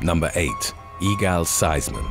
Number 8. Igal Seisman.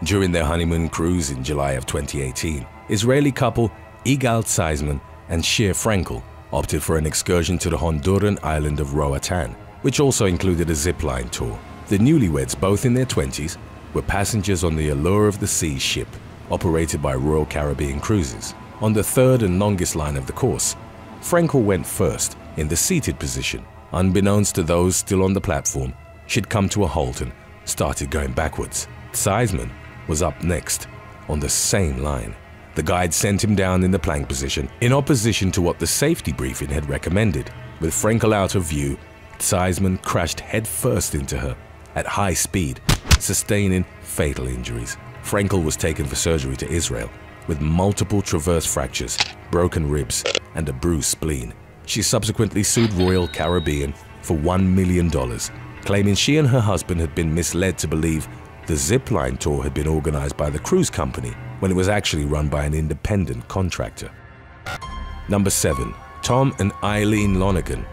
During their honeymoon cruise in July of 2018, Israeli couple Igal Seisman and Shir Frankel opted for an excursion to the Honduran island of Roatan, which also included a zipline tour. The newlyweds, both in their 20s, were passengers on the Allure of the Seas ship, operated by Royal Caribbean Cruises. On the third and longest line of the course, Frankel went first in the seated position. Unbeknownst to those still on the platform, she'd come to a halt and started going backwards. Seisman was up next on the same line. The guide sent him down in the plank position in opposition to what the safety briefing had recommended. With Frankel out of view, Seisman crashed headfirst into her at high speed, sustaining fatal injuries. Frankel was taken for surgery to Israel with multiple transverse fractures, broken ribs, and a bruised spleen. She subsequently sued Royal Caribbean for $1 million, claiming she and her husband had been misled to believe the zipline tour had been organized by the cruise company when it was actually run by an independent contractor. Number 7. Tom and Eileen Lonergan.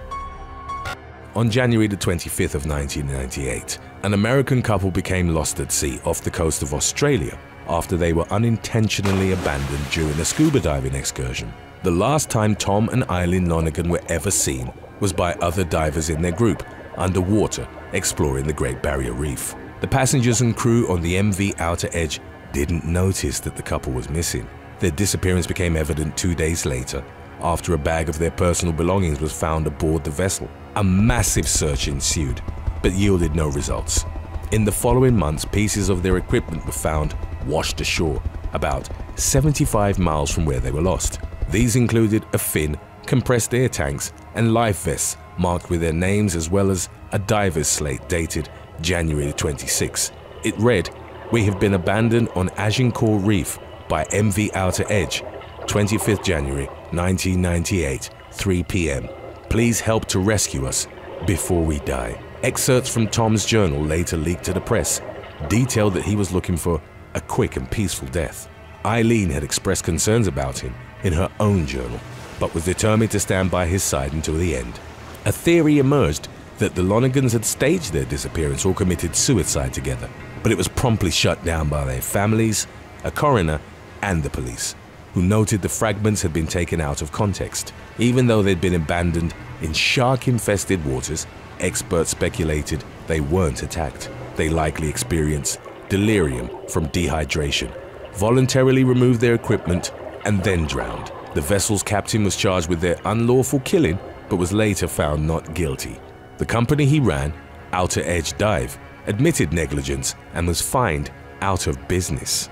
On January the 25th of 1998, an American couple became lost at sea off the coast of Australia after they were unintentionally abandoned during a scuba diving excursion. The last time Tom and Eileen Lonergan were ever seen was by other divers in their group, underwater, exploring the Great Barrier Reef. The passengers and crew on the MV Outer Edge didn't notice that the couple was missing. Their disappearance became evident 2 days later, after a bag of their personal belongings was found aboard the vessel. A massive search ensued, but yielded no results. In the following months, pieces of their equipment were found washed ashore, about 75 miles from where they were lost. These included a fin, compressed air tanks, and life vests marked with their names, as well as a diver's slate dated January 26. It read, "We have been abandoned on Agincourt Reef by MV Outer Edge, 25th January 1998, 3 p.m. Please help to rescue us before we die." Excerpts from Tom's journal, later leaked to the press, detailed that he was looking for a quick and peaceful death. Eileen had expressed concerns about him in her own journal, but was determined to stand by his side until the end. A theory emerged that the Lonergans had staged their disappearance or committed suicide together, but it was promptly shut down by their families, a coroner, and the police, who noted the fragments had been taken out of context. Even though they'd been abandoned in shark-infested waters, experts speculated they weren't attacked. They likely experienced delirium from dehydration, voluntarily removed their equipment, and then drowned. The vessel's captain was charged with their unlawful killing, but was later found not guilty. The company he ran, Outer Edge Dive, admitted negligence and was fined out of business.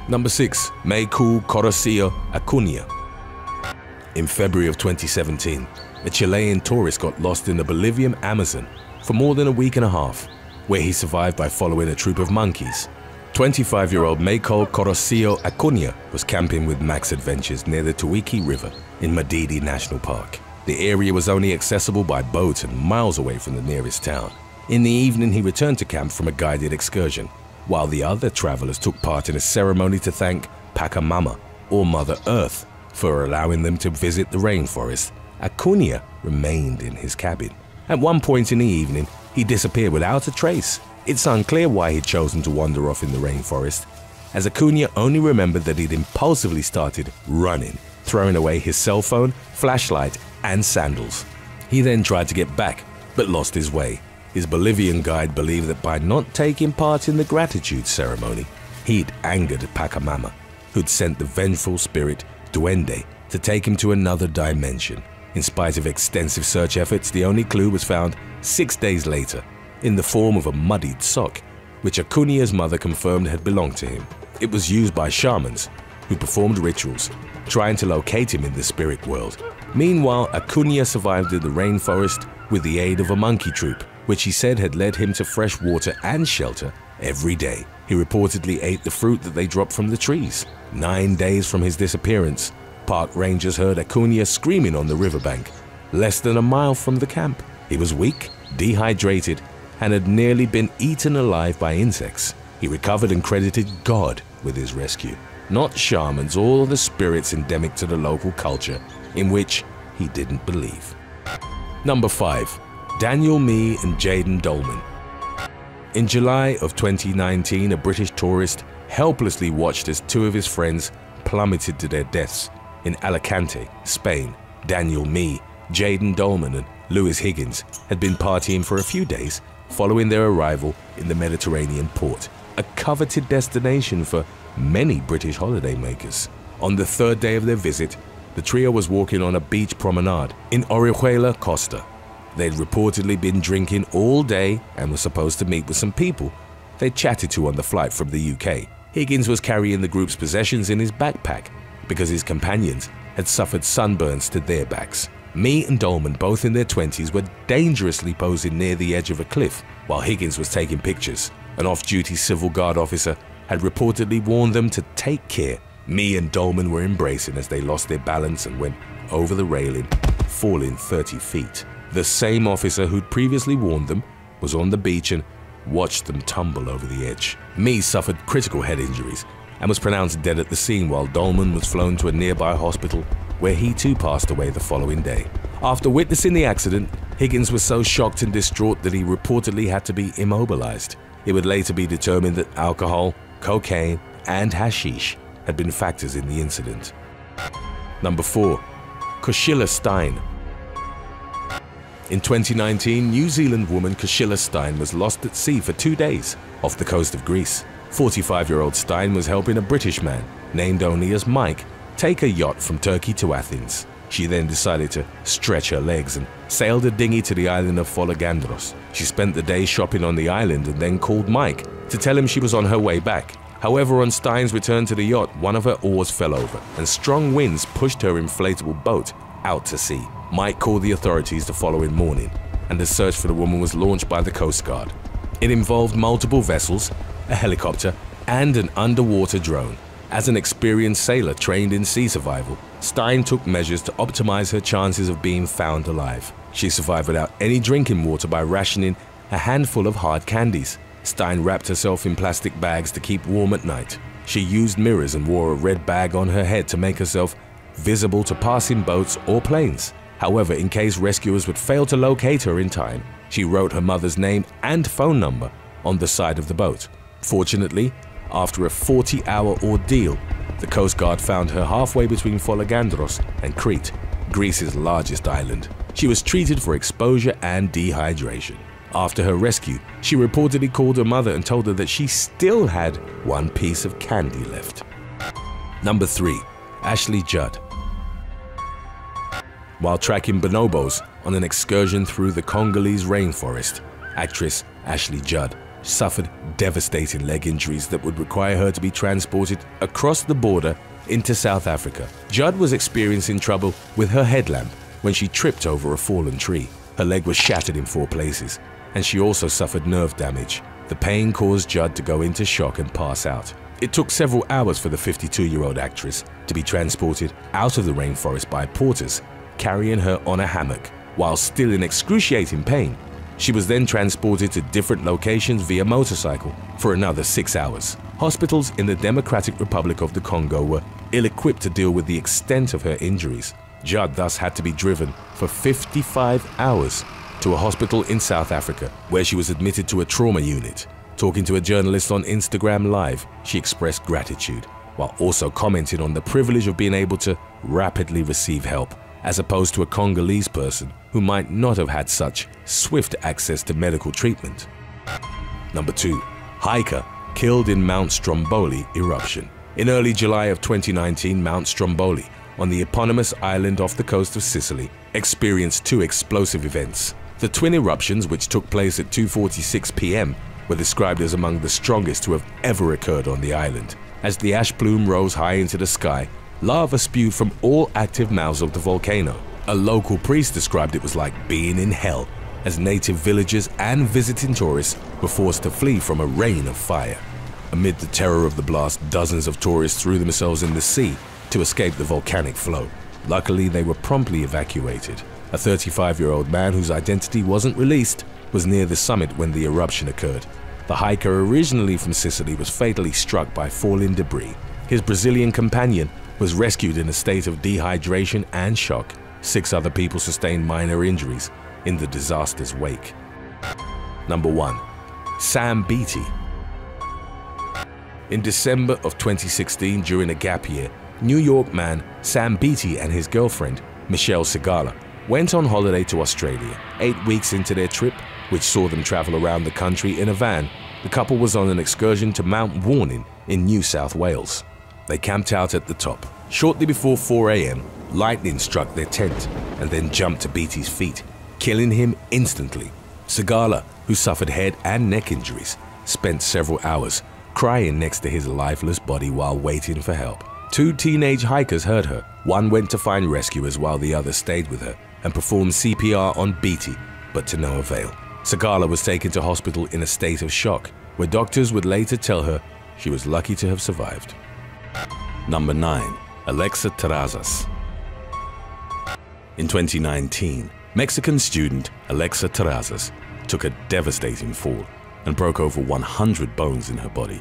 Number 6. Maykul Corosio Acuna. In February of 2017, a Chilean tourist got lost in the Bolivian Amazon for more than a week and a half, where he survived by following a troop of monkeys. 25-year-old Maykul Corosio Acuna was camping with Max Adventures near the Tuiqui River in Madidi National Park. The area was only accessible by boat and miles away from the nearest town. In the evening, he returned to camp from a guided excursion, while the other travelers took part in a ceremony to thank Pachamama, or Mother Earth, for allowing them to visit the rainforest. Acuna remained in his cabin. At one point in the evening, he disappeared without a trace. It's unclear why he'd chosen to wander off in the rainforest, as Acuna only remembered that he'd impulsively started running, throwing away his cell phone, flashlight, and sandals. He then tried to get back, but lost his way. His Bolivian guide believed that by not taking part in the gratitude ceremony, he'd angered Pachamama, who'd sent the vengeful spirit Duende to take him to another dimension. In spite of extensive search efforts, the only clue was found 6 days later in the form of a muddied sock, which Acuna's mother confirmed had belonged to him. It was used by shamans who performed rituals, trying to locate him in the spirit world. Meanwhile, Acuna survived in the rainforest with the aid of a monkey troop, which he said had led him to fresh water and shelter every day. He reportedly ate the fruit that they dropped from the trees. 9 days from his disappearance, park rangers heard Acuna screaming on the riverbank, less than a mile from the camp. He was weak, dehydrated, and had nearly been eaten alive by insects. He recovered and credited God with his rescue, not shamans or the spirits endemic to the local culture, in which he didn't believe. Number 5. Daniel Mee and Jayden Dolman. In July of 2019, a British tourist helplessly watched as two of his friends plummeted to their deaths in Alicante, Spain. Daniel Mee, Jayden Dolman and Lewis Higgins had been partying for a few days following their arrival in the Mediterranean port, a coveted destination for many British holidaymakers. On the third day of their visit, the trio was walking on a beach promenade in Orihuela, Costa. They'd reportedly been drinking all day and were supposed to meet with some people they'd chatted to on the flight from the UK. Higgins was carrying the group's possessions in his backpack because his companions had suffered sunburns to their backs. Mee and Dolman, both in their 20s, were dangerously posing near the edge of a cliff while Higgins was taking pictures. An off-duty civil guard officer had reportedly warned them to take care. Mee and Dolman were embracing as they lost their balance and went over the railing, falling 30 feet. The same officer who'd previously warned them was on the beach and watched them tumble over the edge. Mee suffered critical head injuries and was pronounced dead at the scene, while Dolman was flown to a nearby hospital where he too passed away the following day. After witnessing the accident, Higgins was so shocked and distraught that he reportedly had to be immobilized. It would later be determined that alcohol, cocaine, and hashish had been factors in the incident. Number 4. Kushila Stein. In 2019, New Zealand woman Kushila Stein was lost at sea for 2 days off the coast of Greece. 45-year-old Stein was helping a British man, named only as Mike, take a yacht from Turkey to Athens. She then decided to stretch her legs and sailed a dinghy to the island of Folegandros. She spent the day shopping on the island and then called Mike to tell him she was on her way back. However, on Stein's return to the yacht, one of her oars fell over and strong winds pushed her inflatable boat out to sea. Mike called the authorities the following morning, and the search for the woman was launched by the Coast Guard. It involved multiple vessels, a helicopter, and an underwater drone. As an experienced sailor trained in sea survival, Stein took measures to optimize her chances of being found alive. She survived without any drinking water by rationing a handful of hard candies. Stein wrapped herself in plastic bags to keep warm at night. She used mirrors and wore a red bag on her head to make herself visible to passing boats or planes. However, in case rescuers would fail to locate her in time, she wrote her mother's name and phone number on the side of the boat. Fortunately, after a 40-hour ordeal, the Coast Guard found her halfway between Folegandros and Crete, Greece's largest island. She was treated for exposure and dehydration. After her rescue, she reportedly called her mother and told her that she still had one piece of candy left. Number 3. Ashley Judd. While tracking bonobos on an excursion through the Congolese rainforest, actress Ashley Judd suffered devastating leg injuries that would require her to be transported across the border into South Africa. Judd was experiencing trouble with her headlamp when she tripped over a fallen tree. Her leg was shattered in 4 places, and she also suffered nerve damage. The pain caused Judd to go into shock and pass out. It took several hours for the 52-year-old actress to be transported out of the rainforest by porters, carrying her on a hammock. While still in excruciating pain, she was then transported to different locations via motorcycle for another 6 hours. Hospitals in the Democratic Republic of the Congo were ill-equipped to deal with the extent of her injuries. Judd thus had to be driven for 55 hours to a hospital in South Africa, where she was admitted to a trauma unit. Talking to a journalist on Instagram Live, she expressed gratitude, while also commenting on the privilege of being able to rapidly receive help, as opposed to a Congolese person who might not have had such swift access to medical treatment. Number 2. Hiker killed in Mount Stromboli eruption. In early July of 2019, Mount Stromboli, on the eponymous island off the coast of Sicily, experienced 2 explosive events. The twin eruptions, which took place at 2:46 p.m., were described as among the strongest to have ever occurred on the island. As the ash plume rose high into the sky, lava spewed from all active mouths of the volcano. A local priest described it was like being in hell, as native villagers and visiting tourists were forced to flee from a rain of fire. Amid the terror of the blast, dozens of tourists threw themselves in the sea to escape the volcanic flow. Luckily, they were promptly evacuated. A 35-year-old man whose identity wasn't released was near the summit when the eruption occurred. The hiker, originally from Sicily, was fatally struck by falling debris. His Brazilian companion was rescued in a state of dehydration and shock. 6 other people sustained minor injuries, in the disaster's wake. Number 1. Sam Beatty. In December of 2016, during a gap year, New York man Sam Beatty and his girlfriend, Michelle Segala, went on holiday to Australia. 8 weeks into their trip, which saw them travel around the country in a van, the couple was on an excursion to Mount Warning in New South Wales. They camped out at the top. Shortly before 4 a.m, lightning struck their tent and then jumped to Beatty's feet, killing him instantly. Segala, who suffered head and neck injuries, spent several hours crying next to his lifeless body while waiting for help. 2 teenage hikers heard her. One went to find rescuers while the other stayed with her and performed CPR on Beatty, but to no avail. Segala was taken to hospital in a state of shock, where doctors would later tell her she was lucky to have survived. Number 9. Alexa Terrazas. In 2019, Mexican student Alexa Terrazas took a devastating fall and broke over 100 bones in her body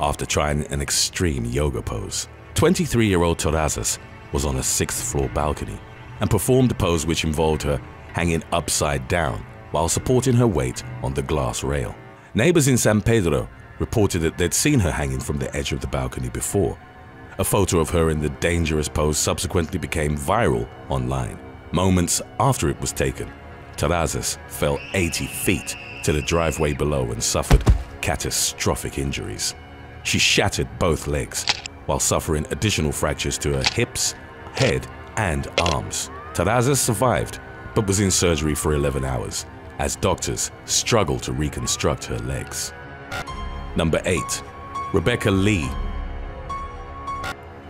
after trying an extreme yoga pose. 23-year-old Terrazas was on a 6th-floor balcony and performed a pose which involved her hanging upside down while supporting her weight on the glass rail. Neighbors in San Pedro reported that they'd seen her hanging from the edge of the balcony before. A photo of her in the dangerous pose subsequently became viral online. Moments after it was taken, Terrazas fell 80 feet to the driveway below and suffered catastrophic injuries. She shattered both legs while suffering additional fractures to her hips, head, and arms. Terrazas survived but was in surgery for 11 hours as doctors struggled to reconstruct her legs. Number 8. Rebecca Lee.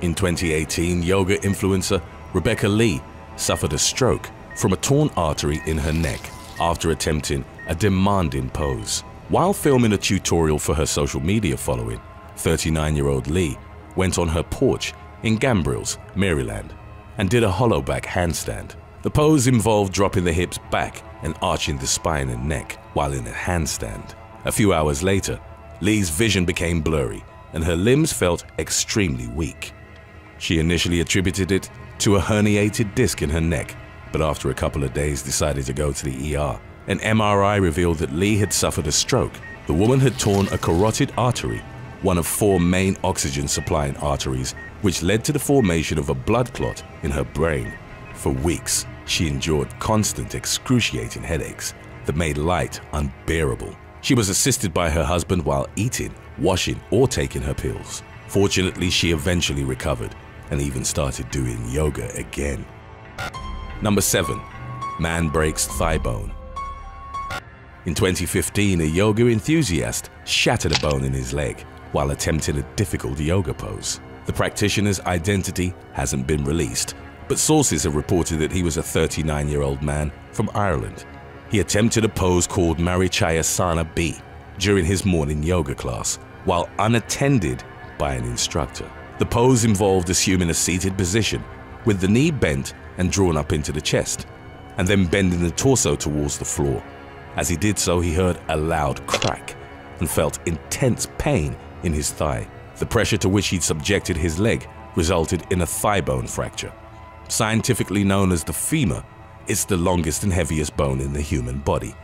In 2018, yoga influencer Rebecca Lee suffered a stroke from a torn artery in her neck after attempting a demanding pose. While filming a tutorial for her social media following, 39-year-old Lee went on her porch in Gambrills, Maryland, and did a hollow back handstand. The pose involved dropping the hips back and arching the spine and neck while in a handstand. A few hours later, Lee's vision became blurry and her limbs felt extremely weak. She initially attributed it to a herniated disc in her neck, but after a couple of days decided to go to the ER. An MRI revealed that Lee had suffered a stroke. The woman had torn a carotid artery, one of 4 main oxygen-supplying arteries, which led to the formation of a blood clot in her brain. For weeks, she endured constant excruciating headaches that made light unbearable. She was assisted by her husband while eating, washing, or taking her pills. Fortunately, she eventually recovered and even started doing yoga again. Number 7. Man breaks thigh bone. In 2015, a yoga enthusiast shattered a bone in his leg while attempting a difficult yoga pose. The practitioner's identity hasn't been released, but sources have reported that he was a 39-year-old man from Ireland. He attempted a pose called Marichayasana B during his morning yoga class while unattended by an instructor. The pose involved assuming a seated position with the knee bent and drawn up into the chest, and then bending the torso towards the floor. As he did so, he heard a loud crack and felt intense pain in his thigh. The pressure to which he'd subjected his leg resulted in a thigh bone fracture. Scientifically known as the femur, it's the longest and heaviest bone in the human body,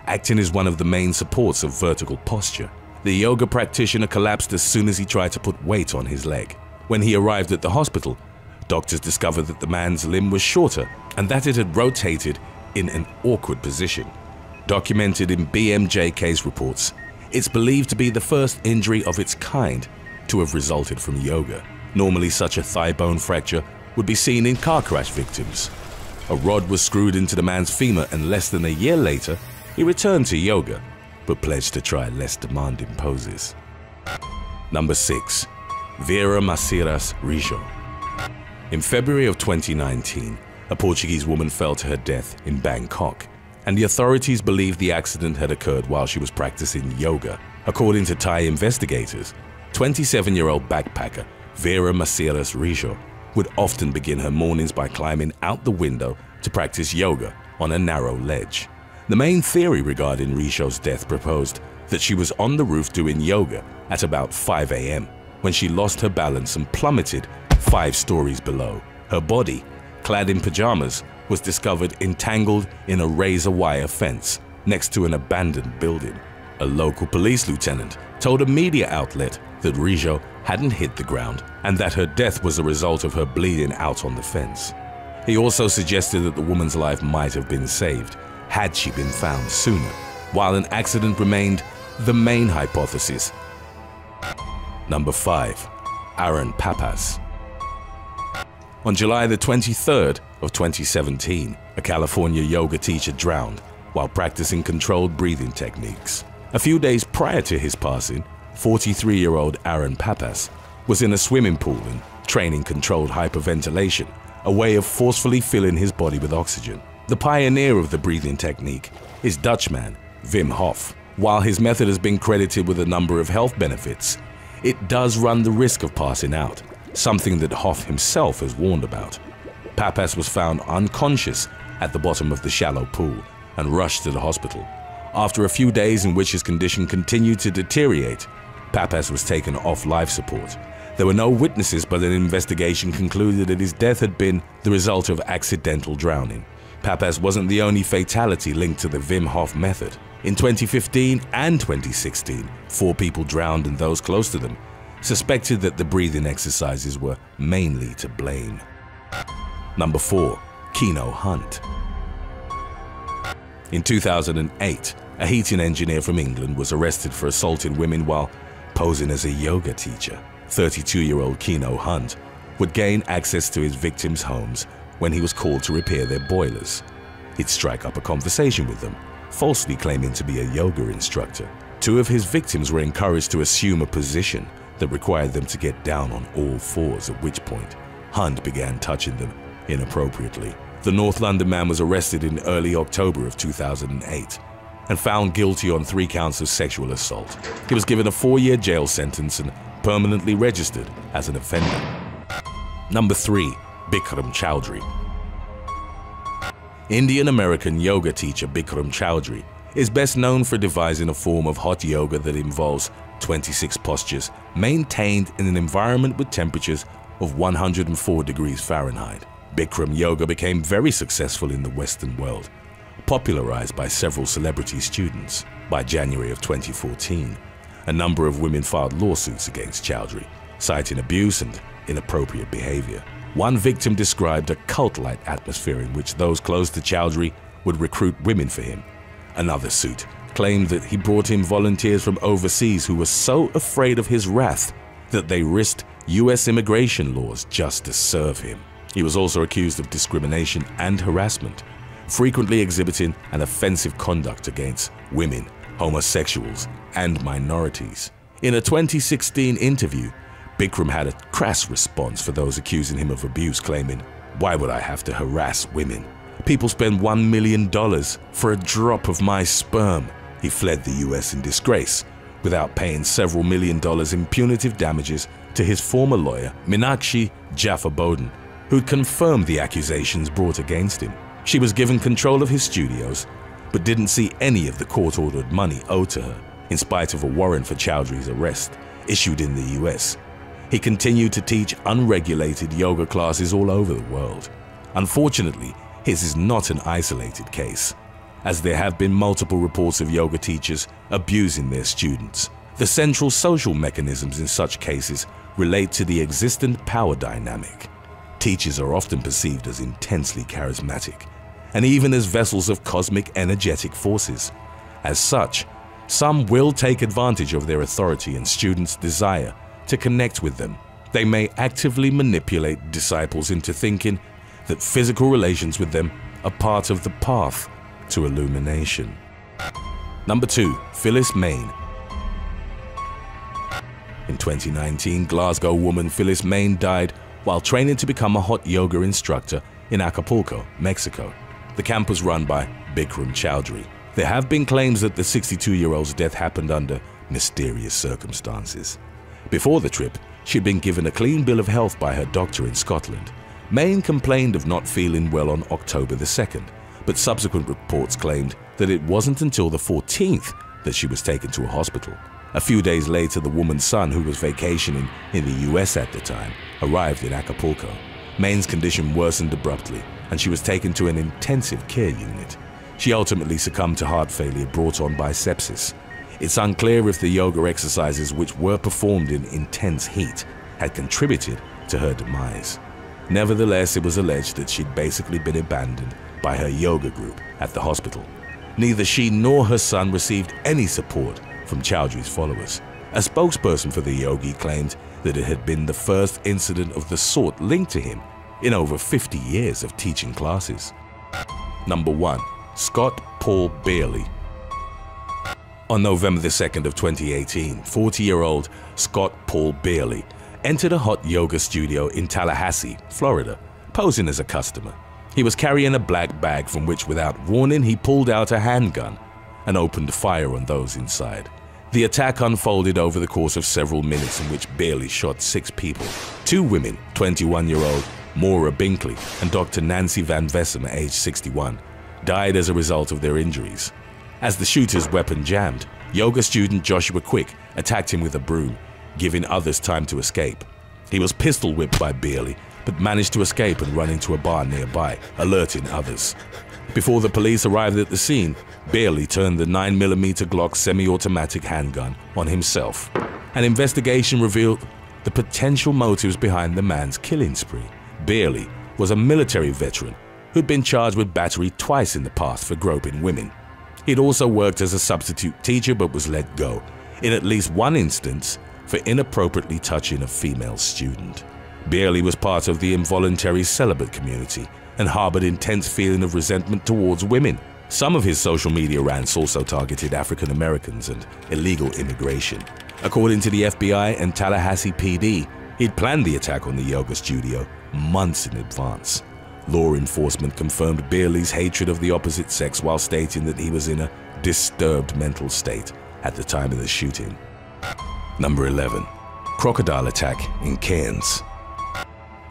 acting as one of the main supports of vertical posture. The yoga practitioner collapsed as soon as he tried to put weight on his leg. When he arrived at the hospital, doctors discovered that the man's limb was shorter and that it had rotated in an awkward position. Documented in BMJ case reports, it's believed to be the first injury of its kind to have resulted from yoga. Normally, such a thigh bone fracture would be seen in car crash victims. A rod was screwed into the man's femur, and less than a year later, he returned to yoga, but pledged to try less demanding poses. Number 6. Vera Maceiras Rijo. In February of 2019, a Portuguese woman fell to her death in Bangkok, and the authorities believe the accident had occurred while she was practicing yoga. According to Thai investigators, 27-year-old backpacker Vera Maceiras Rijo would often begin her mornings by climbing out the window to practice yoga on a narrow ledge. The main theory regarding Rijo's death proposed that she was on the roof doing yoga at about 5 a.m. when she lost her balance and plummeted 5 stories below. Her body, clad in pajamas, was discovered entangled in a razor wire fence next to an abandoned building. A local police lieutenant told a media outlet that Rijo hadn't hit the ground and that her death was a result of her bleeding out on the fence. He also suggested that the woman's life might have been saved had she been found sooner, while an accident remained the main hypothesis. Number 5. Aaron Papas. On July the 23rd of 2017, a California yoga teacher drowned while practicing controlled breathing techniques. A few days prior to his passing, 43-year-old Aaron Papas was in a swimming pool and training controlled hyperventilation, a way of forcefully filling his body with oxygen. The pioneer of the breathing technique is Dutchman Wim Hof. While his method has been credited with a number of health benefits, it does run the risk of passing out, something that Hof himself has warned about. Papas was found unconscious at the bottom of the shallow pool and rushed to the hospital. After a few days in which his condition continued to deteriorate, Papas was taken off life support. There were no witnesses, but an investigation concluded that his death had been the result of accidental drowning. Papas wasn't the only fatality linked to the Wim Hof method. In 2015 and 2016, 4 people drowned and those close to them suspected that the breathing exercises were mainly to blame. Number 4. Keno Hunt. In 2008, a heating engineer from England was arrested for assaulting women while posing as a yoga teacher. 32-year-old Keno Hunt would gain access to his victims' homes when he was called to repair their boilers. He'd strike up a conversation with them, falsely claiming to be a yoga instructor. 2 of his victims were encouraged to assume a position that required them to get down on all fours, at which point Hunt began touching them inappropriately. The North London man was arrested in early October of 2008 and found guilty on 3 counts of sexual assault. He was given a 4-year jail sentence and permanently registered as an offender. Number 3. Bikram Choudhury. Indian-American yoga teacher Bikram Choudhury is best known for devising a form of hot yoga that involves 26 postures maintained in an environment with temperatures of 104 degrees Fahrenheit. Bikram yoga became very successful in the Western world, popularized by several celebrity students. By January of 2014, a number of women filed lawsuits against Choudhury, citing abuse and inappropriate behavior. One victim described a cult-like atmosphere in which those close to Choudhury would recruit women for him. Another suit claimed that he brought in volunteers from overseas who were so afraid of his wrath that they risked US immigration laws just to serve him. He was also accused of discrimination and harassment, frequently exhibiting an offensive conduct against women, homosexuals, and minorities. In a 2016 interview, Bikram had a crass response for those accusing him of abuse, claiming, "Why would I have to harass women? People spend $1 million for a drop of my sperm." He fled the US in disgrace, without paying several $1 million in punitive damages to his former lawyer, Meenakshi Jaffer-Bodin, who'd confirmed the accusations brought against him. She was given control of his studios, but didn't see any of the court-ordered money owed to her, in spite of a warrant for Choudhury's arrest, issued in the US. He continued to teach unregulated yoga classes all over the world. Unfortunately, his is not an isolated case, as there have been multiple reports of yoga teachers abusing their students. The central social mechanisms in such cases relate to the existent power dynamic. Teachers are often perceived as intensely charismatic, and even as vessels of cosmic energetic forces. As such, some will take advantage of their authority and students' desire to connect with them. They may actively manipulate disciples into thinking that physical relations with them are part of the path to illumination. Number 2. Phyllis Main. In 2019, Glasgow woman Phyllis Main died while training to become a hot yoga instructor in Acapulco, Mexico. The camp was run by Bikram Choudhury. There have been claims that the 62-year-old's death happened under mysterious circumstances. Before the trip, she'd been given a clean bill of health by her doctor in Scotland. Main complained of not feeling well on October the 2nd, but subsequent reports claimed that it wasn't until the 14th that she was taken to a hospital. A few days later, the woman's son, who was vacationing in the US at the time, arrived in Acapulco. Main's condition worsened abruptly, and she was taken to an intensive care unit. She ultimately succumbed to heart failure brought on by sepsis. It's unclear if the yoga exercises, which were performed in intense heat, had contributed to her demise. Nevertheless, it was alleged that she'd basically been abandoned by her yoga group at the hospital. Neither she nor her son received any support from Chowdhury's followers. A spokesperson for the yogi claimed that it had been the first incident of the sort linked to him in over 50 years of teaching classes. Number 1. Scott Paul Bailey. On November the 2nd of 2018, 40-year-old Scott Paul Bailey entered a hot yoga studio in Tallahassee, Florida, posing as a customer. He was carrying a black bag from which, without warning, he pulled out a handgun and opened fire on those inside. The attack unfolded over the course of several minutes, in which Bailey shot 6 people. 2 women, 21-year-old Maura Binkley and Dr. Nancy Van Vessem, aged 61, died as a result of their injuries. As the shooter's weapon jammed, yoga student Joshua Quick attacked him with a broom, giving others time to escape. He was pistol whipped by Bailey, but managed to escape and run into a bar nearby, alerting others. Before the police arrived at the scene, Bailey turned the 9mm Glock semi-automatic handgun on himself. An investigation revealed the potential motives behind the man's killing spree. Bailey was a military veteran who'd been charged with battery twice in the past for groping women. He'd also worked as a substitute teacher but was let go, in at least one instance, for inappropriately touching a female student. Bailey was part of the involuntary celibate community and harbored intense feeling of resentment towards women. Some of his social media rants also targeted African Americans and illegal immigration. According to the FBI and Tallahassee PD, he'd planned the attack on the yoga studio months in advance. Law enforcement confirmed Bailey's hatred of the opposite sex while stating that he was in a disturbed mental state at the time of the shooting. Number 11. Crocodile attack in Cairns.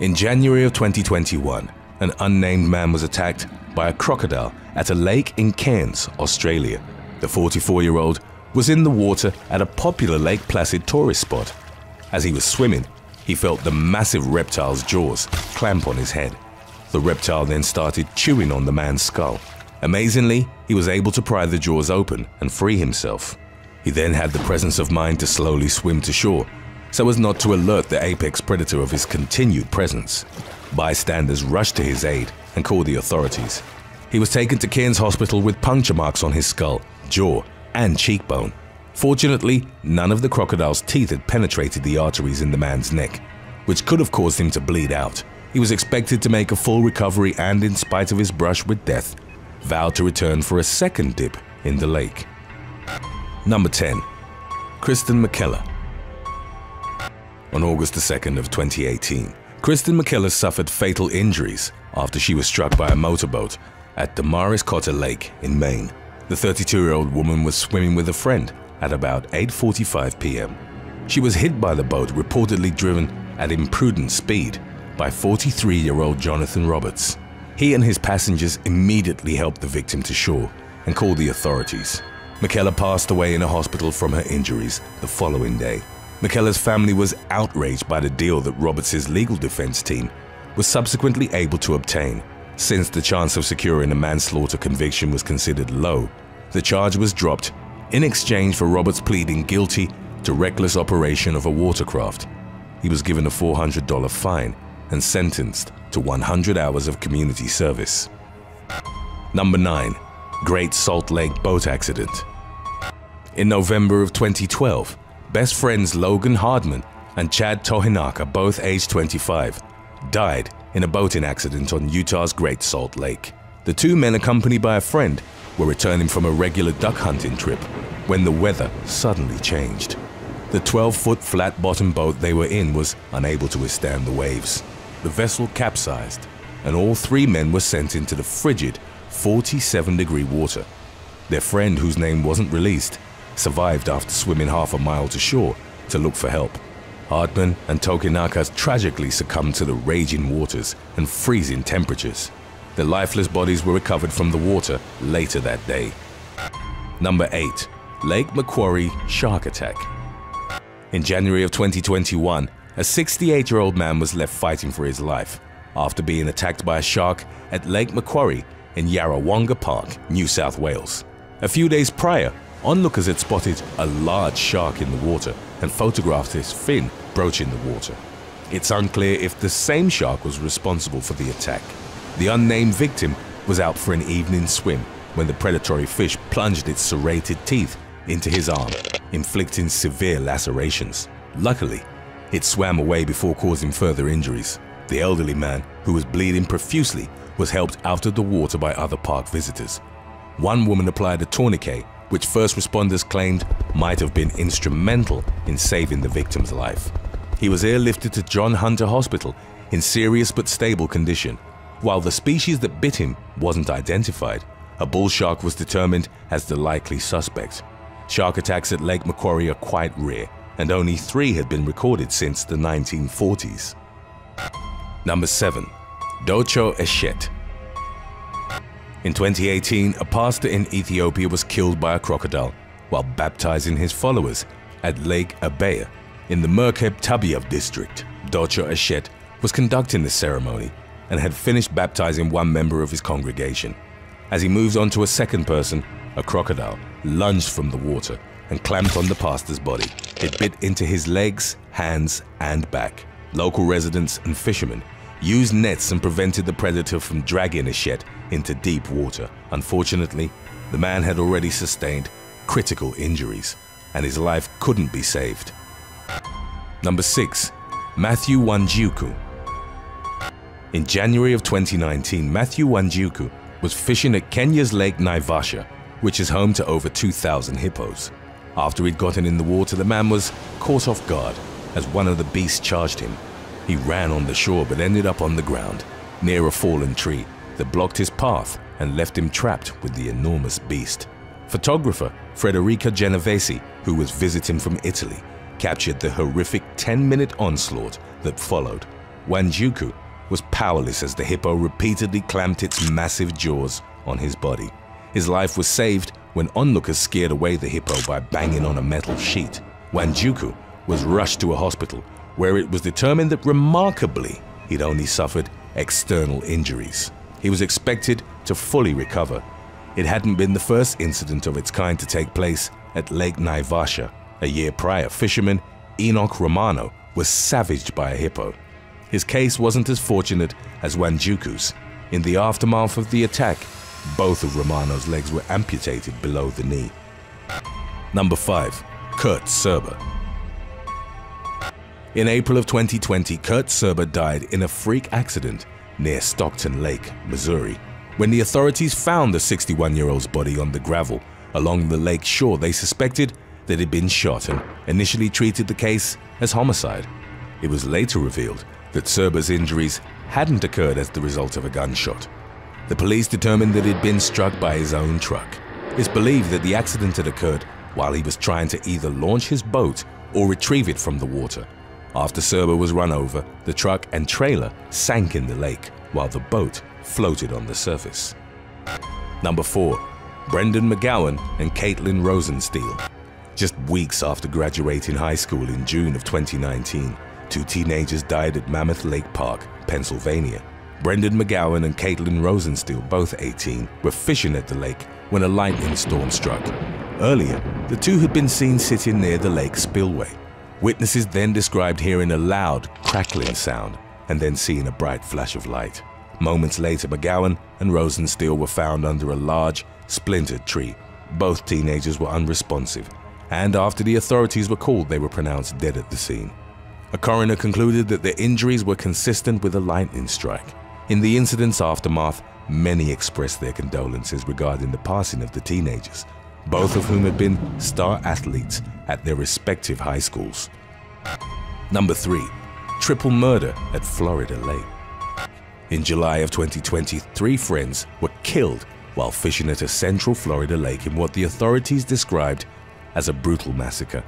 In January of 2021, an unnamed man was attacked by a crocodile at a lake in Cairns, Australia. The 44-year-old was in the water at a popular Lake Placid tourist spot. As he was swimming, he felt the massive reptile's jaws clamp on his head. The reptile then started chewing on the man's skull. Amazingly, he was able to pry the jaws open and free himself. He then had the presence of mind to slowly swim to shore, so as not to alert the apex predator of his continued presence. Bystanders rushed to his aid and called the authorities. He was taken to Cairns Hospital with puncture marks on his skull, jaw, and cheekbone. Fortunately, none of the crocodile's teeth had penetrated the arteries in the man's neck, which could have caused him to bleed out. He was expected to make a full recovery and, in spite of his brush with death, vowed to return for a second dip in the lake. Number 10. Kristen McKellar. On August 2nd of 2018, Kristen McKellar suffered fatal injuries after she was struck by a motorboat at Damaris Cotter Lake in Maine. The 32-year-old woman was swimming with a friend at about 8:45 p.m. She was hit by the boat, reportedly driven at imprudent speed, by 43-year-old Jonathan Roberts. He and his passengers immediately helped the victim to shore and called the authorities. McKellar passed away in a hospital from her injuries the following day. McKellar's family was outraged by the deal that Roberts' legal defense team was subsequently able to obtain. Since the chance of securing a manslaughter conviction was considered low, the charge was dropped in exchange for Roberts pleading guilty to reckless operation of a watercraft. He was given a $400 fine and sentenced to 100 hours of community service. Number 9. Great Salt Lake boat accident. In November of 2012, best friends Logan Hardman and Chad Tohinaka, both aged 25, died in a boating accident on Utah's Great Salt Lake. The two men, accompanied by a friend, were returning from a regular duck hunting trip when the weather suddenly changed. The 12-foot flat-bottomed boat they were in was unable to withstand the waves. The vessel capsized, and all 3 men were sent into the frigid 47-degree water. Their friend, whose name wasn't released, survived after swimming half a mile to shore to look for help. Hardman and Tokinaka tragically succumbed to the raging waters and freezing temperatures. Their lifeless bodies were recovered from the water later that day. Number 8. Lake Macquarie shark attack. In January of 2021, a 68-year-old man was left fighting for his life after being attacked by a shark at Lake Macquarie in Yarrawonga Park, New South Wales. A few days prior, onlookers had spotted a large shark in the water and photographed its fin broaching the water. It's unclear if the same shark was responsible for the attack. The unnamed victim was out for an evening swim when the predatory fish plunged its serrated teeth into his arm, inflicting severe lacerations. Luckily, it swam away before causing further injuries. The elderly man, who was bleeding profusely, was helped out of the water by other park visitors. One woman applied a tourniquet, which first responders claimed might have been instrumental in saving the victim's life. He was airlifted to John Hunter Hospital in serious but stable condition. While the species that bit him wasn't identified, a bull shark was determined as the likely suspect. Shark attacks at Lake Macquarie are quite rare, and only 3 had been recorded since the 1940s. Number 7. Docho Eshet. In 2018, a pastor in Ethiopia was killed by a crocodile while baptizing his followers at Lake Abaya in the Merkeb Tabiev district. Docho Eshet was conducting the ceremony and had finished baptizing one member of his congregation. As he moves on to a second person, a crocodile lunged from the water and clamped on the pastor's body. It bit into his legs, hands, and back. Local residents and fishermen used nets and prevented the predator from dragging Eshet into deep water. Unfortunately, the man had already sustained critical injuries, and his life couldn't be saved. Number 6. Matthew Wanjiku. In January of 2019, Matthew Wanjiku was fishing at Kenya's Lake Naivasha, which is home to over 2,000 hippos. After he'd gotten in the water, the man was caught off guard as one of the beasts charged him. He ran on the shore but ended up on the ground, near a fallen tree that blocked his path and left him trapped with the enormous beast. Photographer Frederica Genovese, who was visiting from Italy, captured the horrific 10-minute onslaught that followed. Wanjiku was powerless as the hippo repeatedly clamped its massive jaws on his body. His life was saved when onlookers scared away the hippo by banging on a metal sheet. Wanjiku was rushed to a hospital where it was determined that remarkably he'd only suffered external injuries. He was expected to fully recover. It hadn't been the first incident of its kind to take place at Lake Naivasha. A year prior, fisherman Enoch Romano was savaged by a hippo. His case wasn't as fortunate as Wanjiku's. In the aftermath of the attack, both of Romano's legs were amputated below the knee. Number 5. Kurt Serber. In April of 2020, Kurt Serber died in a freak accident near Stockton Lake, Missouri. When the authorities found the 61-year-old's body on the gravel along the lake shore, they suspected that he'd been shot and initially treated the case as homicide. It was later revealed that Serber's injuries hadn't occurred as the result of a gunshot. The police determined that he'd been struck by his own truck. It's believed that the accident had occurred while he was trying to either launch his boat or retrieve it from the water. After Serber was run over, the truck and trailer sank in the lake while the boat floated on the surface. Number 4. Brendan McGowan and Caitlin Rosensteel. Just weeks after graduating high school in June of 2019, 2 teenagers died at Mammoth Lake Park, Pennsylvania. Brendan McGowan and Caitlin Rosensteel, both 18, were fishing at the lake when a lightning storm struck. Earlier, the 2 had been seen sitting near the lake spillway. Witnesses then described hearing a loud, crackling sound and then seeing a bright flash of light. Moments later, McGowan and Rosensteel were found under a large, splintered tree. Both teenagers were unresponsive, and after the authorities were called, they were pronounced dead at the scene. A coroner concluded that their injuries were consistent with a lightning strike. In the incident's aftermath, many expressed their condolences regarding the passing of the teenagers, both of whom had been star athletes at their respective high schools. Number 3. Triple murder at Florida Lake. In July of 2020, 3 friends were killed while fishing at a central Florida lake in what the authorities described as a brutal massacre.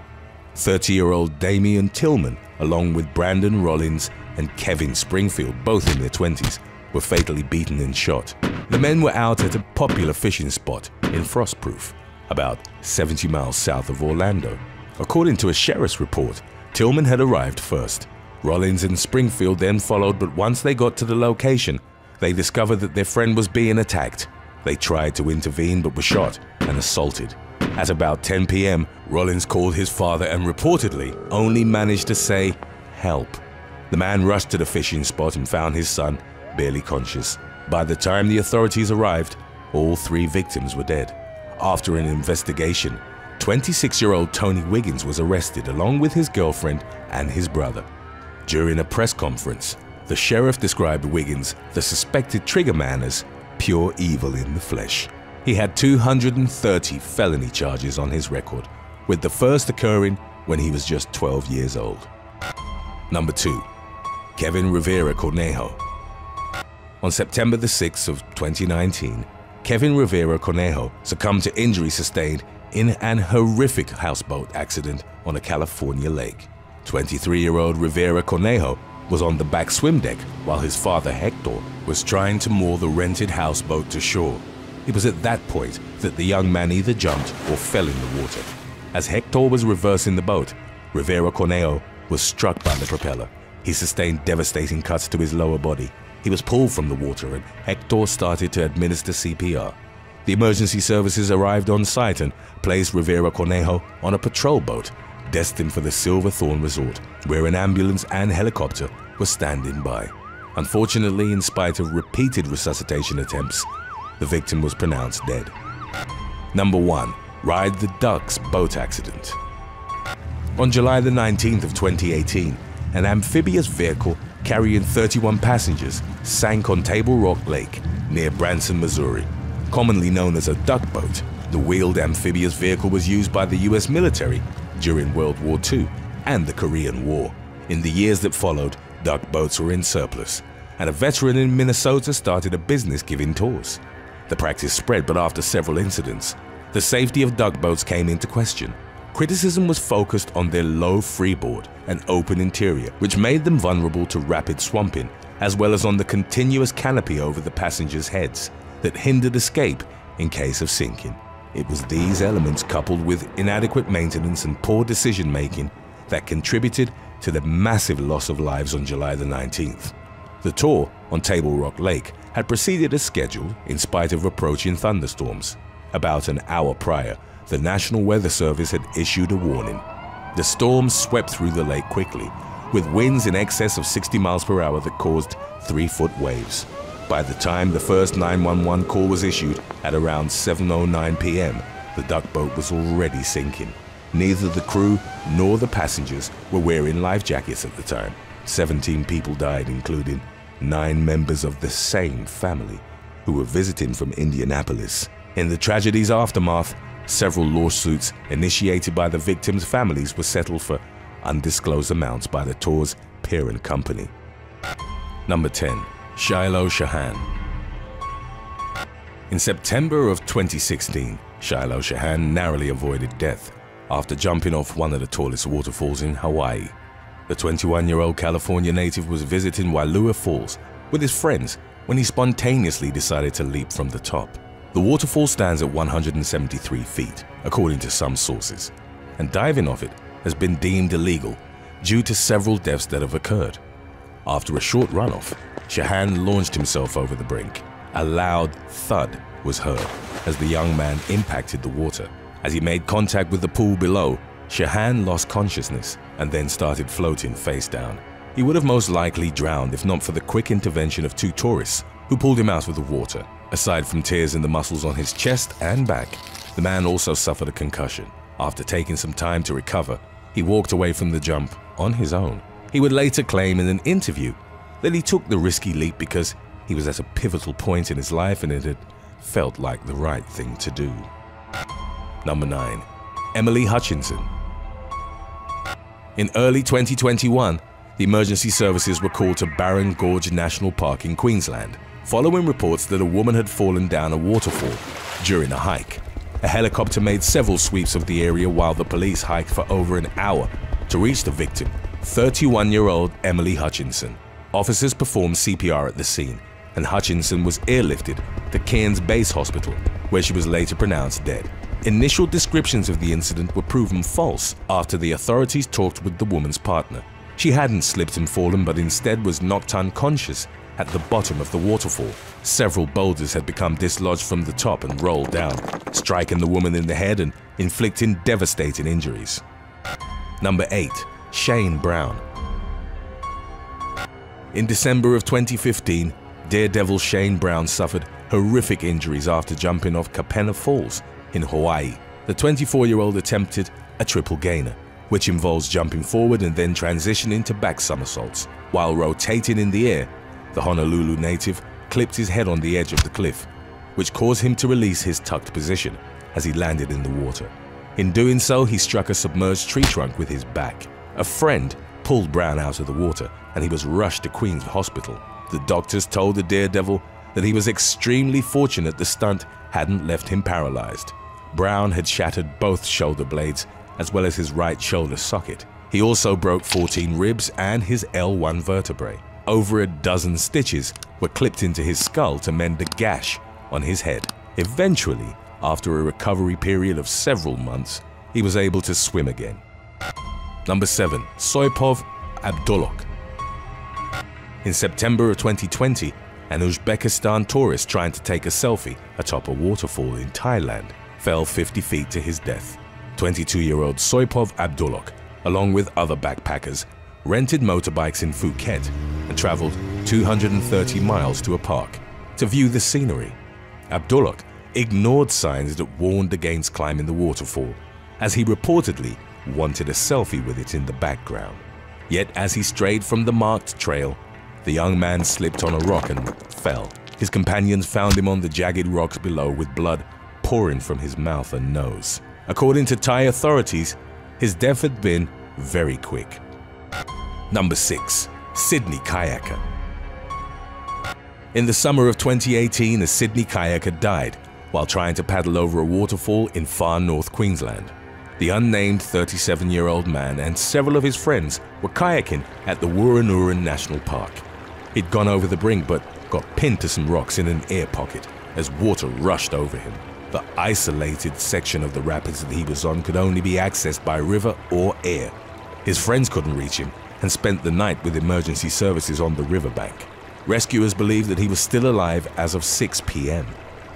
30-year-old Damian Tillman, along with Brandon Rollins and Kevin Springfield, both in their 20s, were fatally beaten and shot. The men were out at a popular fishing spot in Frostproof, about 70 miles south of Orlando. According to a sheriff's report, Tillman had arrived first. Rollins and Springfield then followed, but once they got to the location, they discovered that their friend was being attacked. They tried to intervene but were shot and assaulted. At about 10 p.m., Rollins called his father and reportedly only managed to say, "Help." The man rushed to the fishing spot and found his son barely conscious. By the time the authorities arrived, all 3 victims were dead. After an investigation, 26-year-old Tony Wiggins was arrested along with his girlfriend and his brother. During a press conference, the sheriff described Wiggins, the suspected triggerman, as pure evil in the flesh. He had 230 felony charges on his record, with the first occurring when he was just 12 years old. Number 2. Kevin Rivera Cornejo. On September the 6th of 2019, Kevin Rivera Cornejo succumbed to injuries sustained in an horrific houseboat accident on a California lake. 23-year-old Rivera Cornejo was on the back swim deck while his father Hector was trying to moor the rented houseboat to shore. It was at that point that the young man either jumped or fell in the water. As Hector was reversing the boat, Rivera Cornejo was struck by the propeller. He sustained devastating cuts to his lower body. He was pulled from the water and Hector started to administer CPR. The emergency services arrived on site and placed Rivera Cornejo on a patrol boat destined for the Silverthorne Resort, where an ambulance and helicopter were standing by. Unfortunately, in spite of repeated resuscitation attempts, the victim was pronounced dead. Number 1. Ride the Ducks boat accident. On July the 19th of 2018, an amphibious vehicle carrying 31 passengers sank on Table Rock Lake near Branson, Missouri. Commonly known as a duck boat, the wheeled amphibious vehicle was used by the U.S. military during World War II and the Korean War. In the years that followed, duck boats were in surplus, and a veteran in Minnesota started a business giving tours. The practice spread, but after several incidents, the safety of duck boats came into question. Criticism was focused on their low freeboard and open interior, which made them vulnerable to rapid swamping, as well as on the continuous canopy over the passengers' heads that hindered escape in case of sinking. It was these elements, coupled with inadequate maintenance and poor decision-making, that contributed to the massive loss of lives on July the 19th. The tour on Table Rock Lake had proceeded as scheduled in spite of approaching thunderstorms. About an hour prior, the National Weather Service had issued a warning. The storm swept through the lake quickly, with winds in excess of 60 miles per hour that caused 3-foot waves. By the time the first 911 call was issued at around 7:09 p.m., the duck boat was already sinking. Neither the crew nor the passengers were wearing life jackets at the time. 17 people died, including 9 members of the same family who were visiting from Indianapolis. In the tragedy's aftermath, several lawsuits initiated by the victims' families were settled for undisclosed amounts by the tour's parent company. Number 10. Shiloh Shahan. In September of 2016, Shiloh Shahan narrowly avoided death after jumping off one of the tallest waterfalls in Hawaii. The 21-year-old California native was visiting Wailua Falls with his friends when he spontaneously decided to leap from the top. The waterfall stands at 173 feet, according to some sources, and diving off it has been deemed illegal due to several deaths that have occurred. After a short runoff, Shahan launched himself over the brink. A loud thud was heard as the young man impacted the water. As he made contact with the pool below, Shahan lost consciousness and then started floating face down. He would have most likely drowned if not for the quick intervention of 2 tourists who pulled him out of the water. Aside from tears in the muscles on his chest and back, the man also suffered a concussion. After taking some time to recover, he walked away from the jump on his own. He would later claim in an interview that he took the risky leap because he was at a pivotal point in his life and it had felt like the right thing to do. Number 9. Emily Hutchinson. In early 2021, the emergency services were called to Barron Gorge National Park in Queensland, following reports that a woman had fallen down a waterfall during a hike. A helicopter made several sweeps of the area while the police hiked for over an hour to reach the victim, 31-year-old Emily Hutchinson. Officers performed CPR at the scene, and Hutchinson was airlifted to Cairns Base Hospital, where she was later pronounced dead. Initial descriptions of the incident were proven false after the authorities talked with the woman's partner. She hadn't slipped and fallen, but instead was knocked unconscious at the bottom of the waterfall. Several boulders had become dislodged from the top and rolled down, striking the woman in the head and inflicting devastating injuries. Number 8. Shane Brown. In December of 2015, daredevil Shane Brown suffered horrific injuries after jumping off Kapena Falls in Hawaii. The 24-year-old attempted a triple gainer, which involves jumping forward and then transitioning to back somersaults. While rotating in the air, the Honolulu native clipped his head on the edge of the cliff, which caused him to release his tucked position as he landed in the water. In doing so, he struck a submerged tree trunk with his back. A friend pulled Brown out of the water and he was rushed to Queens Hospital. The doctors told the daredevil that he was extremely fortunate the stunt hadn't left him paralyzed. Brown had shattered both shoulder blades as well as his right shoulder socket. He also broke 14 ribs and his L1 vertebrae. Over a dozen stitches were clipped into his skull to mend a gash on his head. Eventually, after a recovery period of several months, he was able to swim again. Number 7. Soipov Abdulok. In September of 2020, an Uzbekistan tourist trying to take a selfie atop a waterfall in Thailand fell 50 feet to his death. 22-year-old Soipov Abdulok, along with other backpackers, rented motorbikes in Phuket and traveled 230 miles to a park to view the scenery. Abdulok ignored signs that warned against climbing the waterfall, as he reportedly wanted a selfie with it in the background. Yet as he strayed from the marked trail, the young man slipped on a rock and fell. His companions found him on the jagged rocks below with blood pouring from his mouth and nose. According to Thai authorities, his death had been very quick. Number 6. Sydney Kayaker. In the summer of 2018, a Sydney kayaker died while trying to paddle over a waterfall in far north Queensland. The unnamed 37-year-old man and several of his friends were kayaking at the Wurrunurrun National Park. He'd gone over the brink but got pinned to some rocks in an air pocket as water rushed over him. The isolated section of the rapids that he was on could only be accessed by river or air. His friends couldn't reach him and spent the night with emergency services on the riverbank. Rescuers believed that he was still alive as of 6 p.m.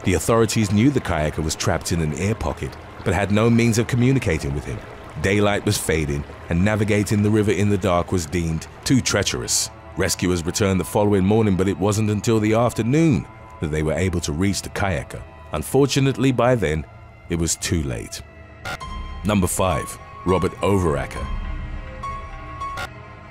The authorities knew the kayaker was trapped in an air pocket but had no means of communicating with him. Daylight was fading and navigating the river in the dark was deemed too treacherous. Rescuers returned the following morning, but it wasn't until the afternoon that they were able to reach the kayaker. Unfortunately, by then, it was too late. Number 5. Robert Overacker.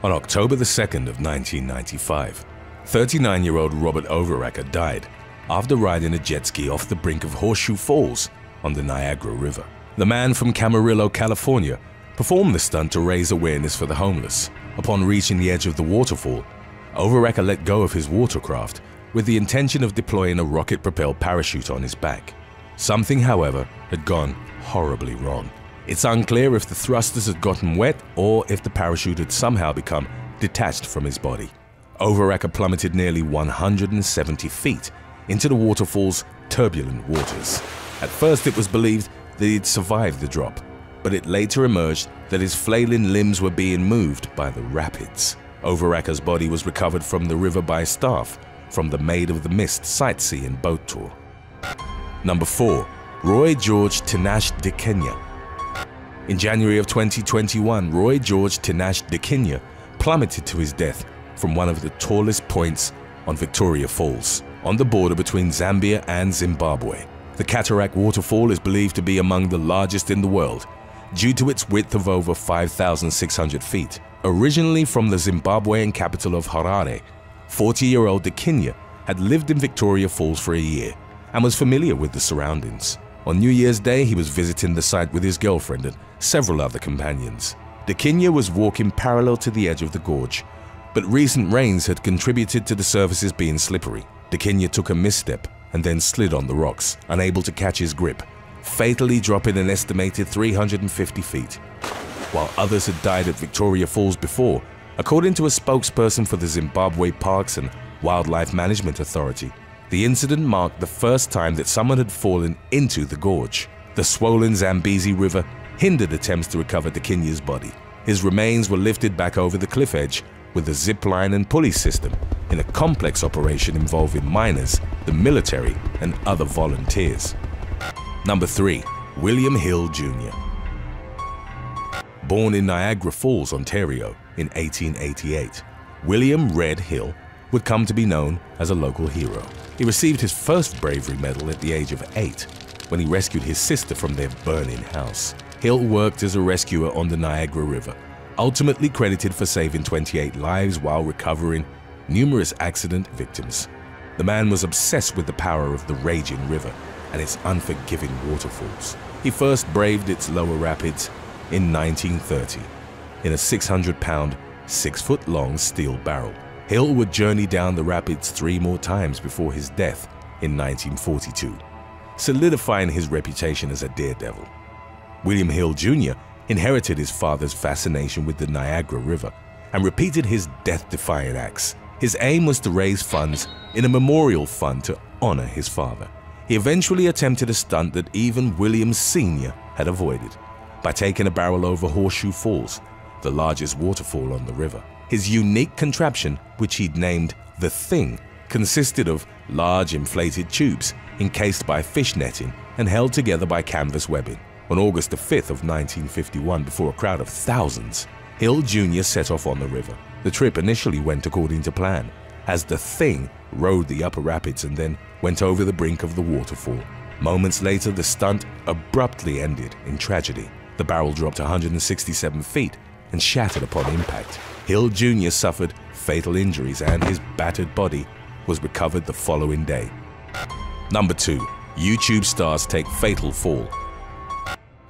On October the 2nd of 1995, 39-year-old Robert Overacker died after riding a jet ski off the brink of Horseshoe Falls on the Niagara River. The man from Camarillo, California, performed the stunt to raise awareness for the homeless. Upon reaching the edge of the waterfall, Overacker let go of his watercraft with the intention of deploying a rocket-propelled parachute on his back. Something, however, had gone horribly wrong. It's unclear if the thrusters had gotten wet or if the parachute had somehow become detached from his body. Overacker plummeted nearly 170 feet into the waterfall's turbulent waters. At first it was believed that he'd survived the drop, but it later emerged that his flailing limbs were being moved by the rapids. Overacker's body was recovered from the river by staff from the Maid of the Mist sightseeing boat tour. Number 4. Roy George Tinash de Kenya. In January of 2021, Roy George Tinash de Kenya plummeted to his death from one of the tallest points on Victoria Falls, on the border between Zambia and Zimbabwe. The Cataract waterfall is believed to be among the largest in the world, due to its width of over 5,600 feet. Originally from the Zimbabwean capital of Harare, 40-year-old de Kenya had lived in Victoria Falls for a year and was familiar with the surroundings. On New Year's Day, he was visiting the site with his girlfriend and several other companions. De Kenya was walking parallel to the edge of the gorge, but recent rains had contributed to the surfaces being slippery. De Kenya took a misstep and then slid on the rocks, unable to catch his grip, fatally dropping an estimated 350 feet. While others had died at Victoria Falls before, according to a spokesperson for the Zimbabwe Parks and Wildlife Management Authority, the incident marked the first time that someone had fallen into the gorge. The swollen Zambezi River hindered attempts to recover de Kenya's body. His remains were lifted back over the cliff edge with a zip line and pulley system in a complex operation involving miners, the military, and other volunteers. Number 3. William Hill Jr. Born in Niagara Falls, Ontario in 1888, William "Red" Hill would come to be known as a local hero. He received his first bravery medal at the age of 8 when he rescued his sister from their burning house. Hill worked as a rescuer on the Niagara River, ultimately credited for saving 28 lives while recovering numerous accident victims. The man was obsessed with the power of the raging river and its unforgiving waterfalls. He first braved its lower rapids in 1930 in a 600-pound, 6-foot-long steel barrel. Hill would journey down the rapids 3 more times before his death in 1942, solidifying his reputation as a daredevil. William Hill Jr. inherited his father's fascination with the Niagara River and repeated his death-defying acts. His aim was to raise funds in a memorial fund to honor his father. He eventually attempted a stunt that even William Sr. had avoided by taking a barrel over Horseshoe Falls, the largest waterfall on the river. His unique contraption, which he'd named the Thing, consisted of large inflated tubes encased by fish netting and held together by canvas webbing. On August 5th of 1951, before a crowd of thousands, Hill Jr. set off on the river. The trip initially went according to plan, as the Thing rode the upper rapids and then went over the brink of the waterfall. Moments later, the stunt abruptly ended in tragedy. The barrel dropped 167 feet and shattered upon impact. Hill Jr. suffered fatal injuries and his battered body was recovered the following day. Number 2. YouTube stars take fatal fall.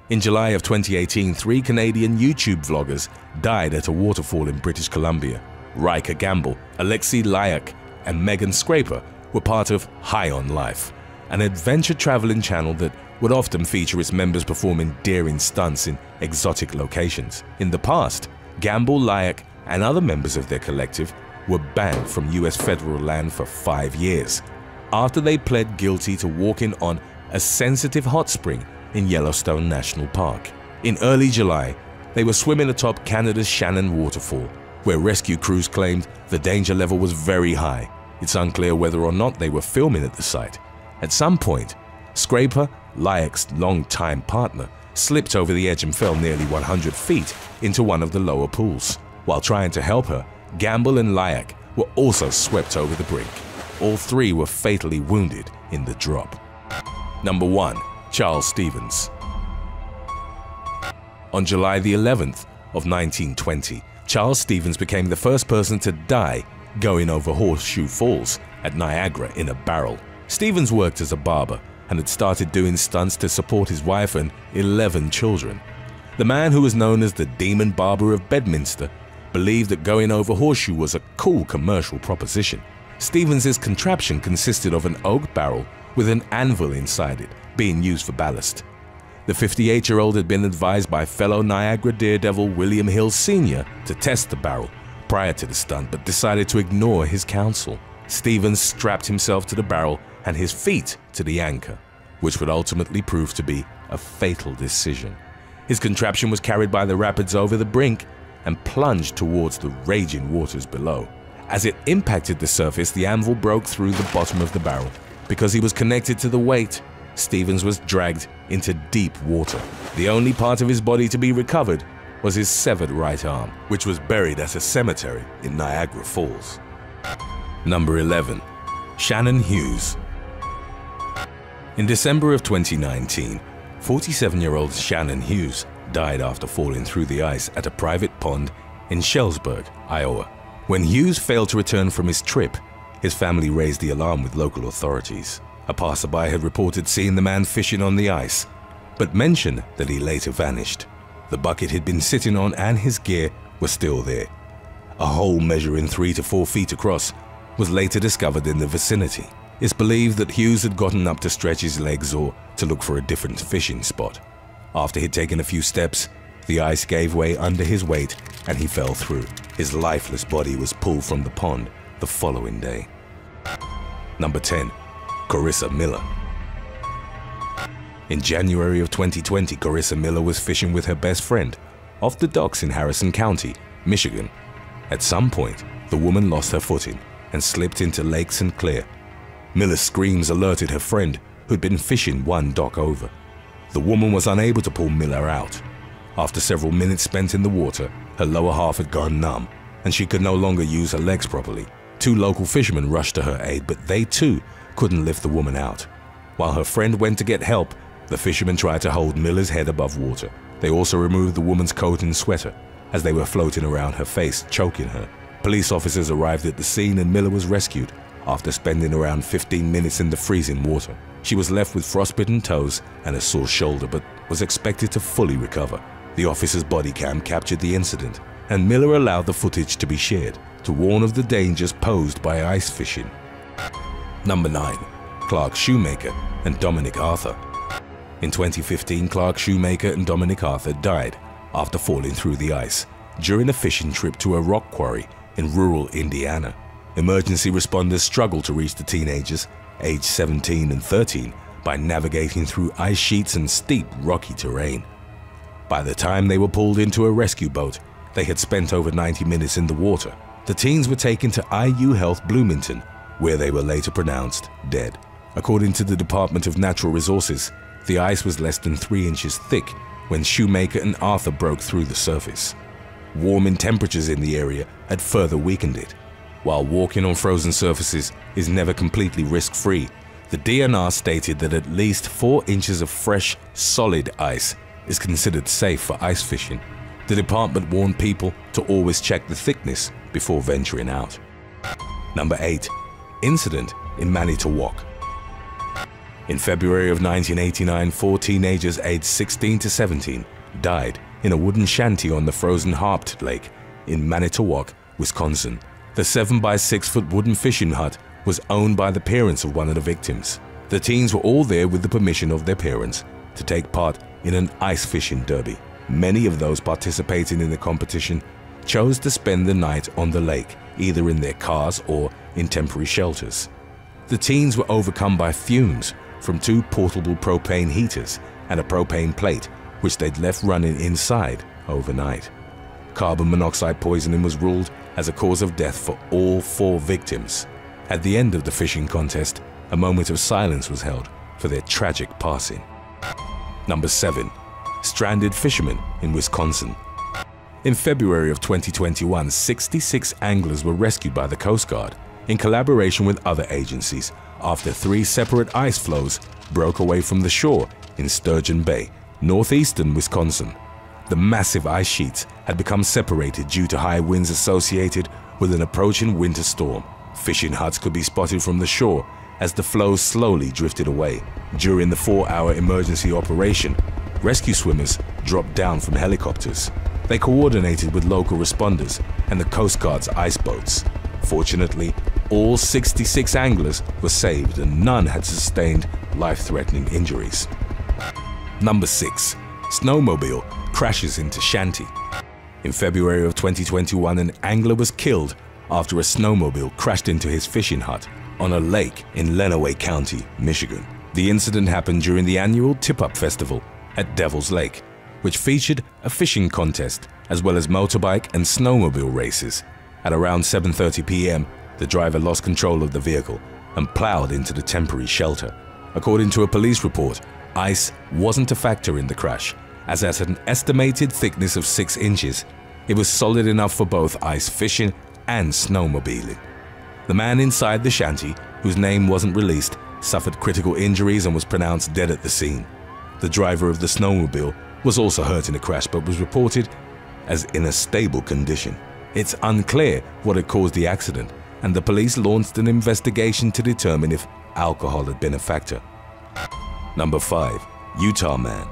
In July of 2018, 3 Canadian YouTube vloggers died at a waterfall in British Columbia. Riker Gamble, Alexei Lyack, and Megan Scraper were part of High on Life, an adventure traveling channel that would often feature its members performing daring stunts in exotic locations. In the past, Gamble, Lyack, and other members of their collective were banned from US federal land for 5 years after they pled guilty to walking on a sensitive hot spring in Yellowstone National Park. In early July, they were swimming atop Canada's Shannon Waterfall, where rescue crews claimed the danger level was very high. It's unclear whether or not they were filming at the site. At some point, Scraper, Lyack's longtime partner, slipped over the edge and fell nearly 100 feet into one of the lower pools. While trying to help her, Gamble and Lyack were also swept over the brink. All 3 were fatally wounded in the drop. Number 1. Charles Stevens. On July the 11th of 1920, Charles Stevens became the first person to die going over Horseshoe Falls at Niagara in a barrel. Stevens worked as a barber and had started doing stunts to support his wife and 11 children. The man, who was known as the Demon Barber of Bedminster, believed that going over Horseshoe was a cool commercial proposition. Stevens's contraption consisted of an oak barrel with an anvil inside it, being used for ballast. The 58-year-old had been advised by fellow Niagara daredevil William Hill Sr. to test the barrel prior to the stunt, but decided to ignore his counsel. Stevens strapped himself to the barrel and his feet to the anchor, which would ultimately prove to be a fatal decision. His contraption was carried by the rapids over the brink and plunged towards the raging waters below. As it impacted the surface, the anvil broke through the bottom of the barrel. Because he was connected to the weight, Stevens was dragged into deep water. The only part of his body to be recovered was his severed right arm, which was buried at a cemetery in Niagara Falls. Number 11. Shannon Hughes. In December of 2019, 47-year-old Shannon Hughes died after falling through the ice at a private pond in Shellsburg, Iowa. When Hughes failed to return from his trip, his family raised the alarm with local authorities. A passerby had reported seeing the man fishing on the ice, but mentioned that he later vanished. The bucket he'd been sitting on and his gear were still there. A hole measuring 3 to 4 feet across was later discovered in the vicinity. It's believed that Hughes had gotten up to stretch his legs or to look for a different fishing spot. After he'd taken a few steps, the ice gave way under his weight and he fell through. His lifeless body was pulled from the pond the following day. Number 10. Carissa Miller. In January of 2020, Carissa Miller was fishing with her best friend off the docks in Harrison County, Michigan. At some point, the woman lost her footing and slipped into Lake St. Clair. Miller's screams alerted her friend, who'd been fishing one dock over. The woman was unable to pull Miller out. After several minutes spent in the water, her lower half had gone numb, and she could no longer use her legs properly. 2 local fishermen rushed to her aid, but they too couldn't lift the woman out. While her friend went to get help, the fishermen tried to hold Miller's head above water. They also removed the woman's coat and sweater as they were floating around her face, choking her. Police officers arrived at the scene and Miller was rescued after spending around 15 minutes in the freezing water. She was left with frostbitten toes and a sore shoulder, but was expected to fully recover. The officer's body cam captured the incident, and Miller allowed the footage to be shared to warn of the dangers posed by ice fishing. Number 9. Clark Shoemaker and Dominic Arthur. In 2015, Clark Shoemaker and Dominic Arthur died after falling through the ice during a fishing trip to a rock quarry in rural Indiana. Emergency responders struggled to reach the teenagers, aged 17 and 13, by navigating through ice sheets and steep, rocky terrain. By the time they were pulled into a rescue boat, they had spent over 90 minutes in the water. The teens were taken to IU Health Bloomington, where they were later pronounced dead. According to the Department of Natural Resources, the ice was less than 3 inches thick when Shoemaker and Arthur broke through the surface. Warming temperatures in the area had further weakened it. While walking on frozen surfaces is never completely risk-free, the DNR stated that at least 4 inches of fresh, solid ice is considered safe for ice fishing. The department warned people to always check the thickness before venturing out. Number 8. Incident in Manitowoc. In February of 1989, 4 teenagers aged 16 to 17 died in a wooden shanty on the frozen Harped Lake in Manitowoc, Wisconsin. The 7-by-6-foot wooden fishing hut was owned by the parents of one of the victims. The teens were all there with the permission of their parents to take part in an ice fishing derby. Many of those participating in the competition chose to spend the night on the lake, either in their cars or in temporary shelters. The teens were overcome by fumes from 2 portable propane heaters and a propane plate, which they'd left running inside overnight. Carbon monoxide poisoning was ruled as a cause of death for all 4 victims. At the end of the fishing contest, a moment of silence was held for their tragic passing. Number 7. Stranded fishermen in Wisconsin. In February of 2021, 66 anglers were rescued by the Coast Guard in collaboration with other agencies after 3 separate ice floes broke away from the shore in Sturgeon Bay, northeastern Wisconsin. The massive ice sheets had become separated due to high winds associated with an approaching winter storm. Fishing huts could be spotted from the shore as the floes slowly drifted away. During the 4-hour emergency operation, rescue swimmers dropped down from helicopters. They coordinated with local responders and the Coast Guard's ice boats. Fortunately, all 66 anglers were saved and none had sustained life-threatening injuries. Number 6. Snowmobile crashes into shanty. In February of 2021, an angler was killed after a snowmobile crashed into his fishing hut on a lake in Lenawee County, Michigan. The incident happened during the annual Tip-Up Festival at Devil's Lake, which featured a fishing contest as well as motorbike and snowmobile races. At around 7:30 p.m., the driver lost control of the vehicle and plowed into the temporary shelter. According to a police report, ice wasn't a factor in the crash, as at an estimated thickness of 6 inches, it was solid enough for both ice fishing and snowmobiling. The man inside the shanty, whose name wasn't released, suffered critical injuries and was pronounced dead at the scene. The driver of the snowmobile was also hurt in the crash but was reported as in a stable condition. It's unclear what had caused the accident, and the police launched an investigation to determine if alcohol had been a factor. Number 5. Utah man.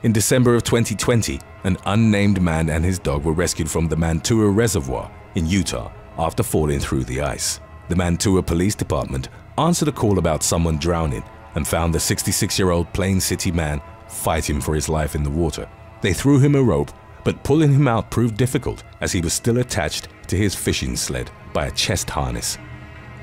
In December of 2020, an unnamed man and his dog were rescued from the Mantua Reservoir in Utah after falling through the ice. The Mantua Police Department answered a call about someone drowning and found the 66-year-old Plain City man fighting for his life in the water. They threw him a rope, but pulling him out proved difficult as he was still attached to his fishing sled by a chest harness.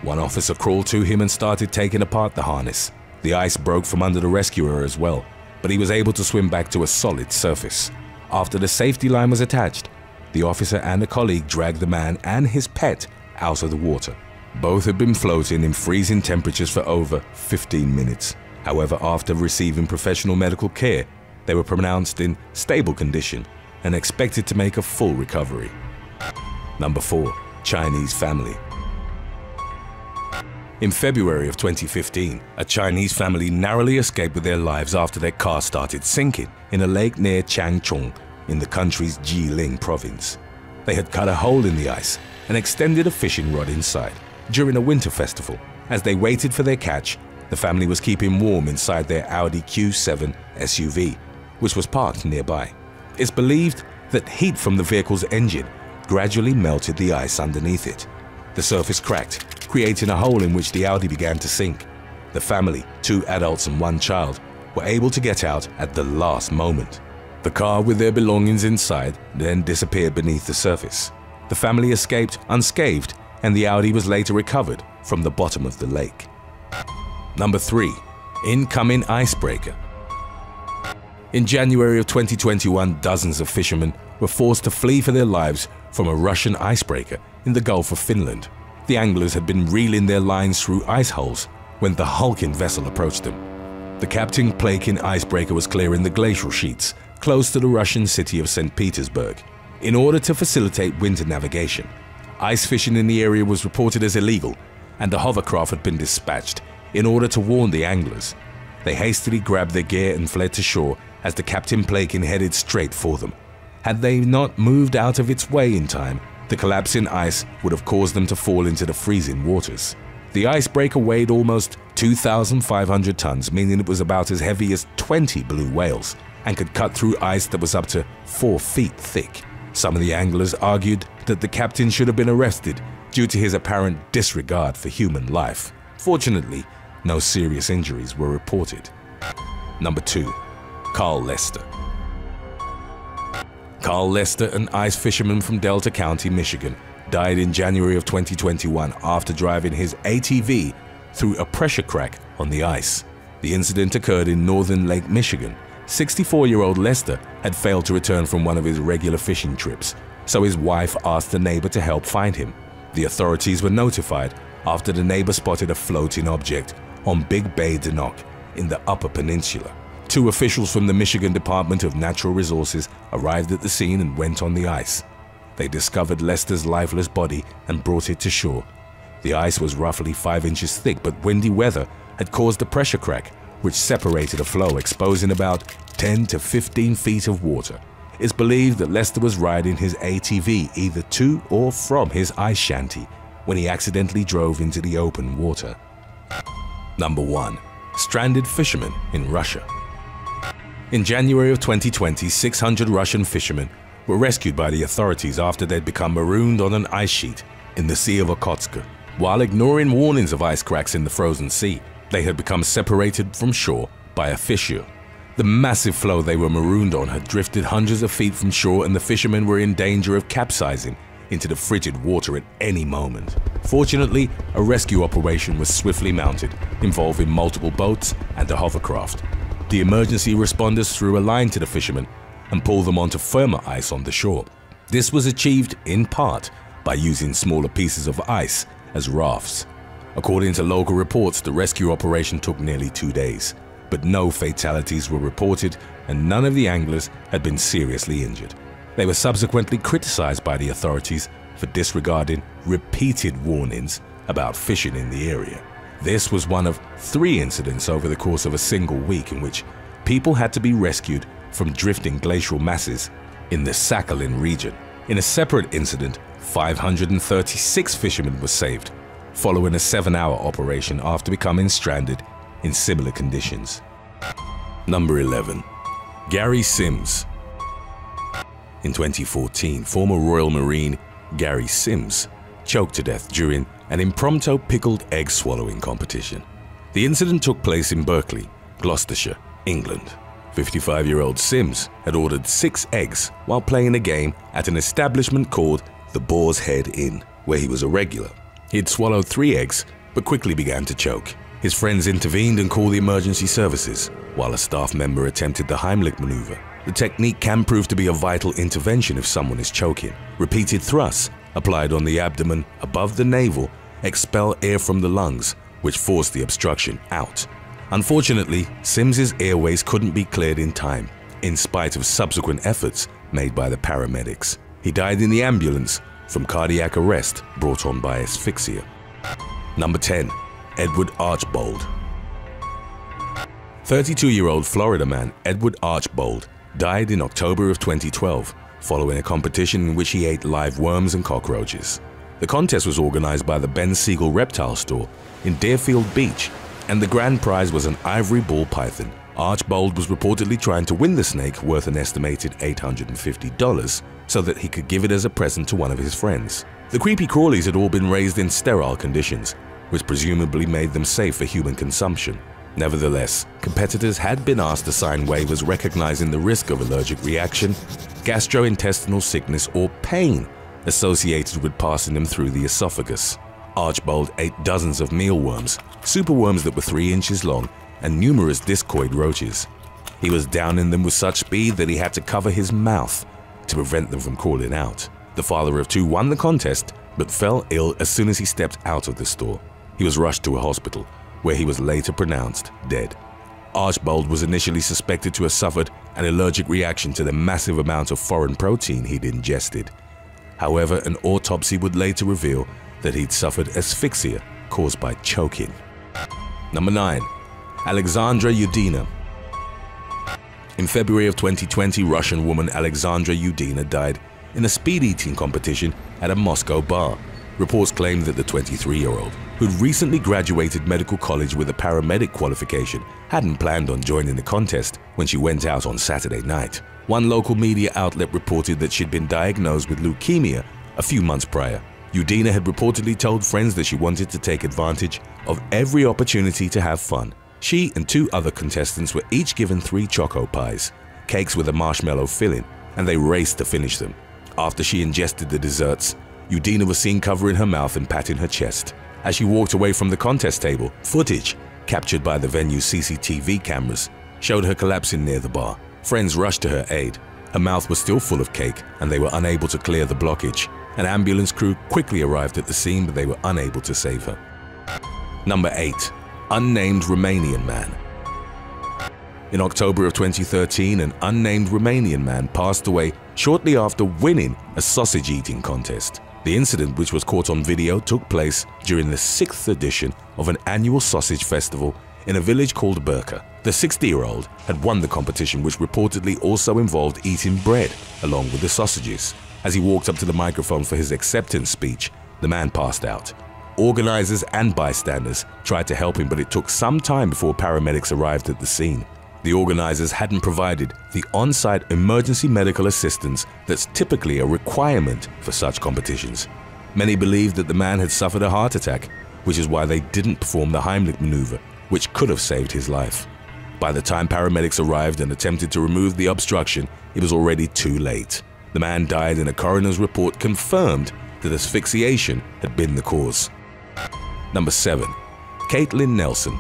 One officer crawled to him and started taking apart the harness. The ice broke from under the rescuer as well, but he was able to swim back to a solid surface. After the safety line was attached, the officer and a colleague dragged the man and his pet out of the water. Both had been floating in freezing temperatures for over 15 minutes. However, after receiving professional medical care, they were pronounced in stable condition and expected to make a full recovery. Number 4. Chinese family. In February of 2015, a Chinese family narrowly escaped with their lives after their car started sinking in a lake near Changchun in the country's Jilin province. They had cut a hole in the ice and extended a fishing rod inside. During a winter festival, as they waited for their catch, the family was keeping warm inside their Audi Q7 SUV, which was parked nearby. It's believed that heat from the vehicle's engine gradually melted the ice underneath it. The surface cracked, creating a hole in which the Audi began to sink. The family, 2 adults and 1 child, were able to get out at the last moment. The car with their belongings inside then disappeared beneath the surface. The family escaped unscathed, and the Audi was later recovered from the bottom of the lake. Number 3. Incoming icebreaker. In January of 2021, dozens of fishermen were forced to flee for their lives from a Russian icebreaker in the Gulf of Finland. The anglers had been reeling their lines through ice holes when the hulking vessel approached them. The Captain Plakin icebreaker was clearing the glacial sheets close to the Russian city of St. Petersburg. In order to facilitate winter navigation, ice fishing in the area was reported as illegal, and a hovercraft had been dispatched in order to warn the anglers. They hastily grabbed their gear and fled to shore as the Captain Plakin headed straight for them. Had they not moved out of its way in time, the collapsing ice would have caused them to fall into the freezing waters. The icebreaker weighed almost 2,500 tons, meaning it was about as heavy as 20 blue whales, and could cut through ice that was up to 4 feet thick. Some of the anglers argued that the captain should have been arrested due to his apparent disregard for human life. Fortunately, no serious injuries were reported. Number 2. Carl Lester. Carl Lester, an ice fisherman from Delta County, Michigan, died in January of 2021 after driving his ATV through a pressure crack on the ice. The incident occurred in northern Lake Michigan. 64-year-old Lester had failed to return from one of his regular fishing trips, so his wife asked a neighbor to help find him. The authorities were notified after the neighbor spotted a floating object on Big Bay Denok in the Upper Peninsula. 2 officials from the Michigan Department of Natural Resources arrived at the scene and went on the ice. They discovered Lester's lifeless body and brought it to shore. The ice was roughly 5 inches thick, but windy weather had caused a pressure crack, which separated a flow, exposing about 10 to 15 feet of water. It's believed that Lester was riding his ATV either to or from his ice shanty when he accidentally drove into the open water. Number 1. Stranded fishermen in Russia. In January of 2020, 600 Russian fishermen were rescued by the authorities after they'd become marooned on an ice sheet in the Sea of Okhotsk. While ignoring warnings of ice cracks in the frozen sea, they had become separated from shore by a fissure. The massive floe they were marooned on had drifted hundreds of feet from shore, and the fishermen were in danger of capsizing into the frigid water at any moment. Fortunately, a rescue operation was swiftly mounted, involving multiple boats and a hovercraft. The emergency responders threw a line to the fishermen and pulled them onto firmer ice on the shore. This was achieved in part by using smaller pieces of ice as rafts. According to local reports, the rescue operation took nearly 2 days, but no fatalities were reported and none of the anglers had been seriously injured. They were subsequently criticized by the authorities for disregarding repeated warnings about fishing in the area. This was one of 3 incidents over the course of a single week in which people had to be rescued from drifting glacial masses in the Sakhalin region. In a separate incident, 536 fishermen were saved, following a 7-hour operation after becoming stranded in similar conditions. Number 11. Gary Sims. In 2014, former Royal Marine Gary Sims choked to death during an impromptu pickled egg swallowing competition. The incident took place in Berkeley, Gloucestershire, England. 55-year-old Sims had ordered 6 eggs while playing a game at an establishment called the Boar's Head Inn, where he was a regular. He'd swallowed 3 eggs, but quickly began to choke. His friends intervened and called the emergency services, while a staff member attempted the Heimlich maneuver. The technique can prove to be a vital intervention if someone is choking. Repeated thrusts, applied on the abdomen above the navel, expel air from the lungs, which force the obstruction out. Unfortunately, Sims's airways couldn't be cleared in time, in spite of subsequent efforts made by the paramedics. He died in the ambulance from cardiac arrest brought on by asphyxia. Number 10. Edward Archbold. 32-year-old Florida man Edward Archbold died in October of 2012 following a competition in which he ate live worms and cockroaches. The contest was organized by the Ben Siegel Reptile Store in Deerfield Beach, and the grand prize was an ivory ball python. Archbold was reportedly trying to win the snake, worth an estimated $850, so that he could give it as a present to one of his friends. The creepy crawlies had all been raised in sterile conditions, which presumably made them safe for human consumption. Nevertheless, competitors had been asked to sign waivers recognizing the risk of allergic reaction, gastrointestinal sickness, or pain associated with passing them through the esophagus. Archbold ate dozens of mealworms, superworms that were 3 inches long, and numerous discoid roaches. He was downing them with such speed that he had to cover his mouth to prevent them from crawling out. The father of 2 won the contest, but fell ill as soon as he stepped out of the store. He was rushed to a hospital, where he was later pronounced dead. Archbold was initially suspected to have suffered an allergic reaction to the massive amount of foreign protein he'd ingested. However, an autopsy would later reveal that he'd suffered asphyxia caused by choking. Number 9. Alexandra Yudina. In February of 2020, Russian woman Alexandra Yudina died in a speed eating competition at a Moscow bar. Reports claim that the 23-year-old, who'd recently graduated medical college with a paramedic qualification, hadn't planned on joining the contest when she went out on Saturday night. One local media outlet reported that she'd been diagnosed with leukemia a few months prior. Yudina had reportedly told friends that she wanted to take advantage of every opportunity to have fun. She and 2 other contestants were each given 3 choco pies, cakes with a marshmallow filling, and they raced to finish them. After she ingested the desserts, Yudina was seen covering her mouth and patting her chest. As she walked away from the contest table, footage captured by the venue's CCTV cameras showed her collapsing near the bar. Friends rushed to her aid. Her mouth was still full of cake and they were unable to clear the blockage. An ambulance crew quickly arrived at the scene, but they were unable to save her. Number 8. Unnamed Romanian man. In October of 2013, an unnamed Romanian man passed away shortly after winning a sausage eating contest. The incident, which was caught on video, took place during the 6th edition of an annual sausage festival in a village called Burka. The 60-year-old had won the competition, which reportedly also involved eating bread along with the sausages. As he walked up to the microphone for his acceptance speech, the man passed out. Organizers and bystanders tried to help him, but it took some time before paramedics arrived at the scene. The organizers hadn't provided the on-site emergency medical assistance that's typically a requirement for such competitions. Many believed that the man had suffered a heart attack, which is why they didn't perform the Heimlich maneuver, which could have saved his life. By the time paramedics arrived and attempted to remove the obstruction, it was already too late. The man died, and a coroner's report confirmed that asphyxiation had been the cause. Number 7. Caitlin Nelson.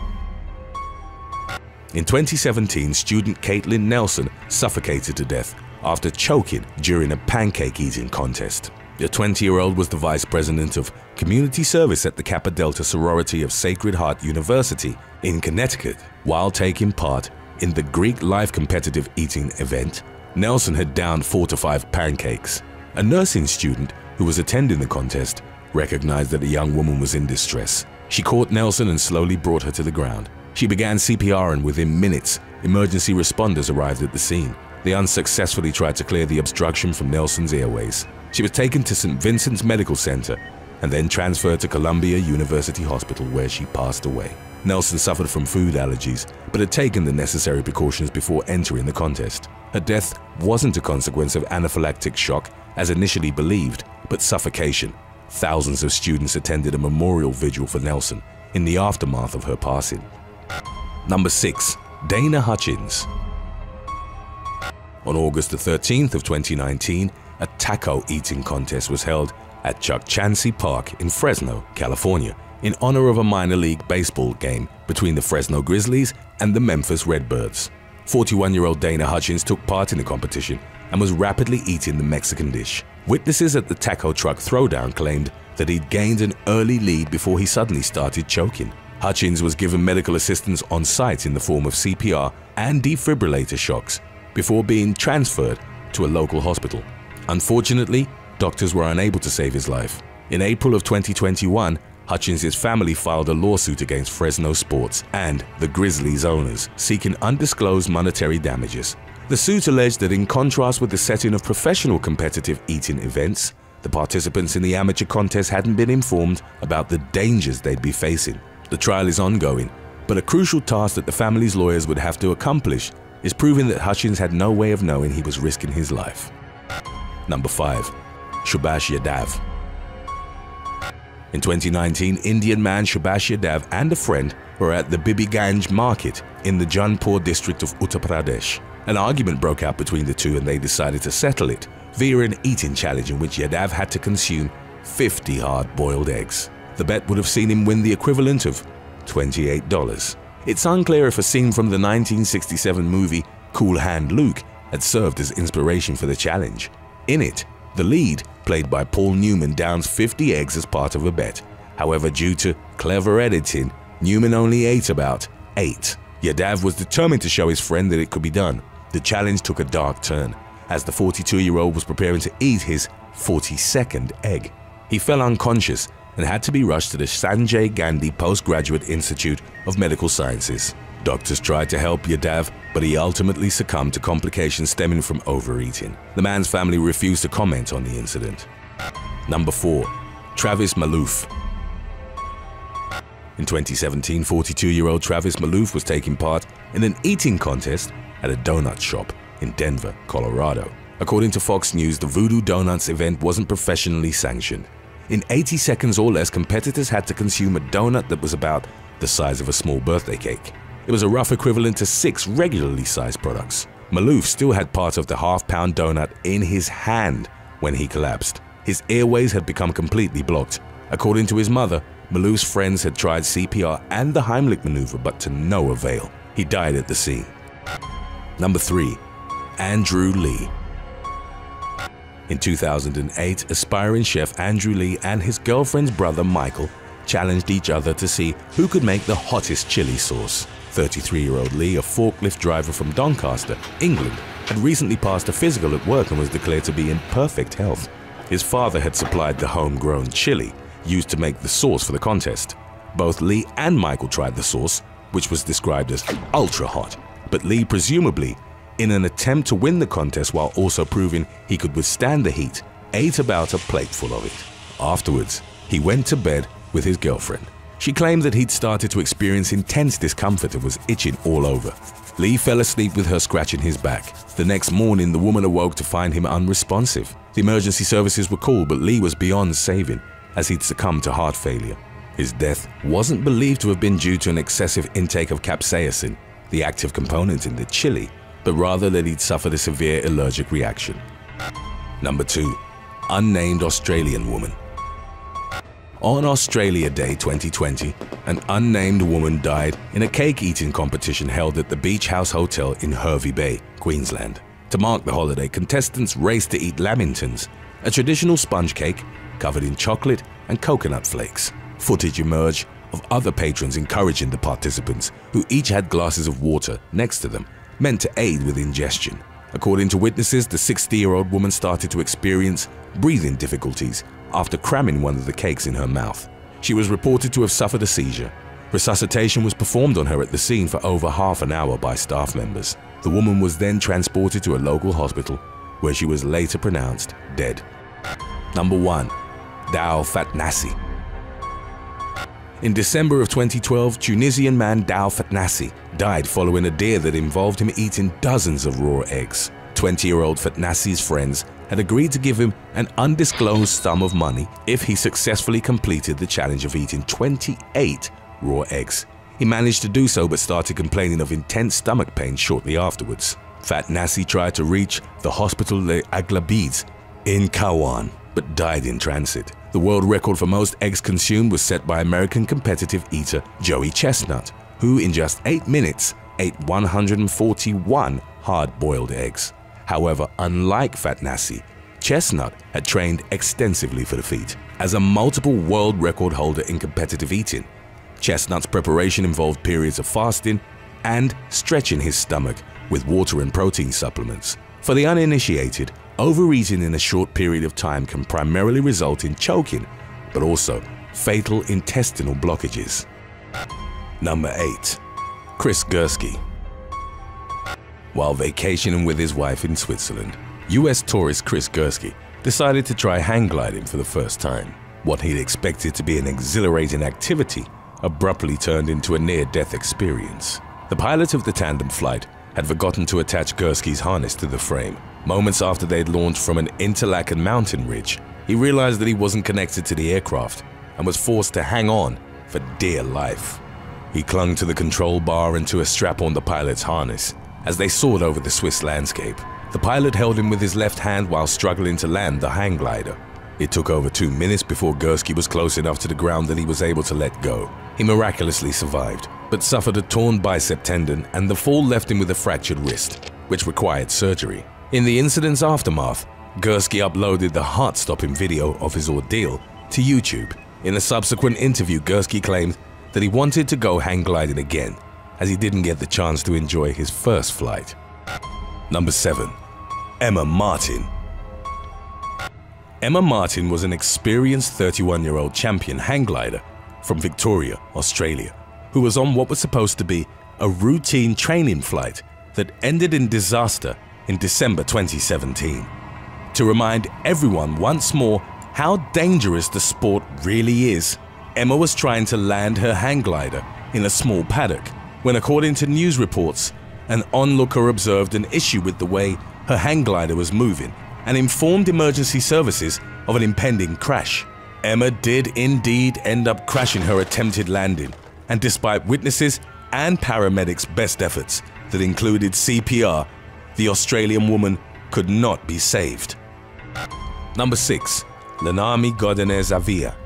In 2017, student Caitlin Nelson suffocated to death after choking during a pancake eating contest. The 20-year-old was the vice president of community service at the Kappa Delta sorority of Sacred Heart University in Connecticut. While taking part in the Greek life competitive eating event, Nelson had downed 4 to 5 pancakes. A nursing student who was attending the contest recognized that a young woman was in distress. She caught Nelson and slowly brought her to the ground. She began CPR, and within minutes, emergency responders arrived at the scene. They unsuccessfully tried to clear the obstruction from Nelson's airways. She was taken to St. Vincent's Medical Center and then transferred to Columbia University Hospital, where she passed away. Nelson suffered from food allergies, but had taken the necessary precautions before entering the contest. Her death wasn't a consequence of anaphylactic shock, as initially believed, but suffocation. Thousands of students attended a memorial vigil for Nelson in the aftermath of her passing. Number 6. Dana Hutchins. On August the 13th of 2019, a taco eating contest was held at Chuck Chansey Park in Fresno, California. in honor of a minor league baseball game between the Fresno Grizzlies and the Memphis Redbirds. 41-year-old Dana Hutchins took part in the competition and was rapidly eating the Mexican dish. Witnesses at the taco truck throwdown claimed that he'd gained an early lead before he suddenly started choking. Hutchins was given medical assistance on site in the form of CPR and defibrillator shocks before being transferred to a local hospital. Unfortunately, doctors were unable to save his life. In April of 2021, Hutchins' family filed a lawsuit against Fresno Sports and the Grizzlies owners, seeking undisclosed monetary damages. The suit alleged that in contrast with the setting of professional competitive eating events, the participants in the amateur contest hadn't been informed about the dangers they'd be facing. The trial is ongoing, but a crucial task that the family's lawyers would have to accomplish is proving that Hutchins had no way of knowing he was risking his life. Number 5. Subhash Yadav. In 2019, Indian man Subhash Yadav and a friend were at the Bibiganj market in the Jaunpur district of Uttar Pradesh. An argument broke out between the two and they decided to settle it via an eating challenge in which Yadav had to consume 50 hard-boiled eggs. The bet would have seen him win the equivalent of $28. It's unclear if a scene from the 1967 movie Cool Hand Luke had served as inspiration for the challenge. In it, the lead, played by Paul Newman, downs 50 eggs as part of a bet. However, due to clever editing, Newman only ate about 8. Yadav was determined to show his friend that it could be done. The challenge took a dark turn as the 42-year-old was preparing to eat his 42nd egg. He fell unconscious and had to be rushed to the Sanjay Gandhi Postgraduate Institute of Medical Sciences. Doctors tried to help Yadav, but he ultimately succumbed to complications stemming from overeating. The man's family refused to comment on the incident. Number 4. Travis Malouf. In 2017, 42-year-old Travis Malouf was taking part in an eating contest at a donut shop in Denver, Colorado. According to Fox News, the Voodoo Donuts event wasn't professionally sanctioned. In 80 seconds or less, competitors had to consume a donut that was about the size of a small birthday cake. It was a rough equivalent to 6 regularly sized products. Malouf still had part of the half-pound donut in his hand when he collapsed. His airways had become completely blocked. According to his mother, Malouf's friends had tried CPR and the Heimlich maneuver, but to no avail. He died at the scene. Number 3. Andrew Lee. In 2008, aspiring chef Andrew Lee and his girlfriend's brother Michael challenged each other to see who could make the hottest chili sauce. 33-year-old Lee, a forklift driver from Doncaster, England, had recently passed a physical at work and was declared to be in perfect health. His father had supplied the homegrown chili used to make the sauce for the contest. Both Lee and Michael tried the sauce, which was described as ultra hot, but Lee, presumably in an attempt to win the contest while also proving he could withstand the heat, ate about a plateful of it. Afterwards, he went to bed with his girlfriend. She claimed that he'd started to experience intense discomfort and was itching all over. Lee fell asleep with her scratching his back. The next morning, the woman awoke to find him unresponsive. The emergency services were called, but Lee was beyond saving as he'd succumbed to heart failure. His death wasn't believed to have been due to an excessive intake of capsaicin, the active component in the chili, but rather that he'd suffered a severe allergic reaction. Number 2. Unnamed Australian woman. On Australia Day 2020, an unnamed woman died in a cake-eating competition held at the Beach House Hotel in Hervey Bay, Queensland. To mark the holiday, contestants raced to eat lamingtons, a traditional sponge cake covered in chocolate and coconut flakes. Footage emerged of other patrons encouraging the participants, who each had glasses of water next to them, meant to aid with ingestion. According to witnesses, the 60-year-old woman started to experience breathing difficulties after cramming one of the cakes in her mouth. She was reported to have suffered a seizure. Resuscitation was performed on her at the scene for over half an hour by staff members. The woman was then transported to a local hospital, where she was later pronounced dead. Number 1. Dao Fatnassi. In December of 2012, Tunisian man Dao Fatnassi died following a deal that involved him eating dozens of raw eggs. 20-year-old Fatnassi's friends had agreed to give him an undisclosed sum of money if he successfully completed the challenge of eating 28 raw eggs. He managed to do so but started complaining of intense stomach pain shortly afterwards. Fatnassi tried to reach the Hospital Les Aglabides in Kawan but died in transit. The world record for most eggs consumed was set by American competitive eater Joey Chestnut, who in just 8 minutes ate 141 hard-boiled eggs. However, unlike Fatnassi, Chestnut had trained extensively for the feat. As a multiple world record holder in competitive eating, Chestnut's preparation involved periods of fasting and stretching his stomach with water and protein supplements. For the uninitiated, overeating in a short period of time can primarily result in choking, but also fatal intestinal blockages. Number 8. Chris Gursky. While vacationing with his wife in Switzerland, US tourist Chris Gursky decided to try hang gliding for the first time. What he'd expected to be an exhilarating activity abruptly turned into a near-death experience. The pilot of the tandem flight had forgotten to attach Gursky's harness to the frame. Moments after they'd launched from an Interlaken mountain ridge, he realized that he wasn't connected to the aircraft and was forced to hang on for dear life. He clung to the control bar and to a strap on the pilot's harness as they soared over the Swiss landscape. The pilot held him with his left hand while struggling to land the hang glider. It took over 2 minutes before Gursky was close enough to the ground that he was able to let go. He miraculously survived, but suffered a torn bicep tendon, and the fall left him with a fractured wrist, which required surgery. In the incident's aftermath, Gursky uploaded the heart-stopping video of his ordeal to YouTube. In a subsequent interview, Gursky claimed that he wanted to go hang gliding again, as he didn't get the chance to enjoy his first flight. Number 7. Emma Martin. Emma Martin was an experienced 31-year-old champion hang glider from Victoria, Australia, who was on what was supposed to be a routine training flight that ended in disaster in December 2017. To remind everyone once more how dangerous the sport really is, Emma was trying to land her hang glider in a small paddock when, according to news reports, an onlooker observed an issue with the way her hang glider was moving and informed emergency services of an impending crash. Emma did indeed end up crashing her attempted landing, and despite witnesses and paramedics' best efforts that included CPR, the Australian woman could not be saved. Number 6. Lenami Godinez-Avia.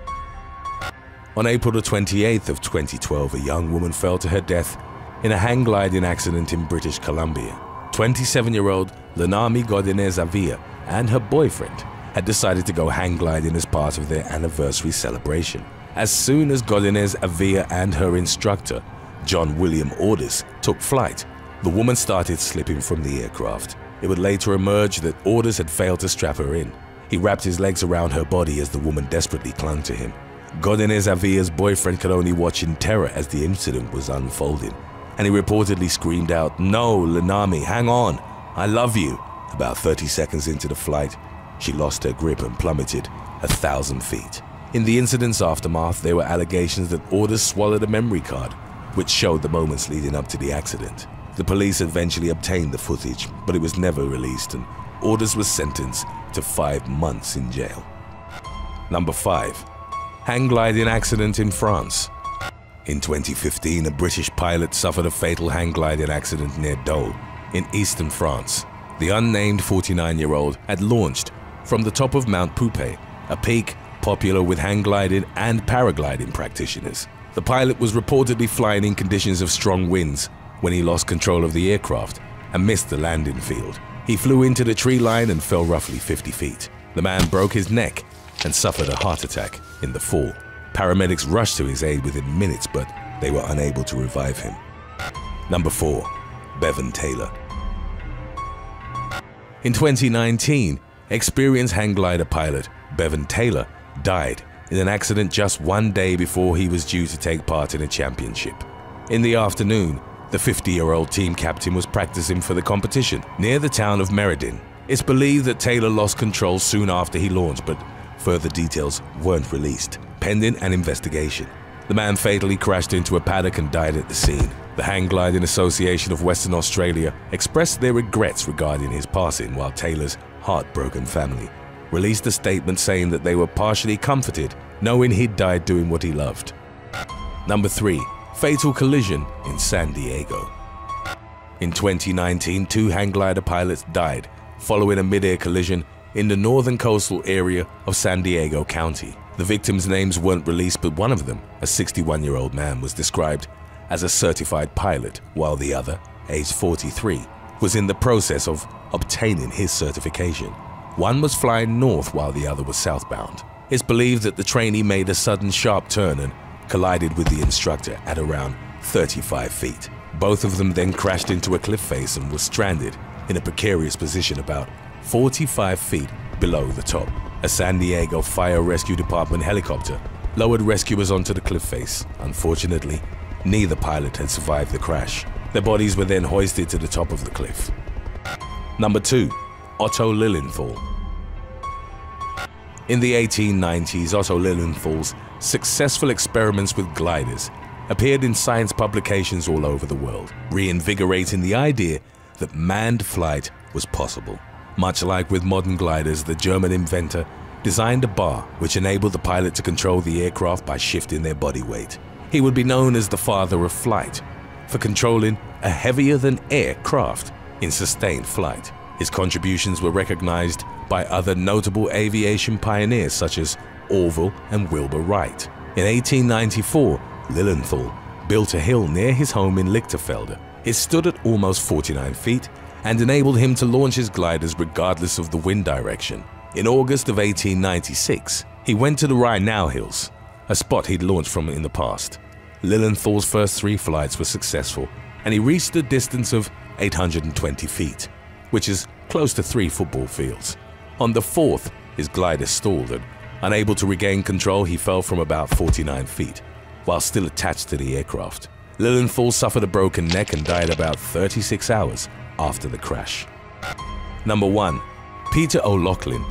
On April the 28th of 2012, a young woman fell to her death in a hang gliding accident in British Columbia. 27-year-old Lenami Godinez-Avia and her boyfriend had decided to go hang gliding as part of their anniversary celebration. As soon as Godinez-Avia and her instructor, John William Orders, took flight, the woman started slipping from the aircraft. It would later emerge that Orders had failed to strap her in. He wrapped his legs around her body as the woman desperately clung to him. Godinez-Avia's boyfriend could only watch in terror as the incident was unfolding, and he reportedly screamed out, "No, Lenami, hang on, I love you." About 30 seconds into the flight, she lost her grip and plummeted 1,000 feet. In the incident's aftermath, there were allegations that Orders swallowed a memory card, which showed the moments leading up to the accident. The police eventually obtained the footage, but it was never released, and Orders was sentenced to 5 months in jail. Number 5. Hang gliding accident in France. In 2015, a British pilot suffered a fatal hang gliding accident near Dole, in eastern France. The unnamed 49-year-old had launched from the top of Mount Poupée, a peak popular with hang gliding and paragliding practitioners. The pilot was reportedly flying in conditions of strong winds when he lost control of the aircraft and missed the landing field. He flew into the tree line and fell roughly 50 feet. The man broke his neck and suffered a heart attack in the fall. Paramedics rushed to his aid within minutes, but they were unable to revive him. Number 4. Bevan Taylor. In 2019, experienced hang glider pilot Bevan Taylor died in an accident just 1 day before he was due to take part in a championship. In the afternoon, the 50-year-old team captain was practicing for the competition near the town of Merredin. It's believed that Taylor lost control soon after he launched, but further details weren't released, pending an investigation. The man fatally crashed into a paddock and died at the scene. The Hang Gliding Association of Western Australia expressed their regrets regarding his passing, while Taylor's heartbroken family released a statement saying that they were partially comforted knowing he'd died doing what he loved. Number 3. Fatal collision in San Diego. In 2019, 2 hang glider pilots died following a mid-air collision in the northern coastal area of San Diego County. The victims' names weren't released, but one of them, a 61-year-old man, was described as a certified pilot, while the other, aged 43, was in the process of obtaining his certification. One was flying north while the other was southbound. It's believed that the trainee made a sudden sharp turn and collided with the instructor at around 35 feet. Both of them then crashed into a cliff face and were stranded in a precarious position about 45 feet below the top. A San Diego Fire Rescue Department helicopter lowered rescuers onto the cliff face. Unfortunately, neither pilot had survived the crash. Their bodies were then hoisted to the top of the cliff. Number 2. Otto Lilienthal's. In the 1890s, Otto Lilienthal's successful experiments with gliders appeared in science publications all over the world, reinvigorating the idea that manned flight was possible. Much like with modern gliders, the German inventor designed a bar which enabled the pilot to control the aircraft by shifting their body weight. He would be known as the father of flight for controlling a heavier-than-air craft in sustained flight. His contributions were recognized by other notable aviation pioneers such as Orville and Wilbur Wright. In 1894, Lilienthal built a hill near his home in Lichterfelde. It stood at almost 49 feet and enabled him to launch his gliders regardless of the wind direction. In August of 1896, he went to the Rhein-Nau Hills, a spot he'd launched from in the past. Lilienthal's first 3 flights were successful, and he reached a distance of 820 feet, which is close to 3 football fields. On the 4th, his glider stalled and, unable to regain control, he fell from about 49 feet, while still attached to the aircraft. Lilienthal suffered a broken neck and died about 36 hours after the crash. Number 1. Peter O'Loughlin.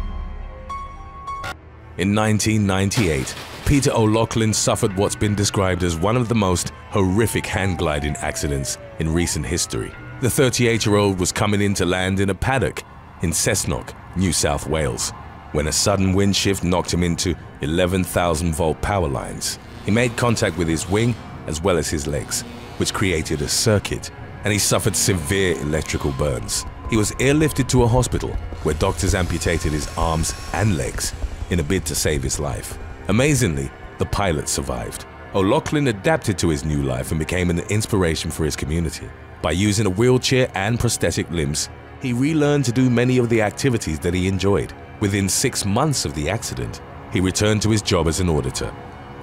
In 1998, Peter O'Loughlin suffered what's been described as one of the most horrific hang gliding accidents in recent history. The 38-year-old was coming in to land in a paddock in Cessnock, New South Wales, when a sudden wind shift knocked him into 11,000-volt power lines. He made contact with his wing as well as his legs, which created a circuit, and he suffered severe electrical burns. He was airlifted to a hospital where doctors amputated his arms and legs in a bid to save his life. Amazingly, the pilot survived. O'Loughlin adapted to his new life and became an inspiration for his community. By using a wheelchair and prosthetic limbs, he relearned to do many of the activities that he enjoyed. Within 6 months of the accident, he returned to his job as an auditor.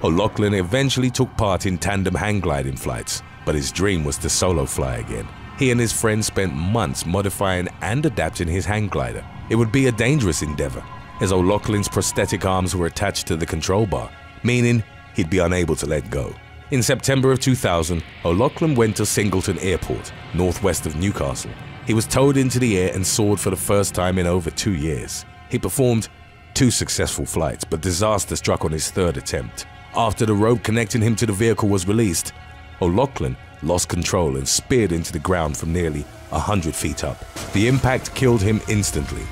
O'Loughlin eventually took part in tandem hang gliding flights, but his dream was to solo fly again. He and his friends spent months modifying and adapting his hang glider. It would be a dangerous endeavor, as O'Loughlin's prosthetic arms were attached to the control bar, meaning he'd be unable to let go. In September of 2000, O'Loughlin went to Singleton Airport, northwest of Newcastle. He was towed into the air and soared for the first time in over 2 years. He performed 2 successful flights, but disaster struck on his 3rd attempt. After the rope connecting him to the vehicle was released, O'Loughlin lost control and speared into the ground from nearly 100 feet up. The impact killed him instantly.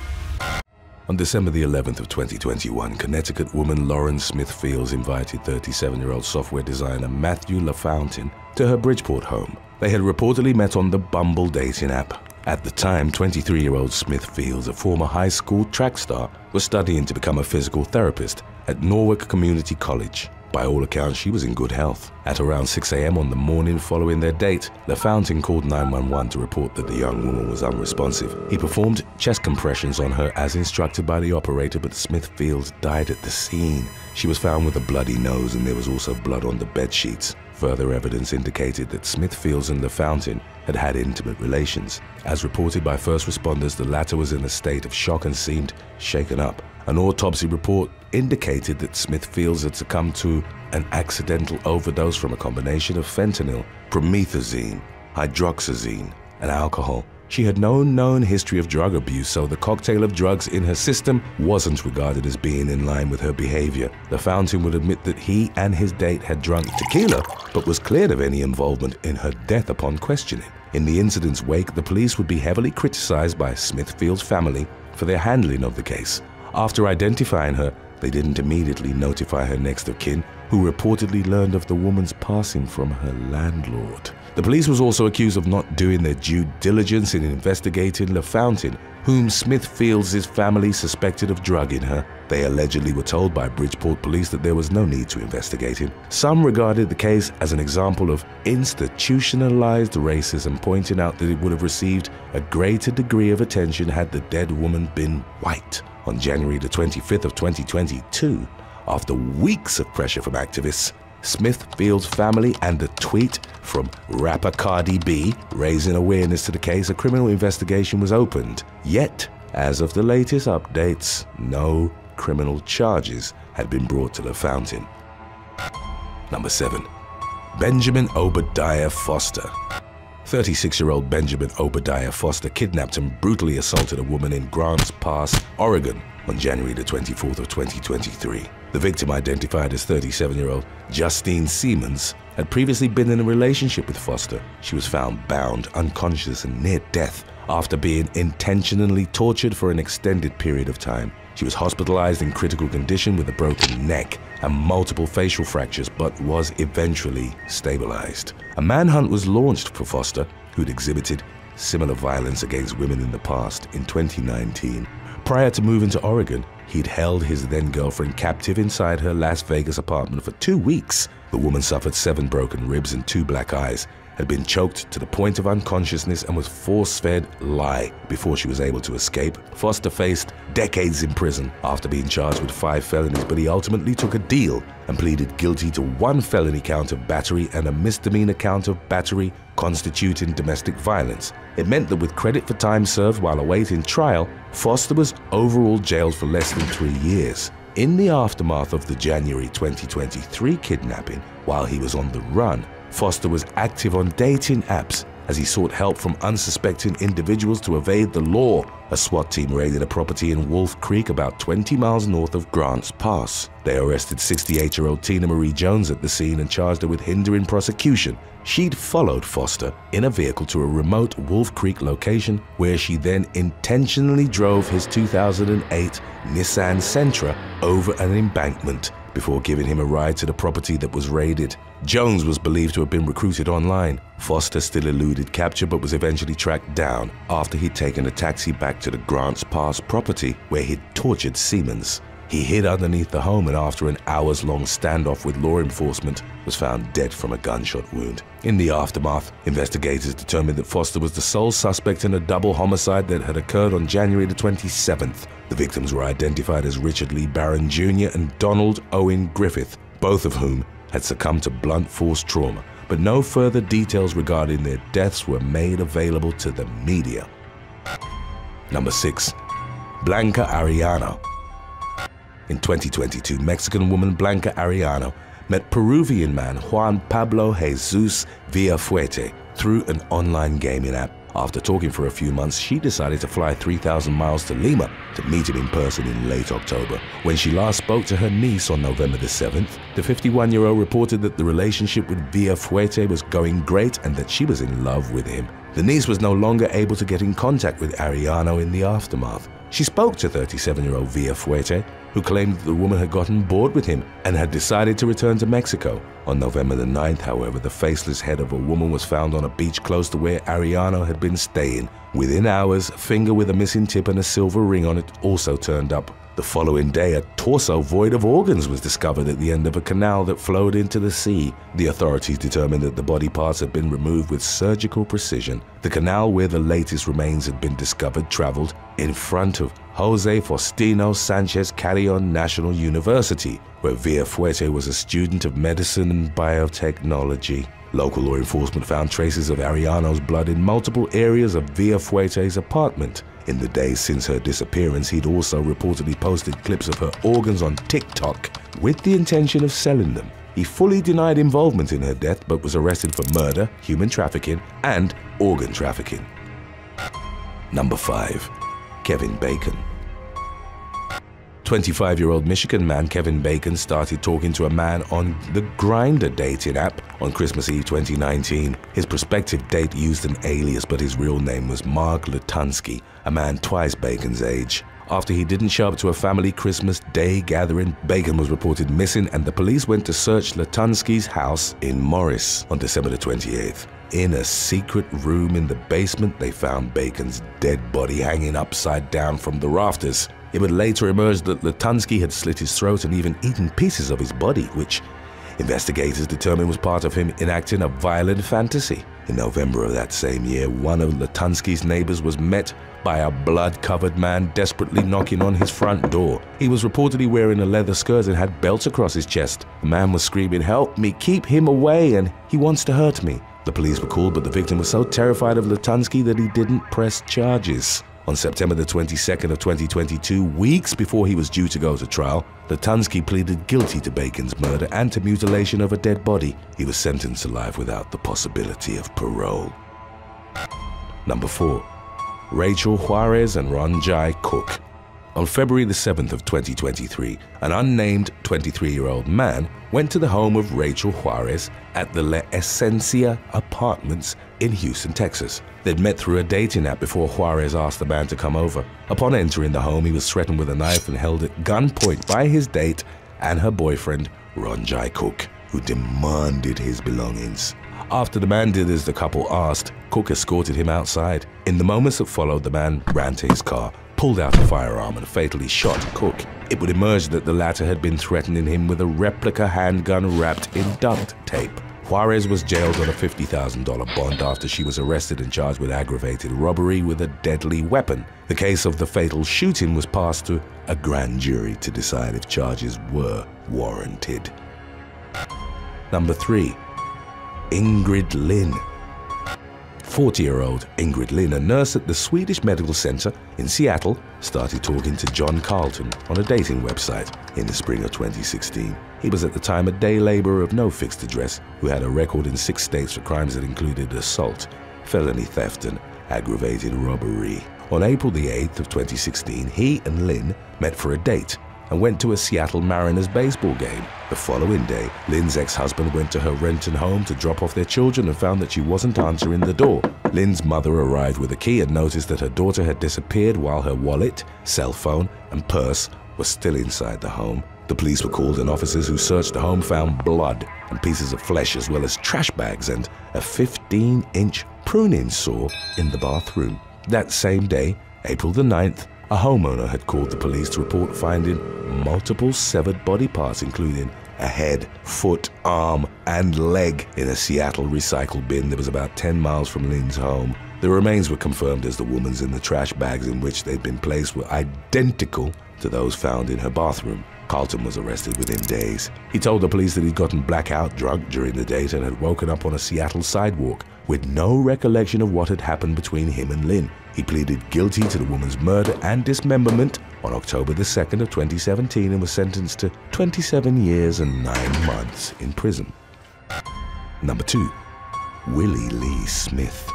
On December the 11th of 2021, Connecticut woman Lauren Smith Fields invited 37-year-old software designer Matthew LaFountain to her Bridgeport home. They had reportedly met on the Bumble dating app. At the time, 23-year-old Smith Fields, a former high school track star, was studying to become a physical therapist at Norwalk Community College. By all accounts, she was in good health. At around 6 a.m. on the morning following their date, LaFountain called 911 to report that the young woman was unresponsive. He performed chest compressions on her as instructed by the operator, but Smith Fields died at the scene. She was found with a bloody nose, and there was also blood on the bed sheets. Further evidence indicated that Smith Fields and LaFountain had had intimate relations. As reported by first responders, the latter was in a state of shock and seemed shaken up. An autopsy report indicated that Smith Fields had succumbed to an accidental overdose from a combination of fentanyl, promethazine, hydroxyzine, and alcohol. She had no known history of drug abuse, so the cocktail of drugs in her system wasn't regarded as being in line with her behavior. LaFountain would admit that he and his date had drunk tequila, but was cleared of any involvement in her death upon questioning. In the incident's wake, the police would be heavily criticized by Smith Fields' family for their handling of the case. After identifying her, they didn't immediately notify her next of kin who reportedly learned of the woman's passing from her landlord. The police was also accused of not doing their due diligence in investigating LaFountain, whom Smith feels his family suspected of drugging her. They allegedly were told by Bridgeport police that there was no need to investigate him. Some regarded the case as an example of institutionalized racism, pointing out that it would have received a greater degree of attention had the dead woman been white. On January the 25th of 2022, after weeks of pressure from activists, Smithfield's family and a tweet from rapper Cardi B raising awareness to the case, a criminal investigation was opened. Yet, as of the latest updates, no criminal charges had been brought to LaFountain. Number 7. Benjamin Obadiah Foster. 36-year-old Benjamin Obadiah Foster kidnapped and brutally assaulted a woman in Grants Pass, Oregon on January the 24th of 2023. The victim, identified as 37-year-old Justine Siemens, had previously been in a relationship with Foster. She was found bound, unconscious, and near death after being intentionally tortured for an extended period of time. She was hospitalized in critical condition with a broken neck and multiple facial fractures, but was eventually stabilized. A manhunt was launched for Foster, who'd exhibited similar violence against women in the past, in 2019. Prior to moving to Oregon, he'd held his then-girlfriend captive inside her Las Vegas apartment for 2 weeks. The woman suffered 7 broken ribs and 2 black eyes, had been choked to the point of unconsciousness, and was force-fed lye before she was able to escape. Foster faced decades in prison after being charged with 5 felonies, but he ultimately took a deal and pleaded guilty to 1 felony count of battery and a misdemeanor count of battery constituting domestic violence. It meant that with credit for time served while awaiting trial, Foster was overall jailed for less than 3 years. In the aftermath of the January 2023 kidnapping, while he was on the run, Foster was active on dating apps as he sought help from unsuspecting individuals to evade the law. A SWAT team raided a property in Wolf Creek about 20 miles north of Grants Pass. They arrested 68-year-old Tina Marie Jones at the scene and charged her with hindering prosecution. She'd followed Foster in a vehicle to a remote Wolf Creek location, where she then intentionally drove his 2008 Nissan Sentra over an embankment before giving him a ride to the property that was raided. Jones was believed to have been recruited online. Foster still eluded capture, but was eventually tracked down after he'd taken a taxi back to the Grants Pass property, where he'd tortured Siemens. He hid underneath the home, and after an hours-long standoff with law enforcement, was found dead from a gunshot wound. In the aftermath, investigators determined that Foster was the sole suspect in a double homicide that had occurred on January the 27th. The victims were identified as Richard Lee Barron Jr. and Donald Owen Griffith, both of whom had succumbed to blunt force trauma, but no further details regarding their deaths were made available to the media. Number 6. Blanca Arellano. In 2022, Mexican woman Blanca Arellano met Peruvian man Juan Pablo Jesus Villafuerte through an online gaming app. After talking for a few months, she decided to fly 3,000 miles to Lima to meet him in person in late October. When she last spoke to her niece on November the 7th, the 51-year-old reported that the relationship with Villafuerte was going great and that she was in love with him. The niece was no longer able to get in contact with Arellano in the aftermath. She spoke to 37-year-old Villafuerte, who claimed that the woman had gotten bored with him and had decided to return to Mexico. On November the 9th, however, the faceless head of a woman was found on a beach close to where Arellano had been staying. Within hours, a finger with a missing tip and a silver ring on it also turned up. The following day, a torso void of organs was discovered at the end of a canal that flowed into the sea. The authorities determined that the body parts had been removed with surgical precision. The canal where the latest remains had been discovered traveled in front of Jose Faustino Sanchez Carrion National University, where Villafuerte was a student of medicine and biotechnology. Local law enforcement found traces of Arellano's blood in multiple areas of Villafuerte's apartment. In the days since her disappearance, he'd also reportedly posted clips of her organs on TikTok with the intention of selling them. He fully denied involvement in her death, but was arrested for murder, human trafficking, and organ trafficking. Number 5. Kevin Bacon. 25-year-old Michigan man Kevin Bacon started talking to a man on the Grindr dating app on Christmas Eve 2019. His prospective date used an alias, but his real name was Mark Latunsky, a man twice Bacon's age. After he didn't show up to a family Christmas Day gathering, Bacon was reported missing and the police went to search Latunsky's house in Morris on December the 28th. In a secret room in the basement, they found Bacon's dead body hanging upside down from the rafters. It would later emerge that Latunsky had slit his throat and even eaten pieces of his body, which investigators determined was part of him enacting a violent fantasy. In November of that same year, one of Latunsky's neighbors was met by a blood-covered man desperately knocking on his front door. He was reportedly wearing a leather skirt and had belts across his chest. The man was screaming, "Help me, keep him away, and he wants to hurt me." The police were called, but the victim was so terrified of Latunsky that he didn't press charges. On September the 22nd of 2022, weeks before he was due to go to trial, Latunsky pleaded guilty to Bacon's murder and to mutilation of a dead body. He was sentenced to life without the possibility of parole. Number 4. Rachel Juarez and Ron Jai Cook. On February the 7th of 2023, an unnamed 23-year-old man went to the home of Rachel Juarez at the La Esencia Apartments in Houston, Texas. They'd met through a dating app before Juarez asked the man to come over. Upon entering the home, he was threatened with a knife and held at gunpoint by his date and her boyfriend, Ron Jai Cook, who demanded his belongings. After the man did as the couple asked, Cook escorted him outside. In the moments that followed, the man ran to his car, pulled out a firearm and fatally shot Cook. It would emerge that the latter had been threatening him with a replica handgun wrapped in duct tape. Juarez was jailed on a $50,000 bond after she was arrested and charged with aggravated robbery with a deadly weapon. The case of the fatal shooting was passed to a grand jury to decide if charges were warranted. Number 3. Ingrid Lynn. 40-year-old Ingrid Lynn, a nurse at the Swedish Medical Center in Seattle, started talking to John Carlton on a dating website in the spring of 2016. He was at the time a day laborer of no fixed address who had a record in 6 states for crimes that included assault, felony theft, and aggravated robbery. On April the 8th of 2016, he and Lynn met for a date and went to a Seattle Mariners baseball game. The following day, Lynn's ex-husband went to her Renton home to drop off their children and found that she wasn't answering the door. Lynn's mother arrived with a key and noticed that her daughter had disappeared while her wallet, cell phone, and purse were still inside the home. The police were called and officers who searched the home found blood and pieces of flesh as well as trash bags and a 15-inch pruning saw in the bathroom. That same day, April the 9th, a homeowner had called the police to report finding multiple severed body parts, including a head, foot, arm, and leg in a Seattle recycle bin that was about 10 miles from Lynn's home. The remains were confirmed as the woman's and the trash bags in which they'd been placed were identical to those found in her bathroom. Carlton was arrested within days. He told the police that he'd gotten blackout drunk during the date and had woken up on a Seattle sidewalk with no recollection of what had happened between him and Lynn. He pleaded guilty to the woman's murder and dismemberment on October the 2nd of 2017 and was sentenced to 27 years and 9 months in prison. Number 2. Willie Lee Smith.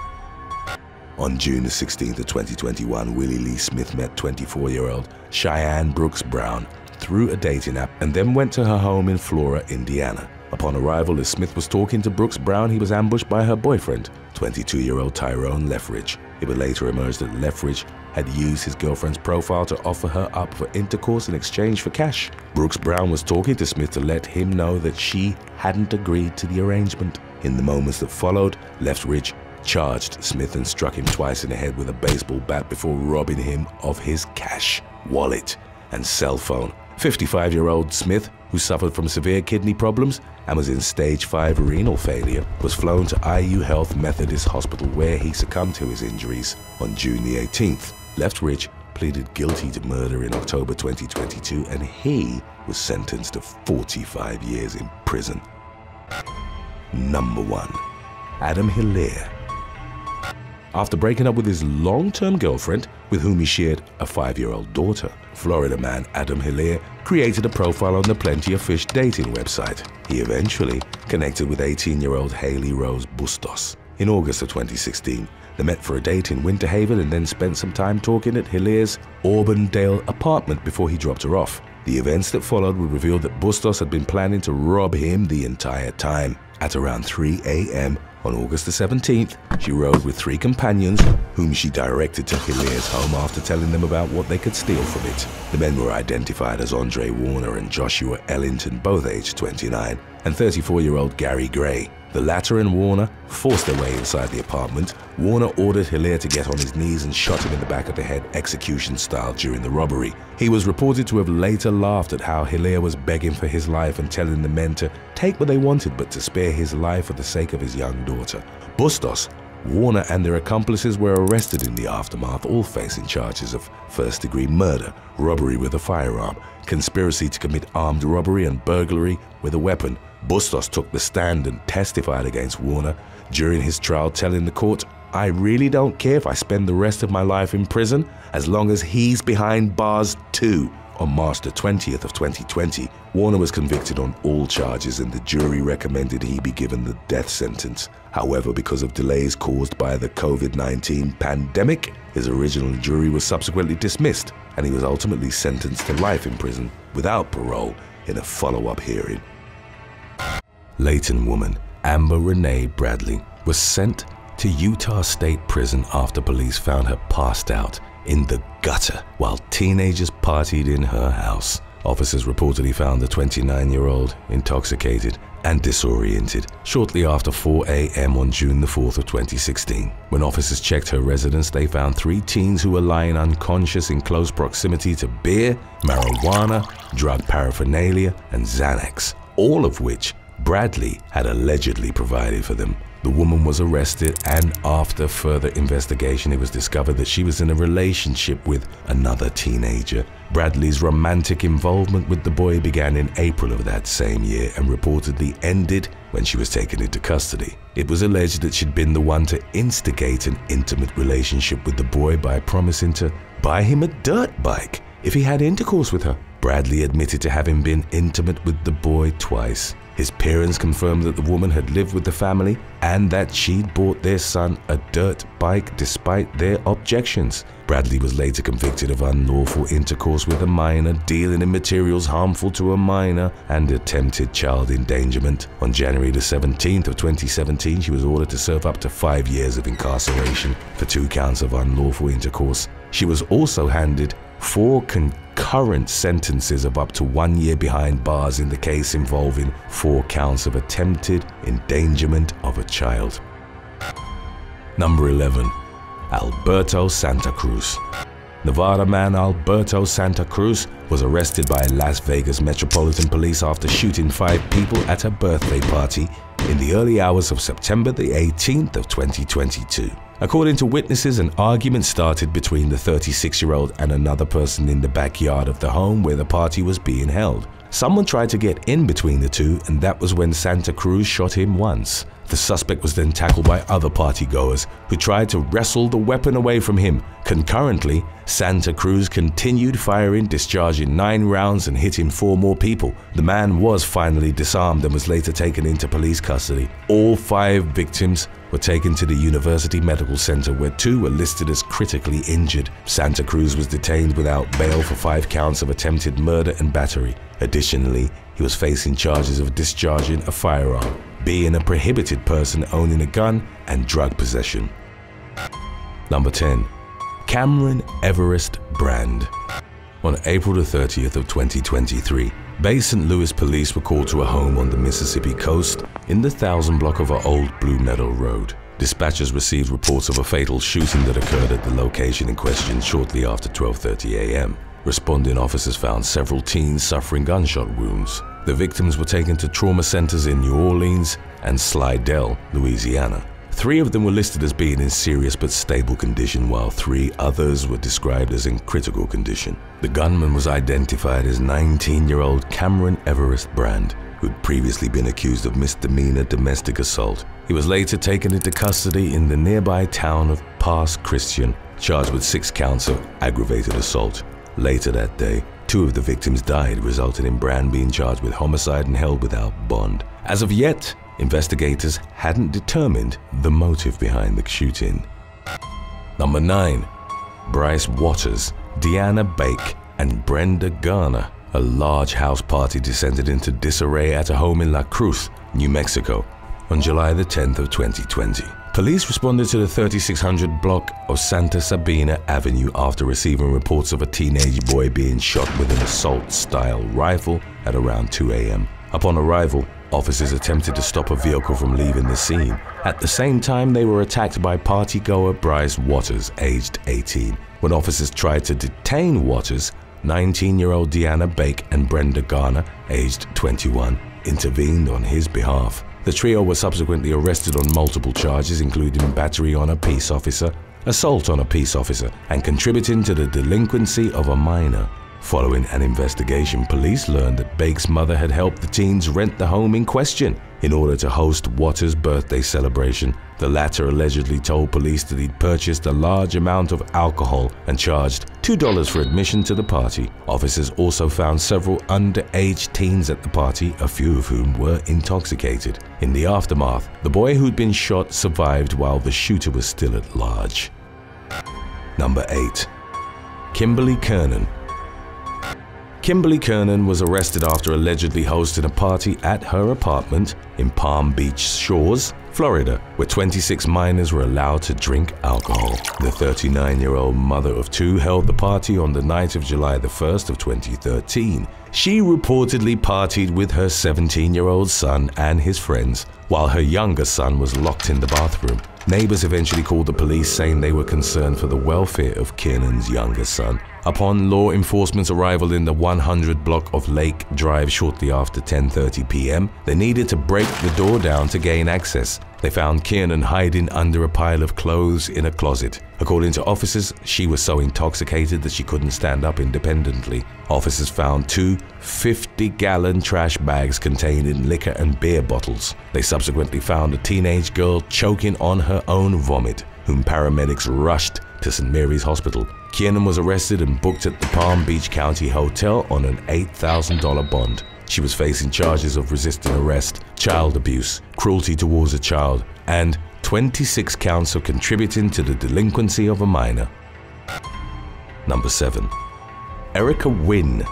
On June the 16th of 2021, Willie Lee Smith met 24-year-old Cheyenne Brooks Brown through a dating app and then went to her home in Flora, Indiana. Upon arrival, as Smith was talking to Brooks Brown, he was ambushed by her boyfriend, 22-year-old Tyrone Leffridge. It would later emerge that Leffridge had used his girlfriend's profile to offer her up for intercourse in exchange for cash. Brooks Brown was talking to Smith to let him know that she hadn't agreed to the arrangement. In the moments that followed, Leffridge charged Smith and struck him twice in the head with a baseball bat before robbing him of his cash, wallet, and cell phone. 55-year-old Smith, who suffered from severe kidney problems and was in stage 5 renal failure, was flown to IU Health Methodist Hospital where he succumbed to his injuries on June the 18th. Leffridge pleaded guilty to murder in October 2022 and he was sentenced to 45 years in prison. Number 1. Adam Hilaire. After breaking up with his long-term girlfriend, with whom he shared a 5-year-old daughter, Florida man Adam Hilaire created a profile on the Plenty of Fish dating website. He eventually connected with 18-year-old Haley Rose Bustos. In August of 2016, they met for a date in Winter Haven and then spent some time talking at Hilaire's Auburndale apartment before he dropped her off. The events that followed would reveal that Bustos had been planning to rob him the entire time. At around 3 a.m., On August the 17th, she rode with 3 companions, whom she directed to Hilaire's home after telling them about what they could steal from it. The men were identified as Andre Warner and Joshua Ellington, both aged 29, and 34-year-old Gary Gray. The latter and Warner forced their way inside the apartment. Warner ordered Hilaire to get on his knees and shot him in the back of the head execution style during the robbery. He was reported to have later laughed at how Hilaire was begging for his life and telling the men to take what they wanted but to spare his life for the sake of his young daughter. Bustos, Warner and their accomplices were arrested in the aftermath, all facing charges of first-degree murder, robbery with a firearm, conspiracy to commit armed robbery and burglary with a weapon. Bustos took the stand and testified against Warner during his trial, telling the court, "I really don't care if I spend the rest of my life in prison as long as he's behind bars too." On March the 20th of 2020, Warner was convicted on all charges and the jury recommended he be given the death sentence. However, because of delays caused by the COVID-19 pandemic, his original jury was subsequently dismissed and he was ultimately sentenced to life in prison without parole in a follow-up hearing. Layton woman Amber Renee Bradley was sent to Utah State Prison after police found her passed out in the gutter while teenagers partied in her house. Officers reportedly found the 29-year-old intoxicated and disoriented shortly after 4 a.m. on June the 4th of 2016. When officers checked her residence, they found 3 teens who were lying unconscious in close proximity to beer, marijuana, drug paraphernalia, and Xanax, all of which Bradley had allegedly provided for them. The woman was arrested, and after further investigation, it was discovered that she was in a relationship with another teenager. Bradley's romantic involvement with the boy began in April of that same year and reportedly ended when she was taken into custody. It was alleged that she'd been the one to instigate an intimate relationship with the boy by promising to buy him a dirt bike if he had intercourse with her. Bradley admitted to having been intimate with the boy twice. His parents confirmed that the woman had lived with the family and that she'd bought their son a dirt bike despite their objections. Bradley was later convicted of unlawful intercourse with a minor, dealing in materials harmful to a minor, and attempted child endangerment. On January the 17th of 2017, she was ordered to serve up to 5 years of incarceration for 2 counts of unlawful intercourse. She was also handed 4 concurrent sentences of up to 1 year behind bars in the case involving 4 counts of attempted endangerment of a child. Number 11. Alberto Santa Cruz. Nevada man Alberto Santa Cruz was arrested by Las Vegas Metropolitan Police after shooting 5 people at a birthday party in the early hours of September the 18th of 2022. According to witnesses, an argument started between the 36-year-old and another person in the backyard of the home where the party was being held. Someone tried to get in between the two, and that was when Santa Cruz shot him once. The suspect was then tackled by other partygoers who tried to wrestle the weapon away from him. Concurrently, Santa Cruz continued firing, discharging 9 rounds and hitting 4 more people. The man was finally disarmed and was later taken into police custody. All 5 victims were taken to the University Medical Center, where 2 were listed as critically injured. Santa Cruz was detained without bail for 5 counts of attempted murder and battery. Additionally, he was facing charges of discharging a firearm, being a prohibited person, owning a gun, and drug possession. Number 10. Cameron Everest Brand. On April the 30th of 2023, Bay St. Louis police were called to a home on the Mississippi coast in the 1000 block of Old Blue Meadow Road. Dispatchers received reports of a fatal shooting that occurred at the location in question shortly after 12:30 a.m. Responding officers found several teens suffering gunshot wounds. The victims were taken to trauma centers in New Orleans and Slidell, Louisiana. 3 of them were listed as being in serious but stable condition, while 3 others were described as in critical condition. The gunman was identified as 19-year-old Cameron Everest Brand, who'd previously been accused of misdemeanor domestic assault. He was later taken into custody in the nearby town of Pass Christian, charged with 6 counts of aggravated assault. Later that day, 2 of the victims died, resulting in Brand being charged with homicide and held without bond. As of yet, investigators hadn't determined the motive behind the shooting. Number 9. Bryce Waters, Deanna Bake, and Brenda Garner. A large house party descended into disarray at a home in La Cruz, New Mexico. on July the 10th of 2020. Police responded to the 3600 block of Santa Sabina Avenue after receiving reports of a teenage boy being shot with an assault-style rifle at around 2 a.m. Upon arrival, officers attempted to stop a vehicle from leaving the scene. At the same time, they were attacked by partygoer Bryce Waters, aged 18. When officers tried to detain Waters, 19-year-old Deanna Bake and Brenda Garner, aged 21, intervened on his behalf. The trio were subsequently arrested on multiple charges, including battery on a peace officer, assault on a peace officer, and contributing to the delinquency of a minor. Following an investigation, police learned that Bake's mother had helped the teens rent the home in question in order to host Waters' birthday celebration. The latter allegedly told police that he'd purchased a large amount of alcohol and charged $2 for admission to the party. Officers also found several underage teens at the party, a few of whom were intoxicated. In the aftermath, the boy who'd been shot survived while the shooter was still at large. Number 8. Kimberly Kernan. Kimberly Kernan was arrested after allegedly hosting a party at her apartment in Palm Beach Shores, Florida, where 26 minors were allowed to drink alcohol. The 39-year-old mother of two held the party on the night of July the 1st of 2013. She reportedly partied with her 17-year-old son and his friends, while her younger son was locked in the bathroom. Neighbors eventually called the police, saying they were concerned for the welfare of Kernan's younger son. Upon law enforcement's arrival in the 100 block of Lake Drive shortly after 10:30 p.m., they needed to break the door down to gain access. They found Kernan hiding under a pile of clothes in a closet. According to officers, she was so intoxicated that she couldn't stand up independently. Officers found two 50-gallon trash bags containing liquor and beer bottles. They subsequently found a teenage girl choking on her own vomit, whom paramedics rushed to St. Mary's Hospital. Kernan was arrested and booked at the Palm Beach County Hotel on an $8,000 bond. She was facing charges of resisting arrest, child abuse, cruelty towards a child, and 26 counts of contributing to the delinquency of a minor. Number 7. Erica Wynn.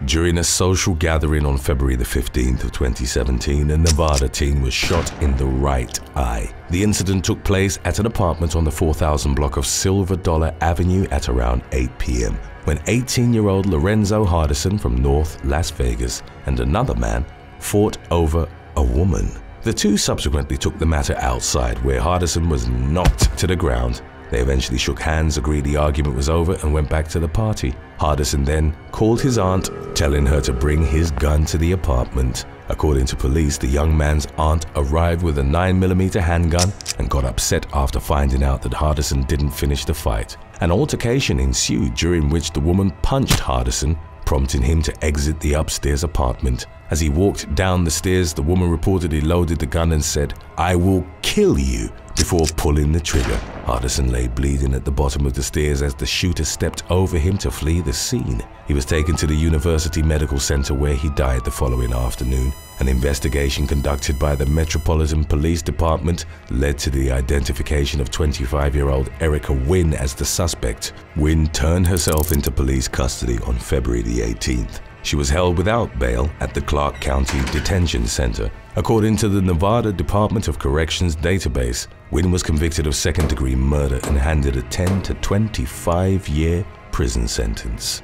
During a social gathering on February the 15th of 2017, a Nevada teen was shot in the right eye. The incident took place at an apartment on the 4000 block of Silver Dollar Avenue at around 8 p.m. when 18-year-old Lorenzo Hardison from North Las Vegas and another man fought over a woman. The two subsequently took the matter outside, where Hardison was knocked to the ground. They eventually shook hands, agreed the argument was over, and went back to the party. Hardison then called his aunt, telling her to bring his gun to the apartment. According to police, the young man's aunt arrived with a 9mm handgun and got upset after finding out that Hardison didn't finish the fight. An altercation ensued, during which the woman punched Hardison, prompting him to exit the upstairs apartment. As he walked down the stairs, the woman reportedly loaded the gun and said, "I will kill you," before pulling the trigger. Hardison lay bleeding at the bottom of the stairs as the shooter stepped over him to flee the scene. He was taken to the University Medical Center, where he died the following afternoon. An investigation conducted by the Metropolitan Police Department led to the identification of 25-year-old Erica Wynn as the suspect. Wynn turned herself into police custody on February the 18th. She was held without bail at the Clark County Detention Center. According to the Nevada Department of Corrections database, Wynn was convicted of second-degree murder and handed a 10 to 25-year prison sentence.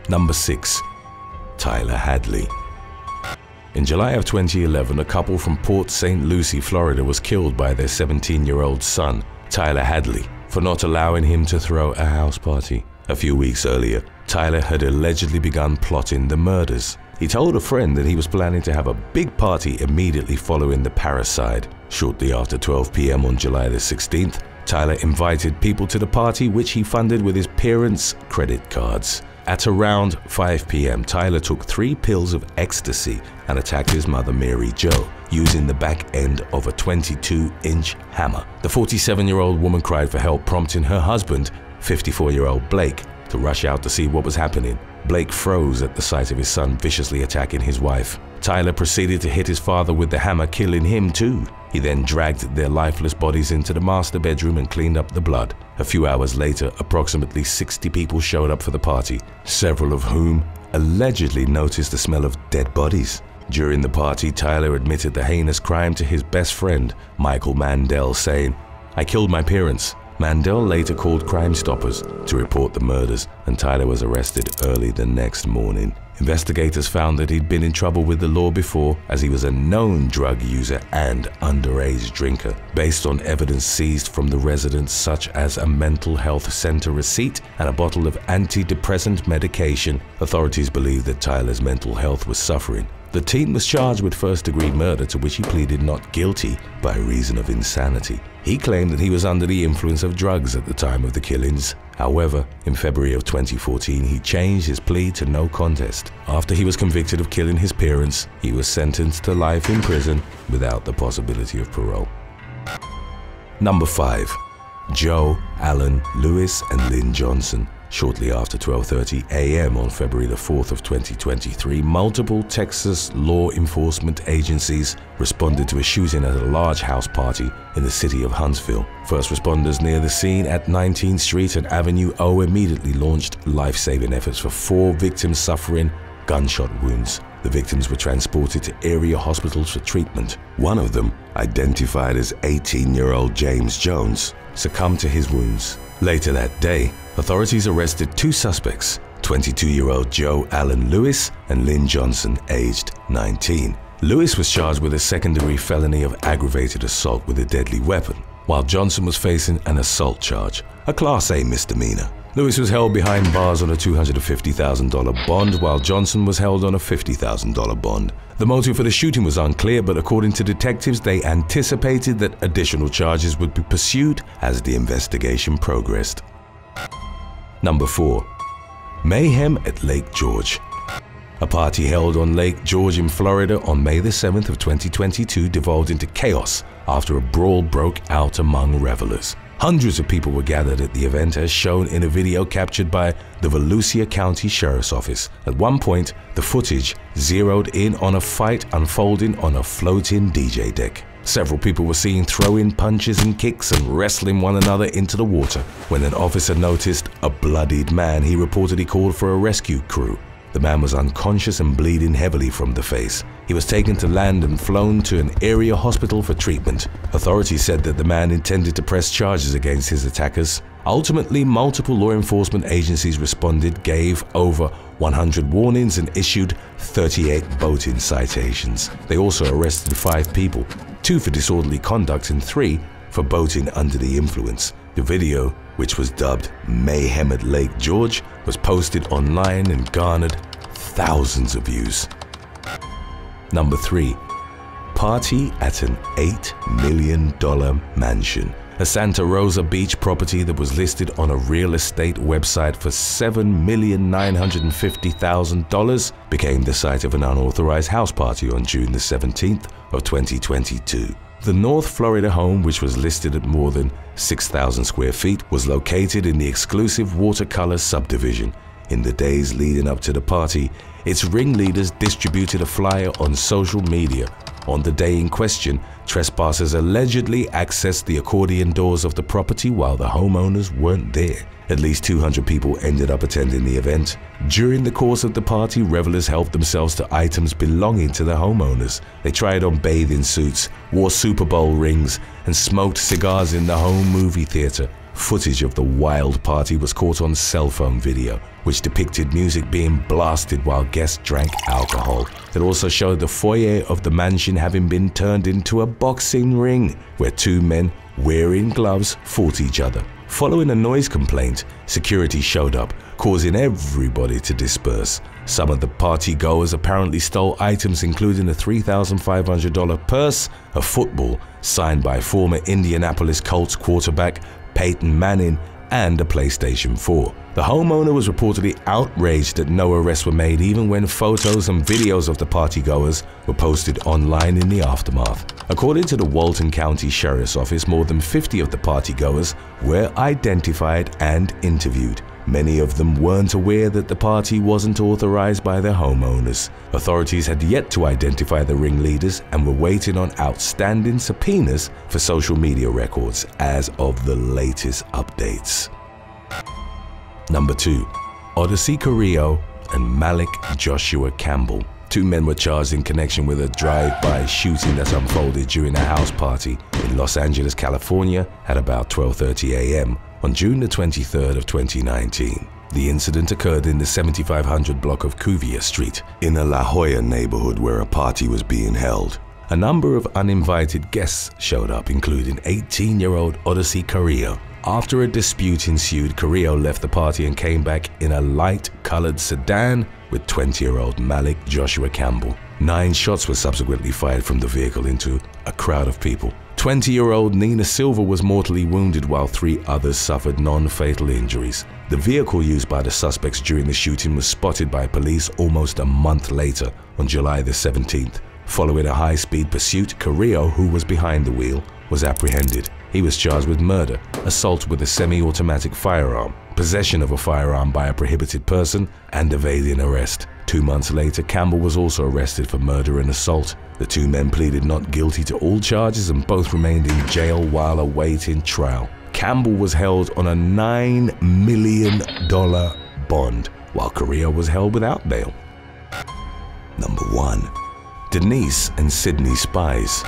Number 6. Tyler Hadley. In July of 2011, a couple from Port St. Lucie, Florida was killed by their 17-year-old son, Tyler Hadley, for not allowing him to throw a house party. A few weeks earlier, Tyler had allegedly begun plotting the murders. He told a friend that he was planning to have a big party immediately following the parricide. Shortly after 12 p.m. on July the 16th, Tyler invited people to the party, which he funded with his parents' credit cards. At around 5 p.m., Tyler took 3 pills of ecstasy and attacked his mother, Mary Jo, using the back end of a 22-inch hammer. The 47-year-old woman cried for help, prompting her husband, 54-year-old Blake, to rush out to see what was happening. Blake froze at the sight of his son viciously attacking his wife. Tyler proceeded to hit his father with the hammer, killing him too. He then dragged their lifeless bodies into the master bedroom and cleaned up the blood. A few hours later, approximately 60 people showed up for the party, several of whom allegedly noticed the smell of dead bodies. During the party, Tyler admitted the heinous crime to his best friend, Michael Mandel, saying, "I killed my parents." Mandel later called Crime Stoppers to report the murders, and Tyler was arrested early the next morning. Investigators found that he'd been in trouble with the law before, as he was a known drug user and underage drinker. Based on evidence seized from the residence, such as a mental health center receipt and a bottle of antidepressant medication, authorities believe that Tyler's mental health was suffering. The teen was charged with first-degree murder, to which he pleaded not guilty by reason of insanity. He claimed that he was under the influence of drugs at the time of the killings. However, in February of 2014, he changed his plea to no contest. After he was convicted of killing his parents, he was sentenced to life in prison without the possibility of parole. Number 5. Joe, Alan, Lewis, and Lynn Johnson. Shortly after 12:30 a.m. on February the 4th of 2023, multiple Texas law enforcement agencies responded to a shooting at a large house party in the city of Huntsville. First responders near the scene at 19th Street and Avenue O immediately launched life-saving efforts for 4 victims suffering gunshot wounds. The victims were transported to area hospitals for treatment. One of them, identified as 18-year-old James Jones, succumbed to his wounds. Later that day, authorities arrested 2 suspects, 22-year-old Joe Allen Lewis and Lynn Johnson, aged 19. Lewis was charged with a second-degree felony of aggravated assault with a deadly weapon, while Johnson was facing an assault charge, a Class A misdemeanor. Lewis was held behind bars on a $250,000 bond, while Johnson was held on a $50,000 bond. The motive for the shooting was unclear, but according to detectives, they anticipated that additional charges would be pursued as the investigation progressed. Number 4. Mayhem at Lake George. A party held on Lake George in Florida on May the 7th of 2022 devolved into chaos after a brawl broke out among revelers. Hundreds of people were gathered at the event, as shown in a video captured by the Volusia County Sheriff's Office. At one point, the footage zeroed in on a fight unfolding on a floating DJ deck. Several people were seen throwing punches and kicks and wrestling one another into the water. When an officer noticed a bloodied man, he reportedly called for a rescue crew. The man was unconscious and bleeding heavily from the face. He was taken to land and flown to an area hospital for treatment. Authorities said that the man intended to press charges against his attackers. Ultimately, multiple law enforcement agencies responded, gave over 100 warnings, and issued 38 boating citations. They also arrested 5 people, 2 for disorderly conduct and 3 for boating under the influence. The video, which was dubbed Mayhem at Lake George, was posted online and garnered thousands of views. Number 3. Party at an $8 million mansion. A Santa Rosa Beach property that was listed on a real estate website for $7,950,000 became the site of an unauthorized house party on June the 17th of 2022. The North Florida home, which was listed at more than 6,000 square feet, was located in the exclusive Watercolor subdivision. In the days leading up to the party, its ringleaders distributed a flyer on social media. On the day in question, trespassers allegedly accessed the accordion doors of the property while the homeowners weren't there. At least 200 people ended up attending the event. During the course of the party, revelers helped themselves to items belonging to the homeowners. They tried on bathing suits, wore Super Bowl rings, and smoked cigars in the home movie theater. Footage of the wild party was caught on cell phone video, which depicted music being blasted while guests drank alcohol. It also showed the foyer of the mansion having been turned into a boxing ring, where 2 men wearing gloves fought each other. Following a noise complaint, security showed up, causing everybody to disperse. Some of the party goers apparently stole items including a $3,500 purse, a football signed by former Indianapolis Colts quarterback Peyton Manning, and a PlayStation 4. The homeowner was reportedly outraged that no arrests were made, even when photos and videos of the partygoers were posted online in the aftermath. According to the Walton County Sheriff's Office, more than 50 of the partygoers were identified and interviewed. Many of them weren't aware that the party wasn't authorized by the homeowners. Authorities had yet to identify the ringleaders and were waiting on outstanding subpoenas for social media records as of the latest updates. Number 2. Odyssey Carrillo and Malik Joshua Campbell. 2 men were charged in connection with a drive-by shooting that unfolded during a house party in Los Angeles, California at about 12:30 a.m. on June the 23rd of 2019. The incident occurred in the 7500 block of Cuvier Street in a La Jolla neighborhood where a party was being held. A number of uninvited guests showed up, including 18-year-old Odyssey Carrillo. After a dispute ensued, Carrillo left the party and came back in a light-colored sedan with 20-year-old Malik Joshua Campbell. 9 shots were subsequently fired from the vehicle into a crowd of people. 20-year-old Nina Silva was mortally wounded while 3 others suffered non-fatal injuries. The vehicle used by the suspects during the shooting was spotted by police almost a month later, on July the 17th. Following a high-speed pursuit, Carrillo, who was behind the wheel, was apprehended. He was charged with murder, assault with a semi-automatic firearm, possession of a firearm by a prohibited person, and evading arrest. 2 months later, Campbell was also arrested for murder and assault. The 2 men pleaded not guilty to all charges and both remained in jail while awaiting trial. Campbell was held on a $9 million bond, while Carrillo was held without bail. Number 1. Denise and Sydney Spies.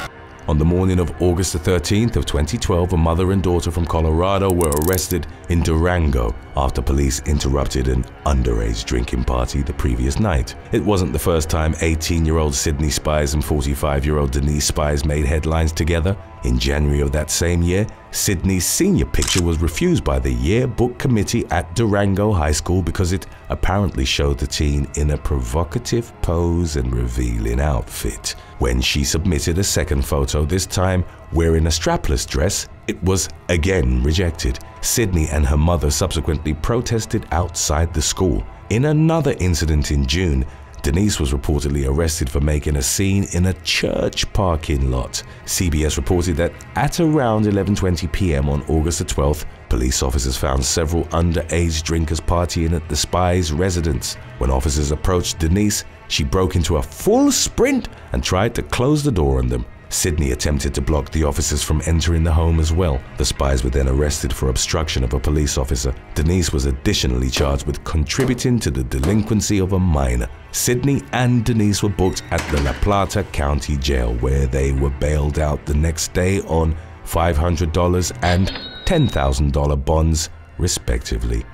On the morning of August the 13th of 2012, a mother and daughter from Colorado were arrested in Durango after police interrupted an underage drinking party the previous night. It wasn't the first time 18-year-old Sydney Spies and 45-year-old Denise Spies made headlines together. In January of that same year, Sydney's senior picture was refused by the yearbook committee at Durango High School because it apparently showed the teen in a provocative pose and revealing outfit. When she submitted a second photo, this time wearing a strapless dress, it was again rejected. Sydney and her mother subsequently protested outside the school. In another incident in June, Denise was reportedly arrested for making a scene in a church parking lot. CBS reported that at around 11:20 p.m. on August the 12th, police officers found several underage drinkers partying at the Spies' residence. When officers approached Denise, she broke into a full sprint and tried to close the door on them. Sydney attempted to block the officers from entering the home as well. The Spies were then arrested for obstruction of a police officer. Denise was additionally charged with contributing to the delinquency of a minor. Sydney and Denise were booked at the La Plata County Jail, where they were bailed out the next day on $500 and $10,000 bonds, respectively.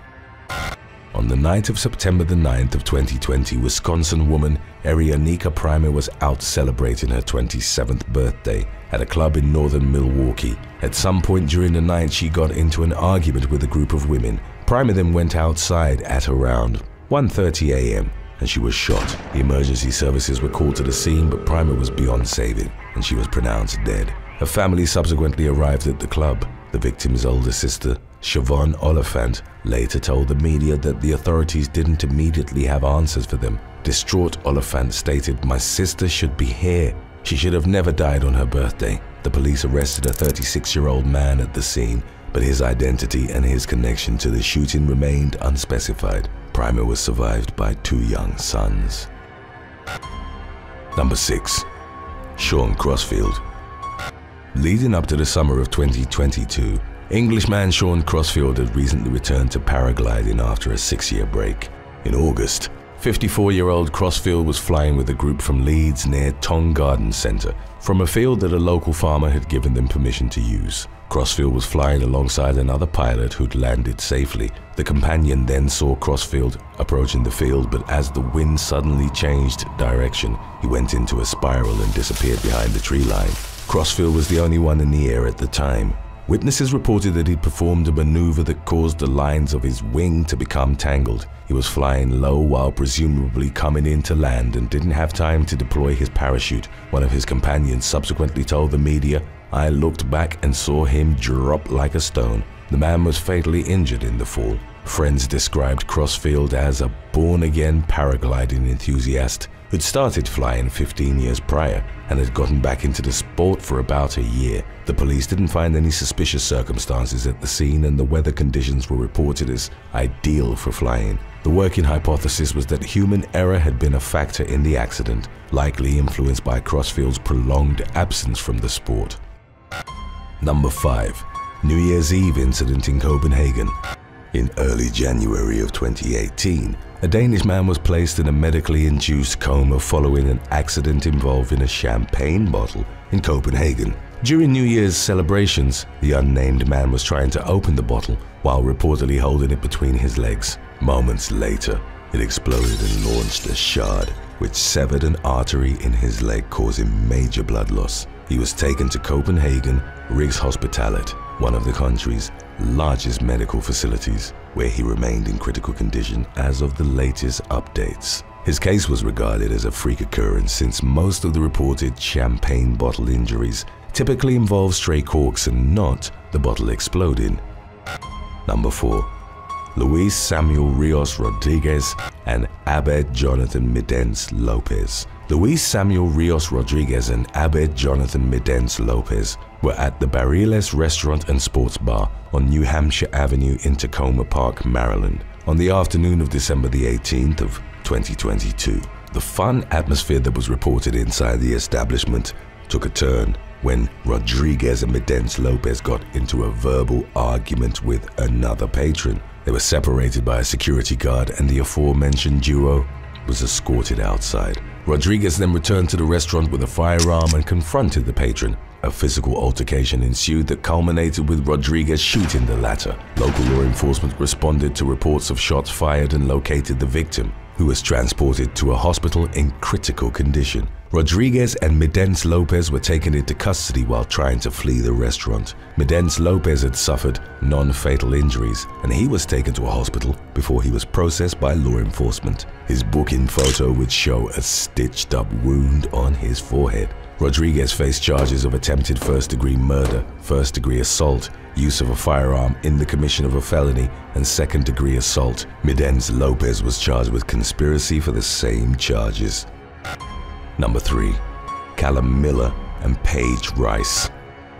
On the night of September the 9th of 2020, Wisconsin woman Arianika Primer was out celebrating her 27th birthday at a club in northern Milwaukee. At some point during the night, she got into an argument with a group of women. Primer then went outside at around 1:30 a.m. and she was shot. The emergency services were called to the scene, but Primer was beyond saving and she was pronounced dead. Her family subsequently arrived at the club. The victim's older sister, Siobhan Oliphant, later told the media that the authorities didn't immediately have answers for them. Distraught, Oliphant stated, "My sister should be here. She should have never died on her birthday." The police arrested a 36-year-old man at the scene, but his identity and his connection to the shooting remained unspecified. Primer was survived by 2 young sons. Number 6. Sean Crossfield. Leading up to the summer of 2022, Englishman Sean Crossfield had recently returned to paragliding after a 6-year break. In August, 54-year-old Crossfield was flying with a group from Leeds near Tong Garden Centre from a field that a local farmer had given them permission to use. Crossfield was flying alongside another pilot who'd landed safely. The companion then saw Crossfield approaching the field, but as the wind suddenly changed direction, he went into a spiral and disappeared behind the tree line. Crossfield was the only one in the air at the time. Witnesses reported that he'd performed a maneuver that caused the lines of his wing to become tangled. He was flying low while presumably coming in to land and didn't have time to deploy his parachute. One of his companions subsequently told the media, "I looked back and saw him drop like a stone." The man was fatally injured in the fall. Friends described Crossfield as a born-again paragliding enthusiast who'd started flying 15 years prior and had gotten back into the sport for about a year. The police didn't find any suspicious circumstances at the scene, and the weather conditions were reported as ideal for flying. The working hypothesis was that human error had been a factor in the accident, likely influenced by Crossfield's prolonged absence from the sport. Number 5. New Year's Eve incident in Copenhagen. In early January of 2018, A Danish man was placed in a medically induced coma following an accident involving a champagne bottle in Copenhagen. During New Year's celebrations, the unnamed man was trying to open the bottle while reportedly holding it between his legs. Moments later, it exploded and launched a shard, which severed an artery in his leg, causing major blood loss. He was taken to Copenhagen Rigshospitalet, one of the country's largest medical facilities, where he remained in critical condition as of the latest updates. His case was regarded as a freak occurrence since most of the reported champagne bottle injuries typically involve stray corks and not the bottle exploding. Number 4. Luis Samuel Rios Rodriguez and Abed Jonathan Midens Lopez. Luis Samuel Rios Rodriguez and Abed Jonathan Midens Lopez were at the Barriles Restaurant and Sports Bar on New Hampshire Avenue in Tacoma Park, Maryland, on the afternoon of December the 18th of 2022. The fun atmosphere that was reported inside the establishment took a turn when Rodriguez and Midens Lopez got into a verbal argument with another patron. They were separated by a security guard and the aforementioned duo was escorted outside. Rodriguez then returned to the restaurant with a firearm and confronted the patron. A physical altercation ensued that culminated with Rodriguez shooting the latter. Local law enforcement responded to reports of shots fired and located the victim, who was transported to a hospital in critical condition. Rodriguez and Midens Lopez were taken into custody while trying to flee the restaurant. Midens Lopez had suffered non-fatal injuries and he was taken to a hospital before he was processed by law enforcement. His booking photo would show a stitched-up wound on his forehead. Rodriguez faced charges of attempted first-degree murder, first-degree assault, use of a firearm in the commission of a felony, and second-degree assault. Midens Lopez was charged with conspiracy for the same charges. Number 3. Callum Miller and Paige Rice.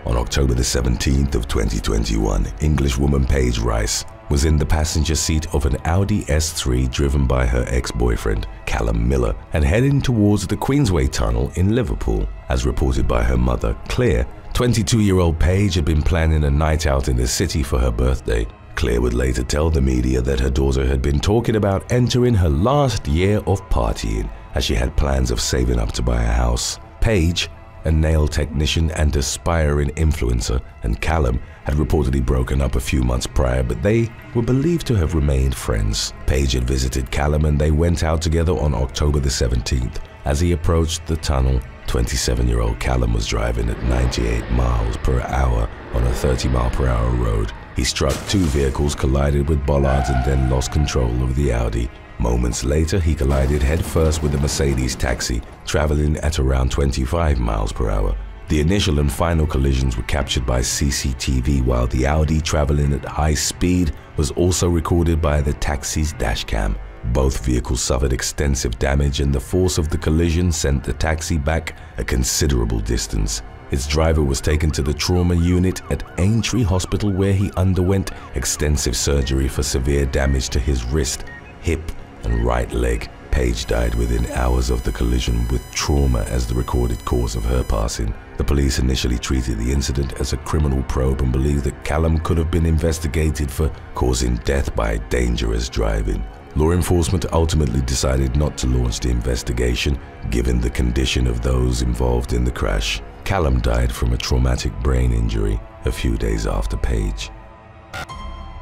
On October the 17th of 2021, Englishwoman Paige Rice was in the passenger seat of an Audi S3 driven by her ex-boyfriend, Callum Miller, and heading towards the Queensway Tunnel in Liverpool. As reported by her mother, Claire, 22-year-old Paige had been planning a night out in the city for her birthday. Claire would later tell the media that her daughter had been talking about entering her last year of partying, as she had plans of saving up to buy a house. Paige, a nail technician and aspiring influencer, and Callum had reportedly broken up a few months prior, but they were believed to have remained friends. Paige had visited Callum and they went out together on October the 17th. As he approached the tunnel, 27-year-old Callum was driving at 98 miles per hour on a 30-mile-per-hour road. He struck two vehicles, collided with bollards, and then lost control of the Audi. Moments later, he collided headfirst with a Mercedes taxi, traveling at around 25 miles per hour. The initial and final collisions were captured by CCTV, while the Audi traveling at high speed was also recorded by the taxi's dashcam. Both vehicles suffered extensive damage and the force of the collision sent the taxi back a considerable distance. Its driver was taken to the trauma unit at Aintree Hospital, where he underwent extensive surgery for severe damage to his wrist, hip, and right leg. Paige died within hours of the collision with trauma as the recorded cause of her passing. The police initially treated the incident as a criminal probe and believed that Callum could have been investigated for causing death by dangerous driving. Law enforcement ultimately decided not to launch the investigation, given the condition of those involved in the crash. Callum died from a traumatic brain injury a few days after Paige.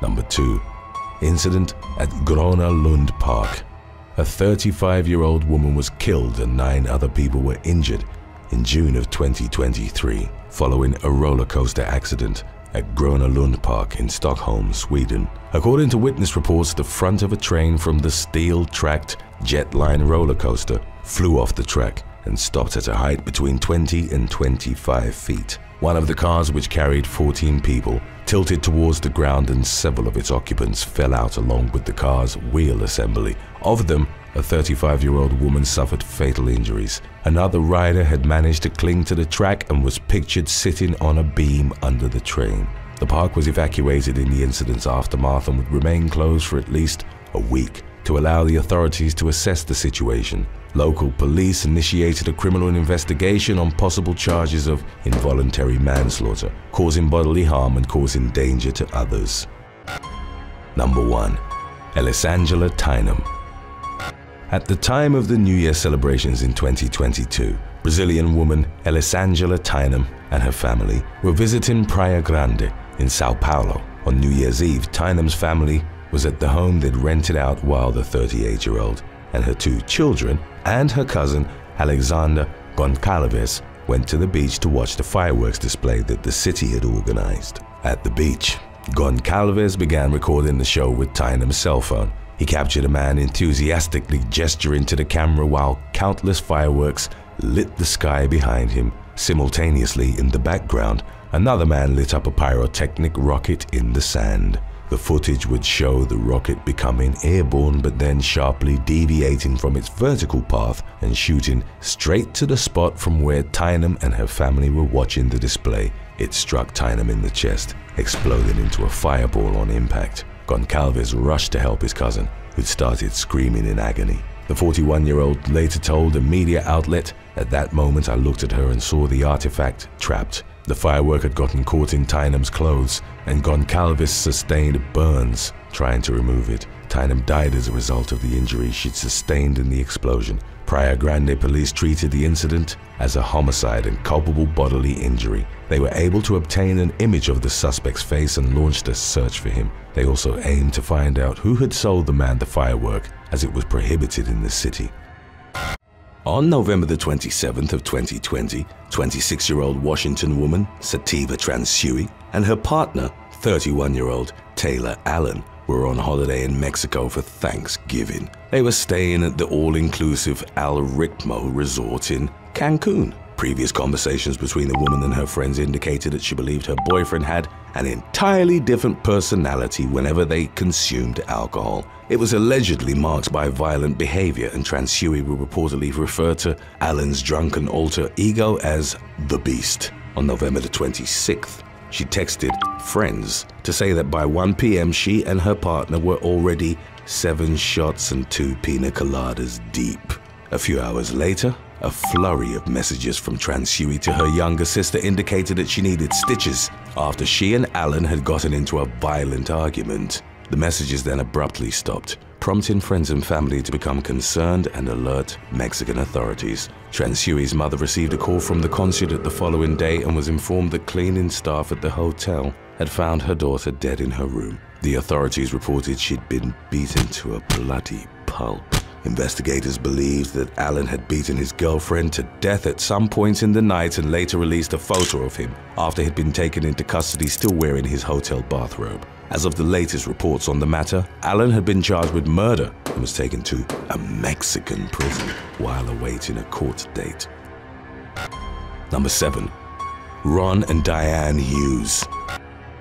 Number 2. Incident at Grona Lund Park. A 35-year-old woman was killed and 9 other people were injured in June of 2023 following a roller coaster accident at Grona Lund Park in Stockholm, Sweden. According to witness reports, the front of a train from the steel-tracked Jetline roller coaster flew off the track and stopped at a height between 20 and 25 feet. One of the cars, which carried 14 people, tilted towards the ground and several of its occupants fell out along with the car's wheel assembly. Of them, a 35-year-old woman suffered fatal injuries. Another rider had managed to cling to the track and was pictured sitting on a beam under the train. The park was evacuated in the incident's aftermath and would remain closed for at least a week to allow the authorities to assess the situation. Local police initiated a criminal investigation on possible charges of involuntary manslaughter, causing bodily harm and causing danger to others. Number 1. Elisangela Tynum. At the time of the New Year celebrations in 2022, Brazilian woman Elisângela Tynum and her family were visiting Praia Grande in Sao Paulo. On New Year's Eve, Tynum's family was at the home they'd rented out while the 38-year-old and her 2 children and her cousin Alexander Goncalves went to the beach to watch the fireworks display that the city had organized. At the beach, Goncalves began recording the show with Tynum's cell phone. He captured a man enthusiastically gesturing to the camera while countless fireworks lit the sky behind him. Simultaneously, in the background, another man lit up a pyrotechnic rocket in the sand. The footage would show the rocket becoming airborne but then sharply deviating from its vertical path and shooting straight to the spot from where Tynum and her family were watching the display. It struck Tynum in the chest, exploding into a fireball on impact. Goncalves rushed to help his cousin, who'd started screaming in agony. The 41-year-old later told a media outlet, "At that moment I looked at her and saw the artifact trapped. The firework had gotten caught in Tynum's clothes and Goncalves sustained burns trying to remove it. Tynum died as a result of the injuries she'd sustained in the explosion. Praia Grande police treated the incident as a homicide and culpable bodily injury. They were able to obtain an image of the suspect's face and launched a search for him. They also aimed to find out who had sold the man the firework, as it was prohibited in the city." On November the 27th of 2020, 26-year-old Washington woman Sativa Transui and her partner, 31-year-old Taylor Allen, were on holiday in Mexico for Thanksgiving. They were staying at the all-inclusive Al Ritmo resort in Cancun. Previous conversations between the woman and her friends indicated that she believed her boyfriend had an entirely different personality whenever they consumed alcohol. It was allegedly marked by violent behavior, and Transui would reportedly refer to Allen's drunken alter ego as the Beast. On November the 26th, she texted friends to say that by 1 p.m. she and her partner were already 7 shots and 2 pina coladas deep. A few hours later, a flurry of messages from Transui to her younger sister indicated that she needed stitches after she and Allen had gotten into a violent argument. The messages then abruptly stopped, prompting friends and family to become concerned and alert Mexican authorities. Transui's mother received a call from the consulate the following day and was informed that cleaning staff at the hotel had found her daughter dead in her room. The authorities reported she'd been beaten to a bloody pulp. Investigators believed that Allen had beaten his girlfriend to death at some point in the night and later released a photo of him after he'd been taken into custody still wearing his hotel bathrobe. As of the latest reports on the matter, Allen had been charged with murder and was taken to a Mexican prison while awaiting a court date. Number 7. Ron and Diane Hughes.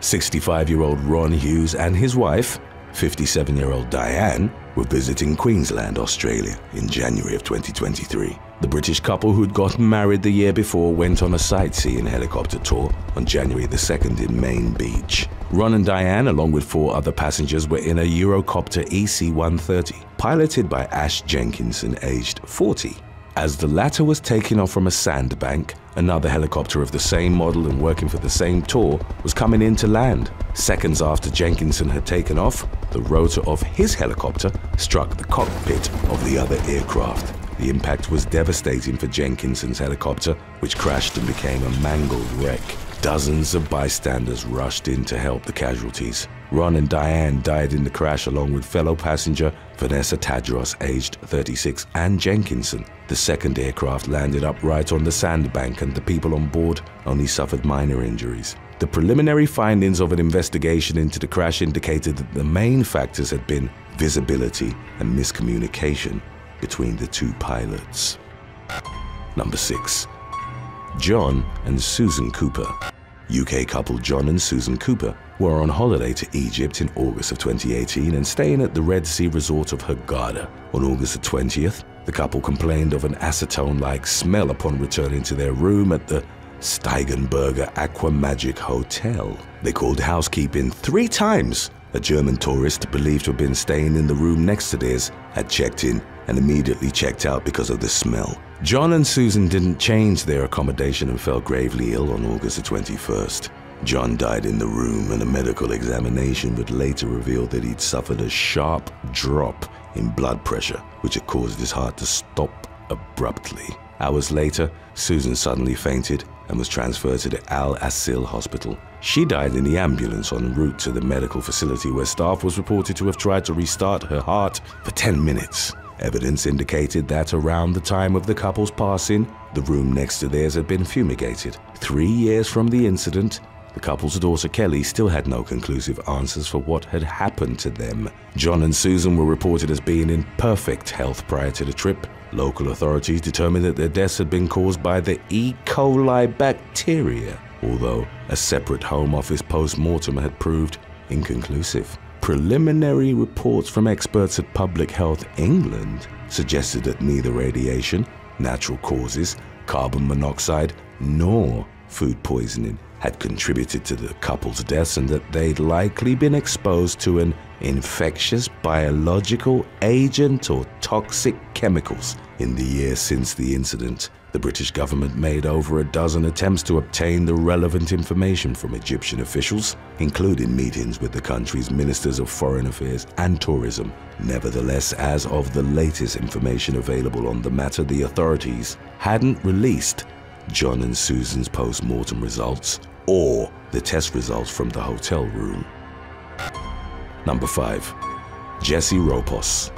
65-year-old Ron Hughes and his wife, 57-year-old Diane, were visiting Queensland, Australia in January of 2023. The British couple who'd gotten married the year before went on a sightseeing helicopter tour on January the 2nd in Main Beach. Ron and Diane, along with 4 other passengers, were in a Eurocopter EC-130, piloted by Ash Jenkinson, aged 40. As the latter was taking off from a sandbank, another helicopter of the same model and working for the same tour was coming in to land. Seconds after Jenkinson had taken off, the rotor of his helicopter struck the cockpit of the other aircraft. The impact was devastating for Jenkinson's helicopter, which crashed and became a mangled wreck. Dozens of bystanders rushed in to help the casualties. Ron and Diane died in the crash along with fellow passenger Vanessa Tadros, aged 36, and Jenkinson. The second aircraft landed upright on the sandbank and the people on board only suffered minor injuries. The preliminary findings of an investigation into the crash indicated that the main factors had been visibility and miscommunication between the 2 pilots. Number 6. John and Susan Cooper. UK couple John and Susan Cooper were on holiday to Egypt in August of 2018 and staying at the Red Sea resort of Hurghada. On August the 20th, the couple complained of an acetone-like smell upon returning to their room at the Steigenberger Aqua Magic Hotel. They called housekeeping 3 times. A German tourist believed to have been staying in the room next to theirs had checked in and immediately checked out because of the smell. John and Susan didn't change their accommodation and fell gravely ill on August the 21st. John died in the room, and a medical examination would later reveal that he'd suffered a sharp drop in blood pressure, which had caused his heart to stop abruptly. Hours later, Susan suddenly fainted and was transferred to the Al Asil hospital. She died in the ambulance en route to the medical facility, where staff was reported to have tried to restart her heart for 10 minutes. Evidence indicated that around the time of the couple's passing, the room next to theirs had been fumigated. 3 years from the incident, the couple's daughter Kelly still had no conclusive answers for what had happened to them. John and Susan were reported as being in perfect health prior to the trip. Local authorities determined that their deaths had been caused by the E. coli bacteria, although a separate Home Office post-mortem had proved inconclusive. Preliminary reports from experts at Public Health England suggested that neither radiation, natural causes, carbon monoxide, nor food poisoning had contributed to the couple's deaths, and that they'd likely been exposed to an infectious biological agent or toxic chemicals in the years since the incident. The British government made over a dozen attempts to obtain the relevant information from Egyptian officials, including meetings with the country's ministers of foreign affairs and tourism. Nevertheless, as of the latest information available on the matter, the authorities hadn't released John and Susan's post-mortem results or the test results from the hotel room. Number 5. Jesse Ropos.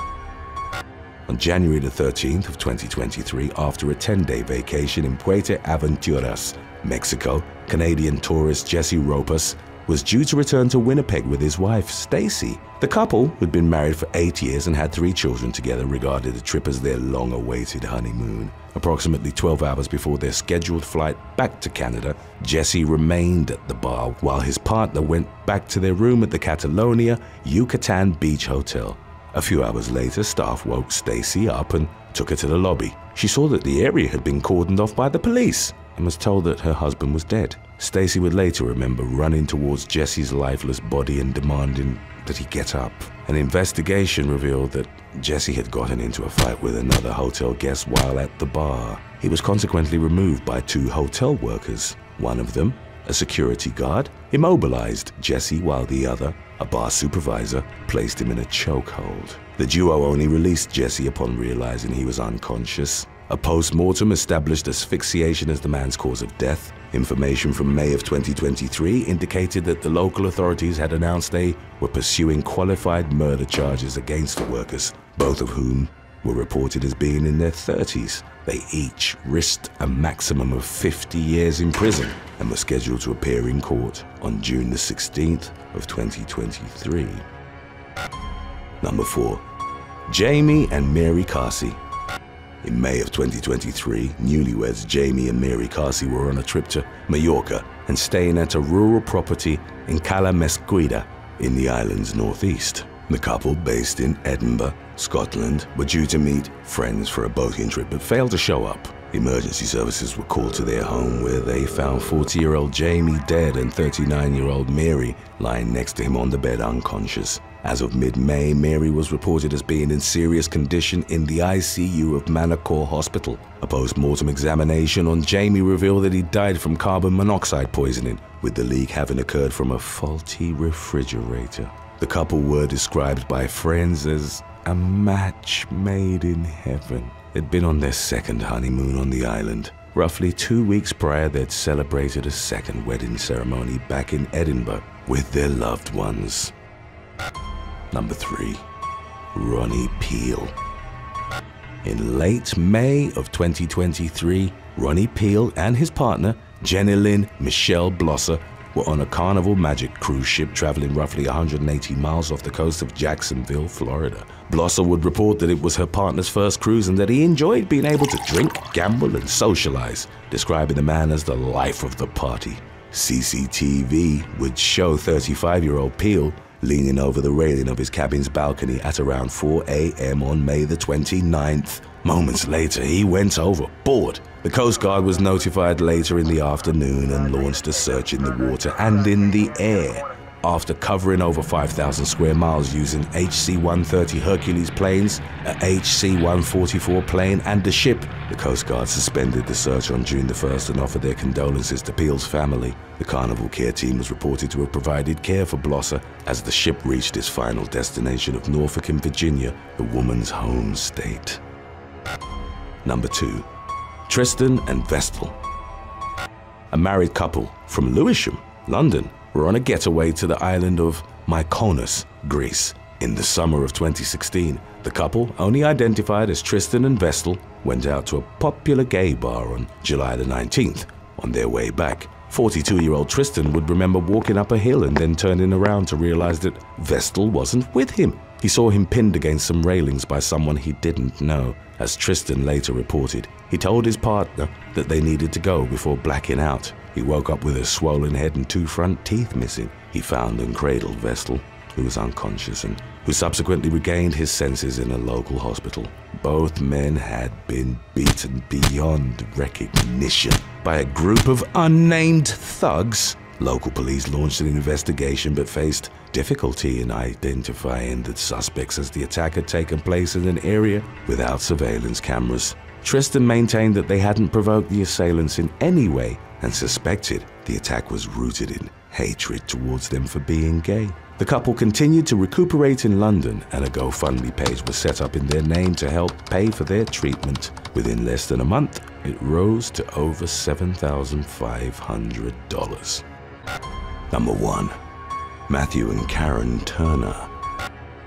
On January the 13th of 2023, after a 10-day vacation in Puerto Aventuras, Mexico, Canadian tourist Jesse Ropos was due to return to Winnipeg with his wife, Stacy. The couple, who'd been married for 8 years and had 3 children together, regarded the trip as their long-awaited honeymoon. Approximately 12 hours before their scheduled flight back to Canada, Jesse remained at the bar while his partner went back to their room at the Catalonia Yucatan Beach Hotel. A few hours later, staff woke Stacy up and took her to the lobby. She saw that the area had been cordoned off by the police and was told that her husband was dead. Stacy would later remember running towards Jesse's lifeless body and demanding that he get up. An investigation revealed that Jesse had gotten into a fight with another hotel guest while at the bar. He was consequently removed by 2 hotel workers. One of them, a security guard, immobilized Jesse, while the other, a bar supervisor, placed him in a chokehold. The duo only released Jesse upon realizing he was unconscious. A post-mortem established asphyxiation as the man's cause of death. Information from May of 2023 indicated that the local authorities had announced they were pursuing qualified murder charges against the workers, both of whom were reported as being in their 30s. They each risked a maximum of 50 years in prison and were scheduled to appear in court on June the 16th of 2023. Number 4. Jamie and Mary Carsey. In May of 2023, newlyweds Jamie and Mary Carsey were on a trip to Mallorca and staying at a rural property in Cala Mesquida in the island's northeast. The couple, based in Edinburgh, Scotland, were due to meet friends for a boating trip but failed to show up. Emergency services were called to their home, where they found 40-year-old Jamie dead and 39-year-old Mary lying next to him on the bed unconscious. As of mid-May, Mary was reported as being in serious condition in the ICU of Manacor Hospital. A post-mortem examination on Jamie revealed that he died from carbon monoxide poisoning, with the leak having occurred from a faulty refrigerator. The couple were described by friends as a match made in heaven. They'd been on their second honeymoon on the island. Roughly 2 weeks prior, they'd celebrated a second wedding ceremony back in Edinburgh with their loved ones. Number 3. Ronnie Peele. In late May of 2023, Ronnie Peele and his partner, Jenny Lynn Michelle Blosser, were on a Carnival Magic cruise ship traveling roughly 180 miles off the coast of Jacksonville, Florida. Blosser would report that it was her partner's first cruise and that he enjoyed being able to drink, gamble, and socialize, describing the man as the life of the party. CCTV would show 35-year-old Peele leaning over the railing of his cabin's balcony at around 4 a.m. on May the 29th. Moments later, he went overboard. The Coast Guard was notified later in the afternoon and launched a search in the water and in the air. After covering over 5,000 square miles using HC-130 Hercules planes, a HC-144 plane and a ship, the Coast Guard suspended the search on June the 1st and offered their condolences to Peel's family. The Carnival Care team was reported to have provided care for Blosser as the ship reached its final destination of Norfolk in Virginia, the woman's home state. Number 2. Tristan and Vestal. A married couple from Lewisham, London, were on a getaway to the island of Mykonos, Greece. In the summer of 2016, the couple, only identified as Tristan and Vestal, went out to a popular gay bar on July the 19th. On their way back, 42-year-old Tristan would remember walking up a hill and then turning around to realize that Vestal wasn't with him. He saw him pinned against some railings by someone he didn't know. As Tristan later reported, he told his partner that they needed to go before blacking out. He woke up with a swollen head and 2 front teeth missing. He found and cradled Vestal, who was unconscious and who subsequently regained his senses in a local hospital. Both men had been beaten beyond recognition by a group of unnamed thugs. Local police launched an investigation but faced difficulty in identifying the suspects as the attack had taken place in an area without surveillance cameras. Tristan maintained that they hadn't provoked the assailants in any way and suspected the attack was rooted in hatred towards them for being gay. The couple continued to recuperate in London, and a GoFundMe page was set up in their name to help pay for their treatment. Within less than a month, it rose to over $7,500. Number 1. Matthew and Karen Turner.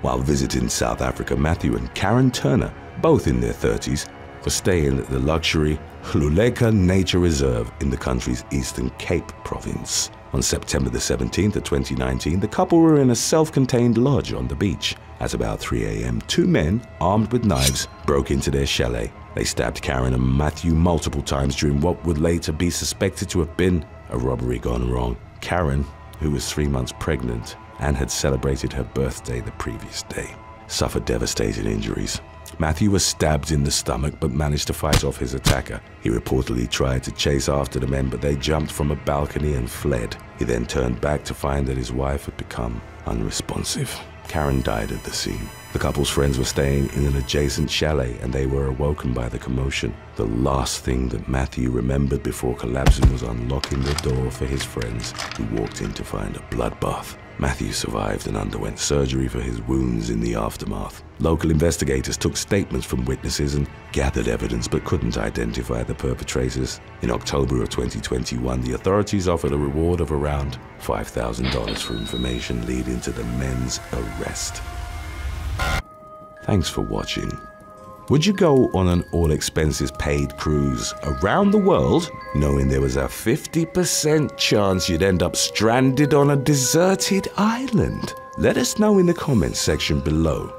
While visiting South Africa, Matthew and Karen Turner, both in their 30s, were staying at the luxury Hluleka Nature Reserve in the country's Eastern Cape province. On September the 17th of 2019, the couple were in a self-contained lodge on the beach. At about 3 a.m., 2 men, armed with knives, broke into their chalet. They stabbed Karen and Matthew multiple times during what would later be suspected to have been a robbery gone wrong. Karen, who was 3 months pregnant and had celebrated her birthday the previous day, suffered devastating injuries. Matthew was stabbed in the stomach but managed to fight off his attacker. He reportedly tried to chase after the men, but they jumped from a balcony and fled. He then turned back to find that his wife had become unresponsive. Karen died at the scene. The couple's friends were staying in an adjacent chalet and they were awoken by the commotion. The last thing that Matthew remembered before collapsing was unlocking the door for his friends, who walked in to find a bloodbath. Matthew survived and underwent surgery for his wounds in the aftermath. Local investigators took statements from witnesses and gathered evidence but couldn't identify the perpetrators. In October of 2021, the authorities offered a reward of around $5,000 for information leading to the men's arrest. Thanks for watching. Would you go on an all-expenses-paid cruise around the world knowing there was a 50% chance you'd end up stranded on a deserted island? Let us know in the comments section below.